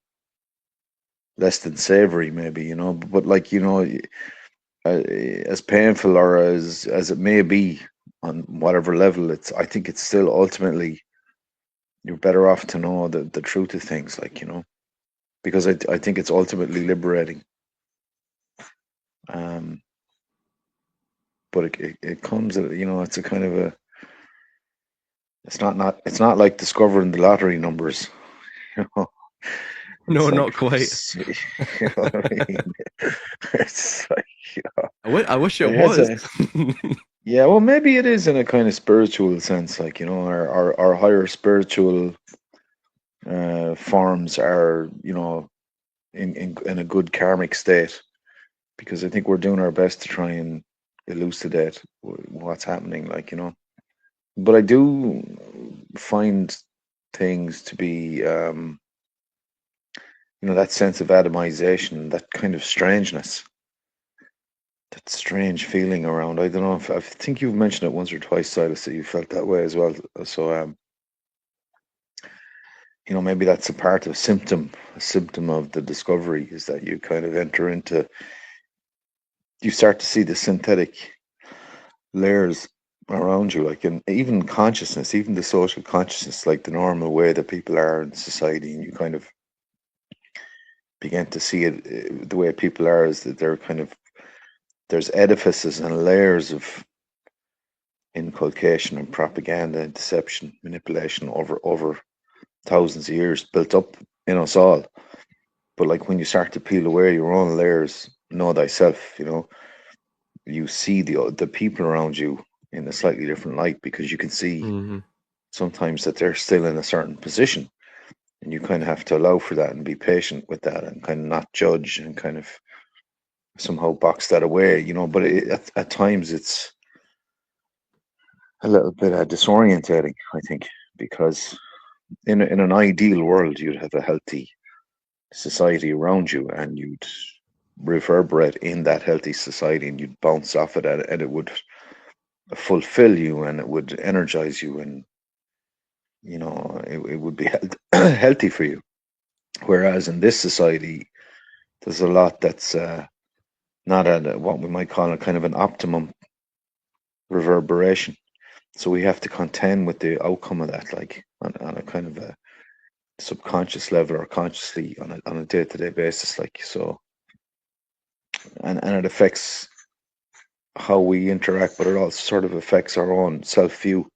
less than savory, maybe, but like, as painful or as it may be on whatever level, I think it's still ultimately, you're better off to know the truth of things, like, because I think it's ultimately liberating. But it comes at, it's a kind of a, it's not like discovering the lottery numbers, No, like, not quite. you know what I mean? It's like, I wish it was. Yeah, well, maybe it is in a kind of spiritual sense, like, our higher spiritual forms are, in a good karmic state, because I think we're doing our best to try and elucidate what's happening, like, But I do find things to be, that sense of atomization, that kind of strangeness strange feeling around. I don't know if I think you've mentioned it once or twice, Silas, that you felt that way as well. So maybe that's a symptom of the discovery, is that you kind of enter into, you start to see the synthetic layers around you, like, in even consciousness, even the social consciousness, like the normal way that people are in society, and you kind of begin to see it, the way people are, is that they're kind of, there's edifices and layers of inculcation and propaganda and deception, manipulation over thousands of years built up in us all. But like when you start to peel away your own layers, know thyself, you see the people around you in a slightly different light, because you can see Mm-hmm. sometimes that they're still in a certain position, and you kind of have to allow for that and be patient with that, and kind of not judge and kind of somehow box that away, but at times it's a little bit disorientating, I think, because in an ideal world you'd have a healthy society around you, and you'd reverberate in that healthy society, and you'd bounce off it, and it would fulfill you, and it would energize you, and it would be healthy for you. Whereas in this society, there's a lot that's not at what we might call a kind of an optimum reverberation. So we have to contend with the outcome of that, like on a kind of a subconscious level, or consciously on a day-to-day basis, like so. And it affects how we interact, but it also sort of affects our own self-view,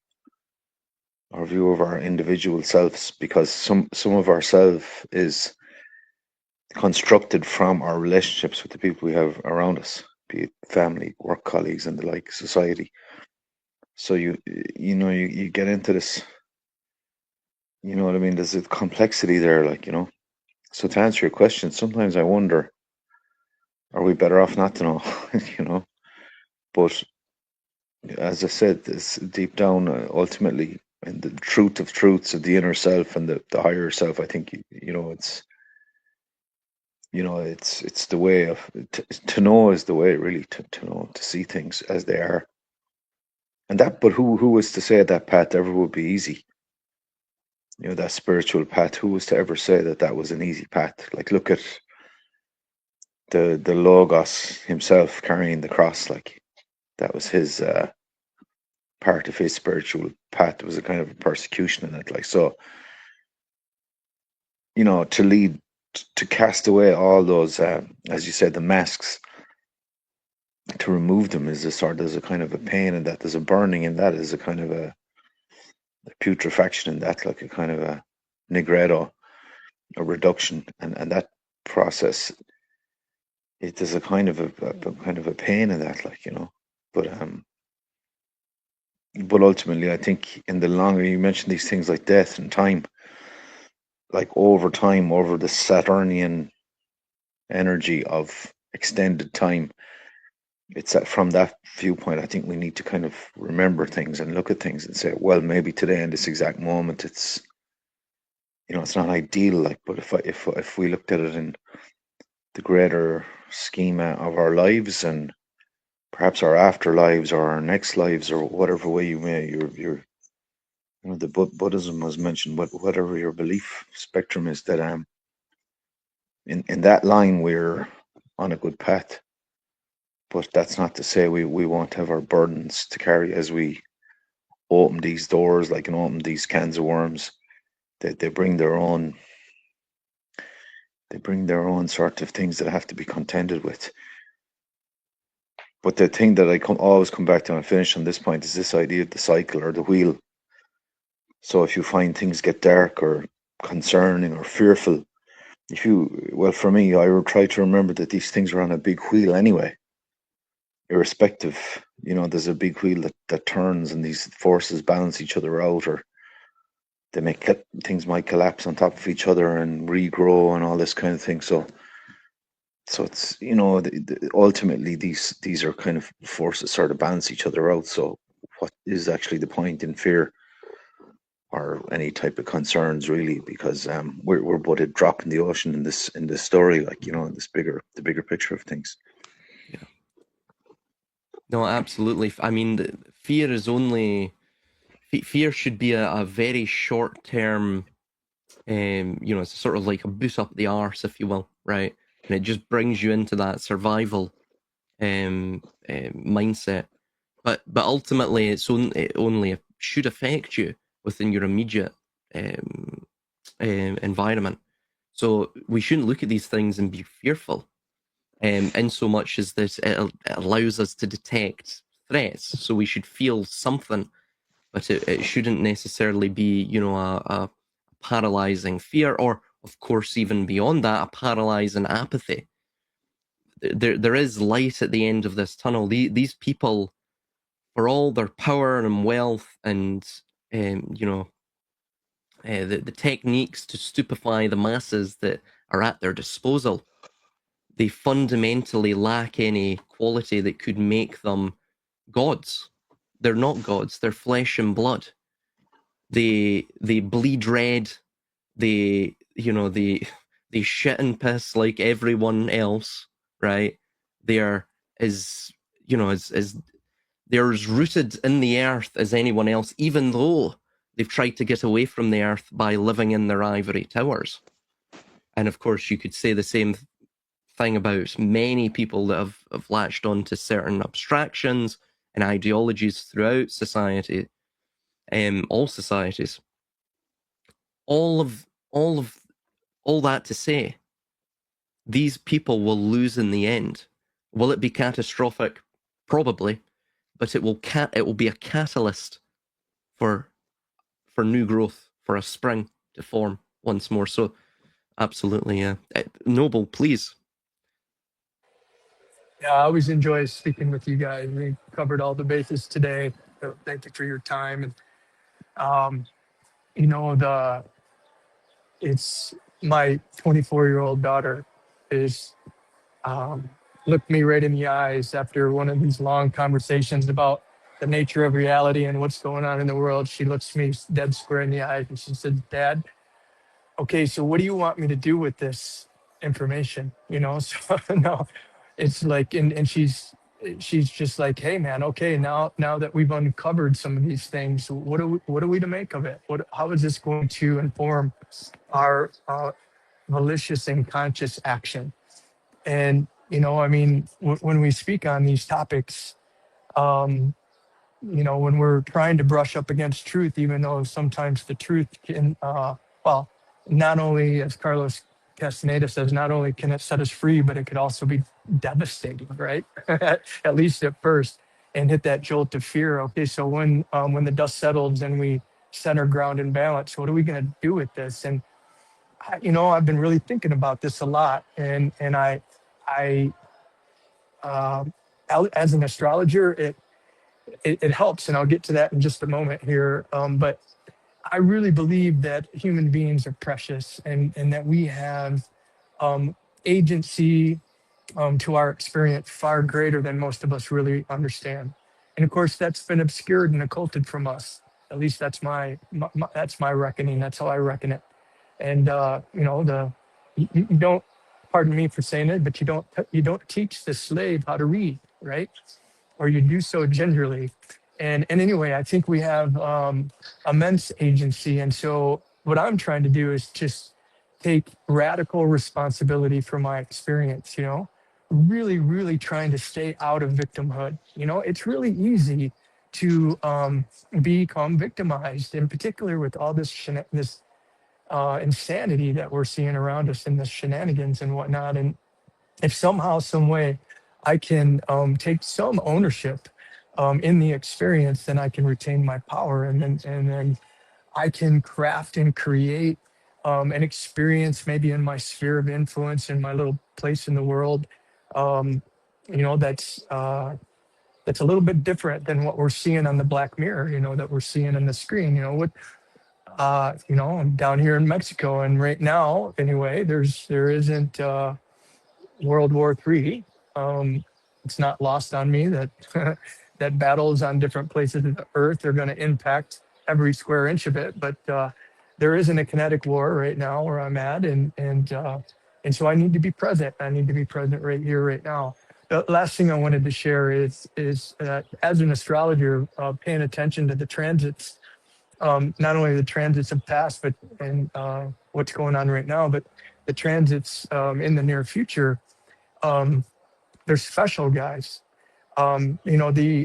our view of our individual selves, because some of our self is constructed from our relationships with the people we have around us, be it family, work colleagues, and the like, society. So you get into this, you know what I mean? There's a complexity there, like, So to answer your question, sometimes I wonder, are we better off not to know? But as I said, this deep down, ultimately, and the truth of truths of the inner self and the higher self, I think, it's the way of to know is the way, really, to know, to see things as they are. And that, but who was to say that path ever would be easy? That spiritual path, who was to ever say that that was an easy path? Like, look at the Logos himself carrying the cross, like that was his part of his spiritual path. It was a kind of a persecution in it, like, so, to cast away all those, as you said, the masks, to remove them is there's a kind of a pain in that, there's a burning in that, is a kind of a putrefaction in that, like a kind of a nigredo, a reduction, and that process, there's a kind of a pain in that, like, but ultimately, I think in the longer, you mentioned these things like death and time, like over time, over the Saturnian energy of extended time, it's from that viewpoint, I think we need to kind of remember things and look at things and say, well, maybe today in this exact moment, it's it's not ideal, like, but if we looked at it in the greater schema of our lives, and perhaps our afterlives or our next lives, or whatever way you may, your the Buddhism was mentioned, whatever your belief spectrum is, that in that line we're on a good path. But that's not to say we won't have our burdens to carry as we open these doors, like, and open these cans of worms. They bring their own sort of things that have to be contended with. But the thing that I always come back to, and finish on this point, is this idea of the cycle or the wheel. So if you find things get dark or concerning or fearful, for me, I would try to remember that these things are on a big wheel anyway, irrespective. There's a big wheel that turns, and these forces balance each other out, or they make things might collapse on top of each other and regrow and all this kind of thing. So it's, ultimately these are kind of forces sort of balance each other out. So what is actually the point in fear or any type of concerns, really? Because we're but a drop in the ocean in this story, like, in the bigger picture of things. Yeah. No, absolutely. I mean, fear is only fear should be a very short term. It's sort of like a boot up the arse, if you will, right? And it just brings you into that survival mindset. But ultimately, it only should affect you within your immediate environment. So we shouldn't look at these things and be fearful. In so much as this, it allows us to detect threats. So we should feel something, but it shouldn't necessarily be, a paralyzing fear, or of course, even beyond that, a paralyzing apathy. There is light at the end of this tunnel. These people, for all their power and wealth and the techniques to stupefy the masses that are at their disposal, they fundamentally lack any quality that could make them gods. They're not gods. They're flesh and blood. They bleed red. They shit and piss like everyone else, right? They are as they're as rooted in the earth as anyone else, even though they've tried to get away from the earth by living in their ivory towers. And of course, you could say the same thing about many people that have latched onto certain abstractions and ideologies throughout society, all societies. All that to say, these people will lose in the end. Will it be catastrophic? Probably, but it will be a catalyst for new growth, for a spring to form once more. So, absolutely, Noble, please. Yeah, I always enjoy speaking with you guys. We covered all the bases today. So thank you for your time. And you know, it's my 24-year-old daughter is looked me right in the eyes after one of these long conversations about the nature of reality and what's going on in the world. She looks me dead square in the eyes and she said, "Dad, okay, so what do you want me to do with this information?" So no, it's like, and she's just like, "Hey man, okay, now that we've uncovered some of these things, what are we to make of it? How is this going to inform our malicious and conscious action?" And I mean, when we speak on these topics, um, when we're trying to brush up against truth, even though sometimes the truth can, well, not only, as Carlos Castaneda says, not only can it set us free, but it could also be devastating, right? At least at first, and hit that jolt of fear. Okay, so when the dust settles and we center ground and balance, what are we going to do with this? And I've been really thinking about this a lot, and I as an astrologer, it helps, and I'll get to that in just a moment here. But I really believe that human beings are precious, and that we have agency to our experience far greater than most of us really understand. And of course, that's been obscured and occulted from us. At least that's that's my reckoning. That's how I reckon it. And you don't, pardon me for saying it, but you don't teach the slave how to read, right? Or you do so gingerly. And anyway, I think we have immense agency. And so what I'm trying to do is just take radical responsibility for my experience, really, really trying to stay out of victimhood. It's really easy to become victimized, in particular with all this insanity that we're seeing around us and the shenanigans and whatnot. And if somehow, some way, I can take some ownership in the experience, then I can retain my power, and then I can craft and create an experience, maybe in my sphere of influence, in my little place in the world. Um, that's a little bit different than what we're seeing on the Black Mirror. That we're seeing on the screen. I'm down here in Mexico, and right now, anyway, there isn't World War III. It's not lost on me that that battles on different places of the earth are going to impact every square inch of it. But there isn't a kinetic war right now where I'm at, and so I need to be present. I need to be present right here, right now. The last thing I wanted to share is as an astrologer, paying attention to the transits, not only the transits of past, but and what's going on right now, but the transits in the near future. They're special, guys.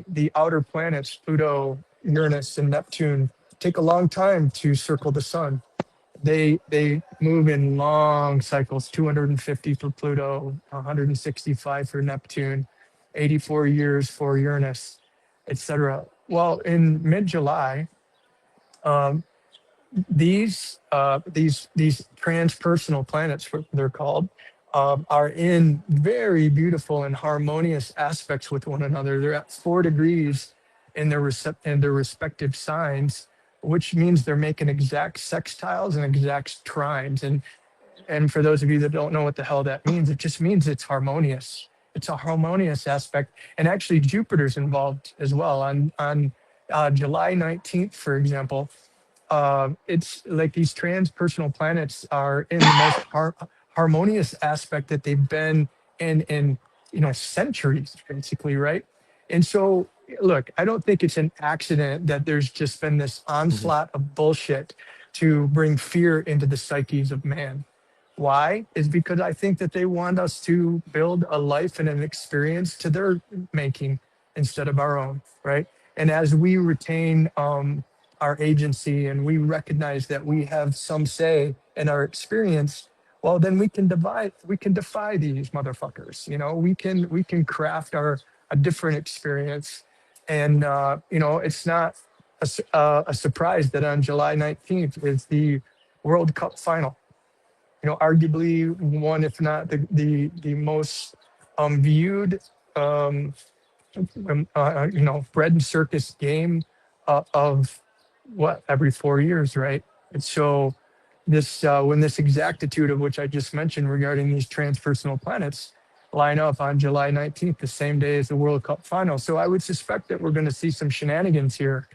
The outer planets, Pluto, Uranus, and Neptune, take a long time to circle the sun. They move in long cycles, 250 for Pluto, 165 for Neptune, 84 years for Uranus, etc. Well, in mid-July, um, these transpersonal planets, what they're called, are in very beautiful and harmonious aspects with one another. They're at 4 degrees in in their respective signs, which means they're making exact sextiles and exact trines. And for those of you that don't know what the hell that means, it just means it's harmonious. It's a harmonious aspect, and actually Jupiter's involved as well. On July 19th, for example, it's like these transpersonal planets are in the most harmonious aspect that they've been in centuries, basically, right? And so, look, I don't think it's an accident that there's just been this Mhm. onslaught of bullshit to bring fear into the psyches of man. Why? Is because I think that they want us to build a life and an experience to their making instead of our own, right? And as we retain our agency and we recognize that we have some say in our experience, well, then we can defy these motherfuckers. We can craft a different experience. And it's not a surprise that on July 19th is the World Cup final. Arguably one, if not the most viewed, um, bread and circus game of what, every 4 years, right? And so this when this exactitude of which I just mentioned regarding these transpersonal planets line up on July 19th, the same day as the World Cup final. So I would suspect that we're going to see some shenanigans here.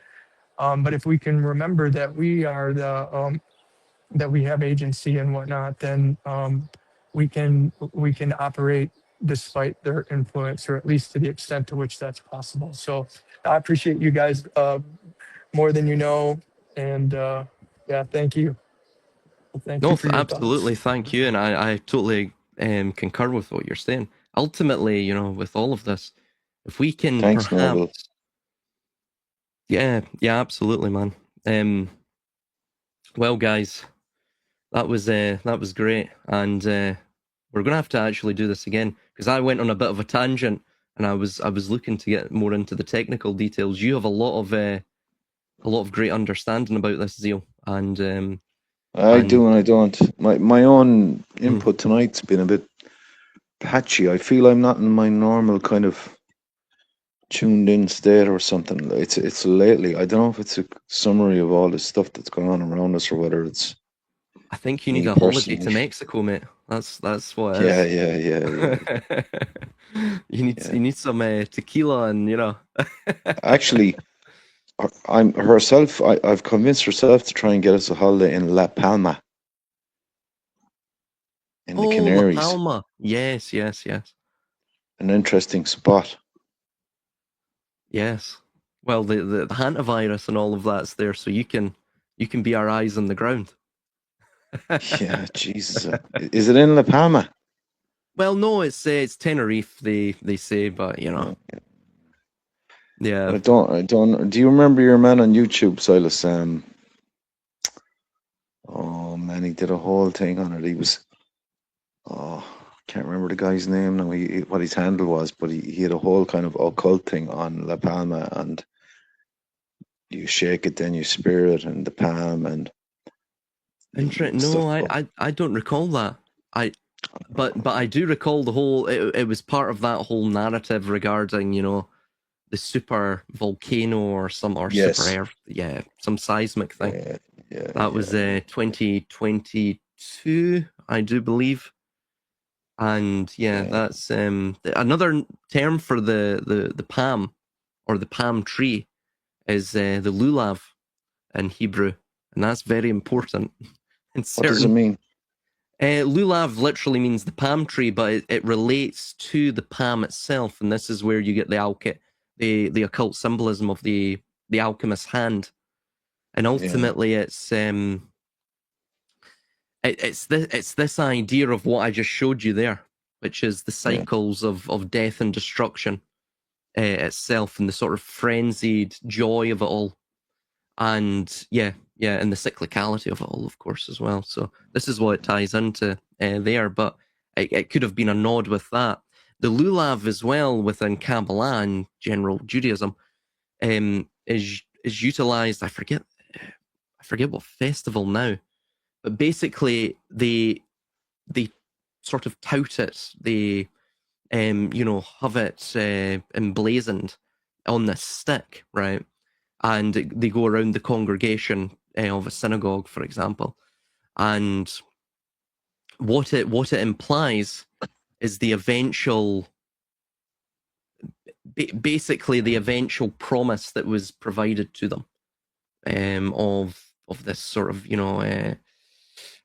But if we can remember that that we have agency and whatnot, then we can operate despite their influence, or at least to the extent to which that's possible. So I appreciate you guys more than you know, and yeah, thank you. Thank No, you for your absolutely. thoughts. Thank you. And I totally concur with what you're saying. Ultimately, with all of this, if we can Thanks, perhaps, Noble. yeah, absolutely, man. Well, guys, that was great. And we're going to have to actually do this again because I went on a bit of a tangent and I was looking to get more into the technical details. You have a lot of great understanding about this, Zeal. I And do and I don't. My own mm, input tonight's been a bit patchy. I feel I'm not in my normal kind of tuned in state or something. It's lately. I don't know if it's a summary of all the stuff that's going on around us or whether it's I think you need me a holiday personally. to Mexico, mate. That's what it Yeah, is. yeah, yeah, yeah, You yeah. need some tequila and Actually, I'm herself. I've convinced herself to try and get us a holiday in La Palma in the Oh, La Canaries. Palma. Yes, yes, yes, An interesting spot. yes. Well, the hantavirus and all of that's there, so you can be our eyes on the ground. Yeah, Jesus. Is it in La Palma? Well, no, it's Tenerife. They say, but Oh, yeah. I don't. Do you remember your man on YouTube, Silas? Oh man, he did a whole thing on it. He was, oh, can't remember the guy's name now. What his handle was, but he had a whole kind of occult thing on La Palma, and you shake it, then you spear it, and the palm, and stuff. No, I don't recall that. I but I do recall the whole. It was part of that whole narrative regarding the super volcano or super Yes. earth, yeah, some seismic thing. Yeah, yeah, That was yeah, 2022, I do believe. And yeah, yeah. that's another term for the palm or the palm tree is the lulav in Hebrew, and that's very important in What does it certain. mean? Lulav literally means the palm tree, but it relates to the palm itself, and this is where you get the occult symbolism of the alchemist's hand, and ultimately it's this idea of what I just showed you there, which is the cycles of death and destruction itself, and the sort of frenzied joy of it all, and and the cyclicality of it all, of course, as well. So this is what it ties into there, but it could have been a nod with that. The lulav as well within Kabbalah and general Judaism is utilized. I forget what festival now, but basically they sort of tout it. They have it emblazoned on this stick, right? And they go around the congregation of a synagogue, for example, and what it implies is the eventual, basically the eventual promise that was provided to them of this sort of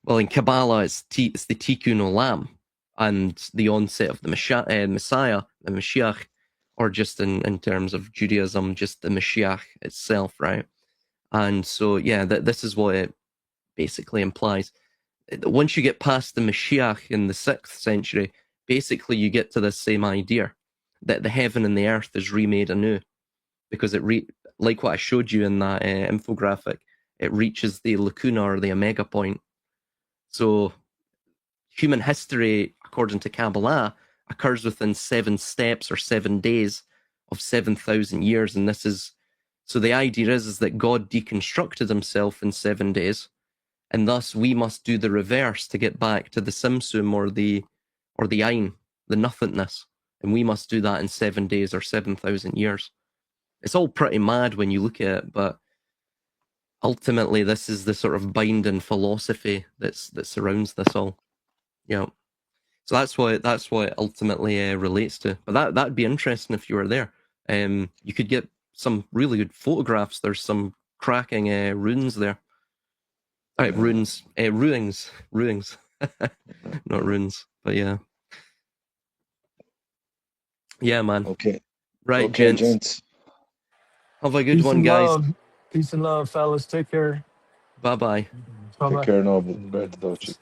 well, in Kabbalah it's the Tikkun Olam and the onset of the Messiah, the Mashiach, or just in terms of Judaism, just the Mashiach itself, right? And so, this is what it basically implies. Once you get past the Mashiach in the 6th century, basically you get to this same idea, that the heaven and the earth is remade anew, because like what I showed you in that infographic, it reaches the lacuna or the omega point. So human history, according to Kabbalah, occurs within 7 steps or 7 days of 7,000 years. And this is, so the idea is that God deconstructed himself in 7 days, and thus we must do the reverse to get back to the Simsum or the Ein, the nothingness. And we must do that in 7 days or 7,000 years. It's all pretty mad when you look at it, but ultimately this is the sort of binding philosophy that surrounds this all. Yeah. So that's what it ultimately relates to. But that'd be interesting if you were there. You could get some really good photographs. There's some cracking runes there. Ruins, not runes. But yeah, man. Okay. Right, Okay, gents. Have a good Peace one, and guys. love. Peace and love, fellas. Take care. Bye-bye. Bye-bye. Take care, Noble. Great to talk to you.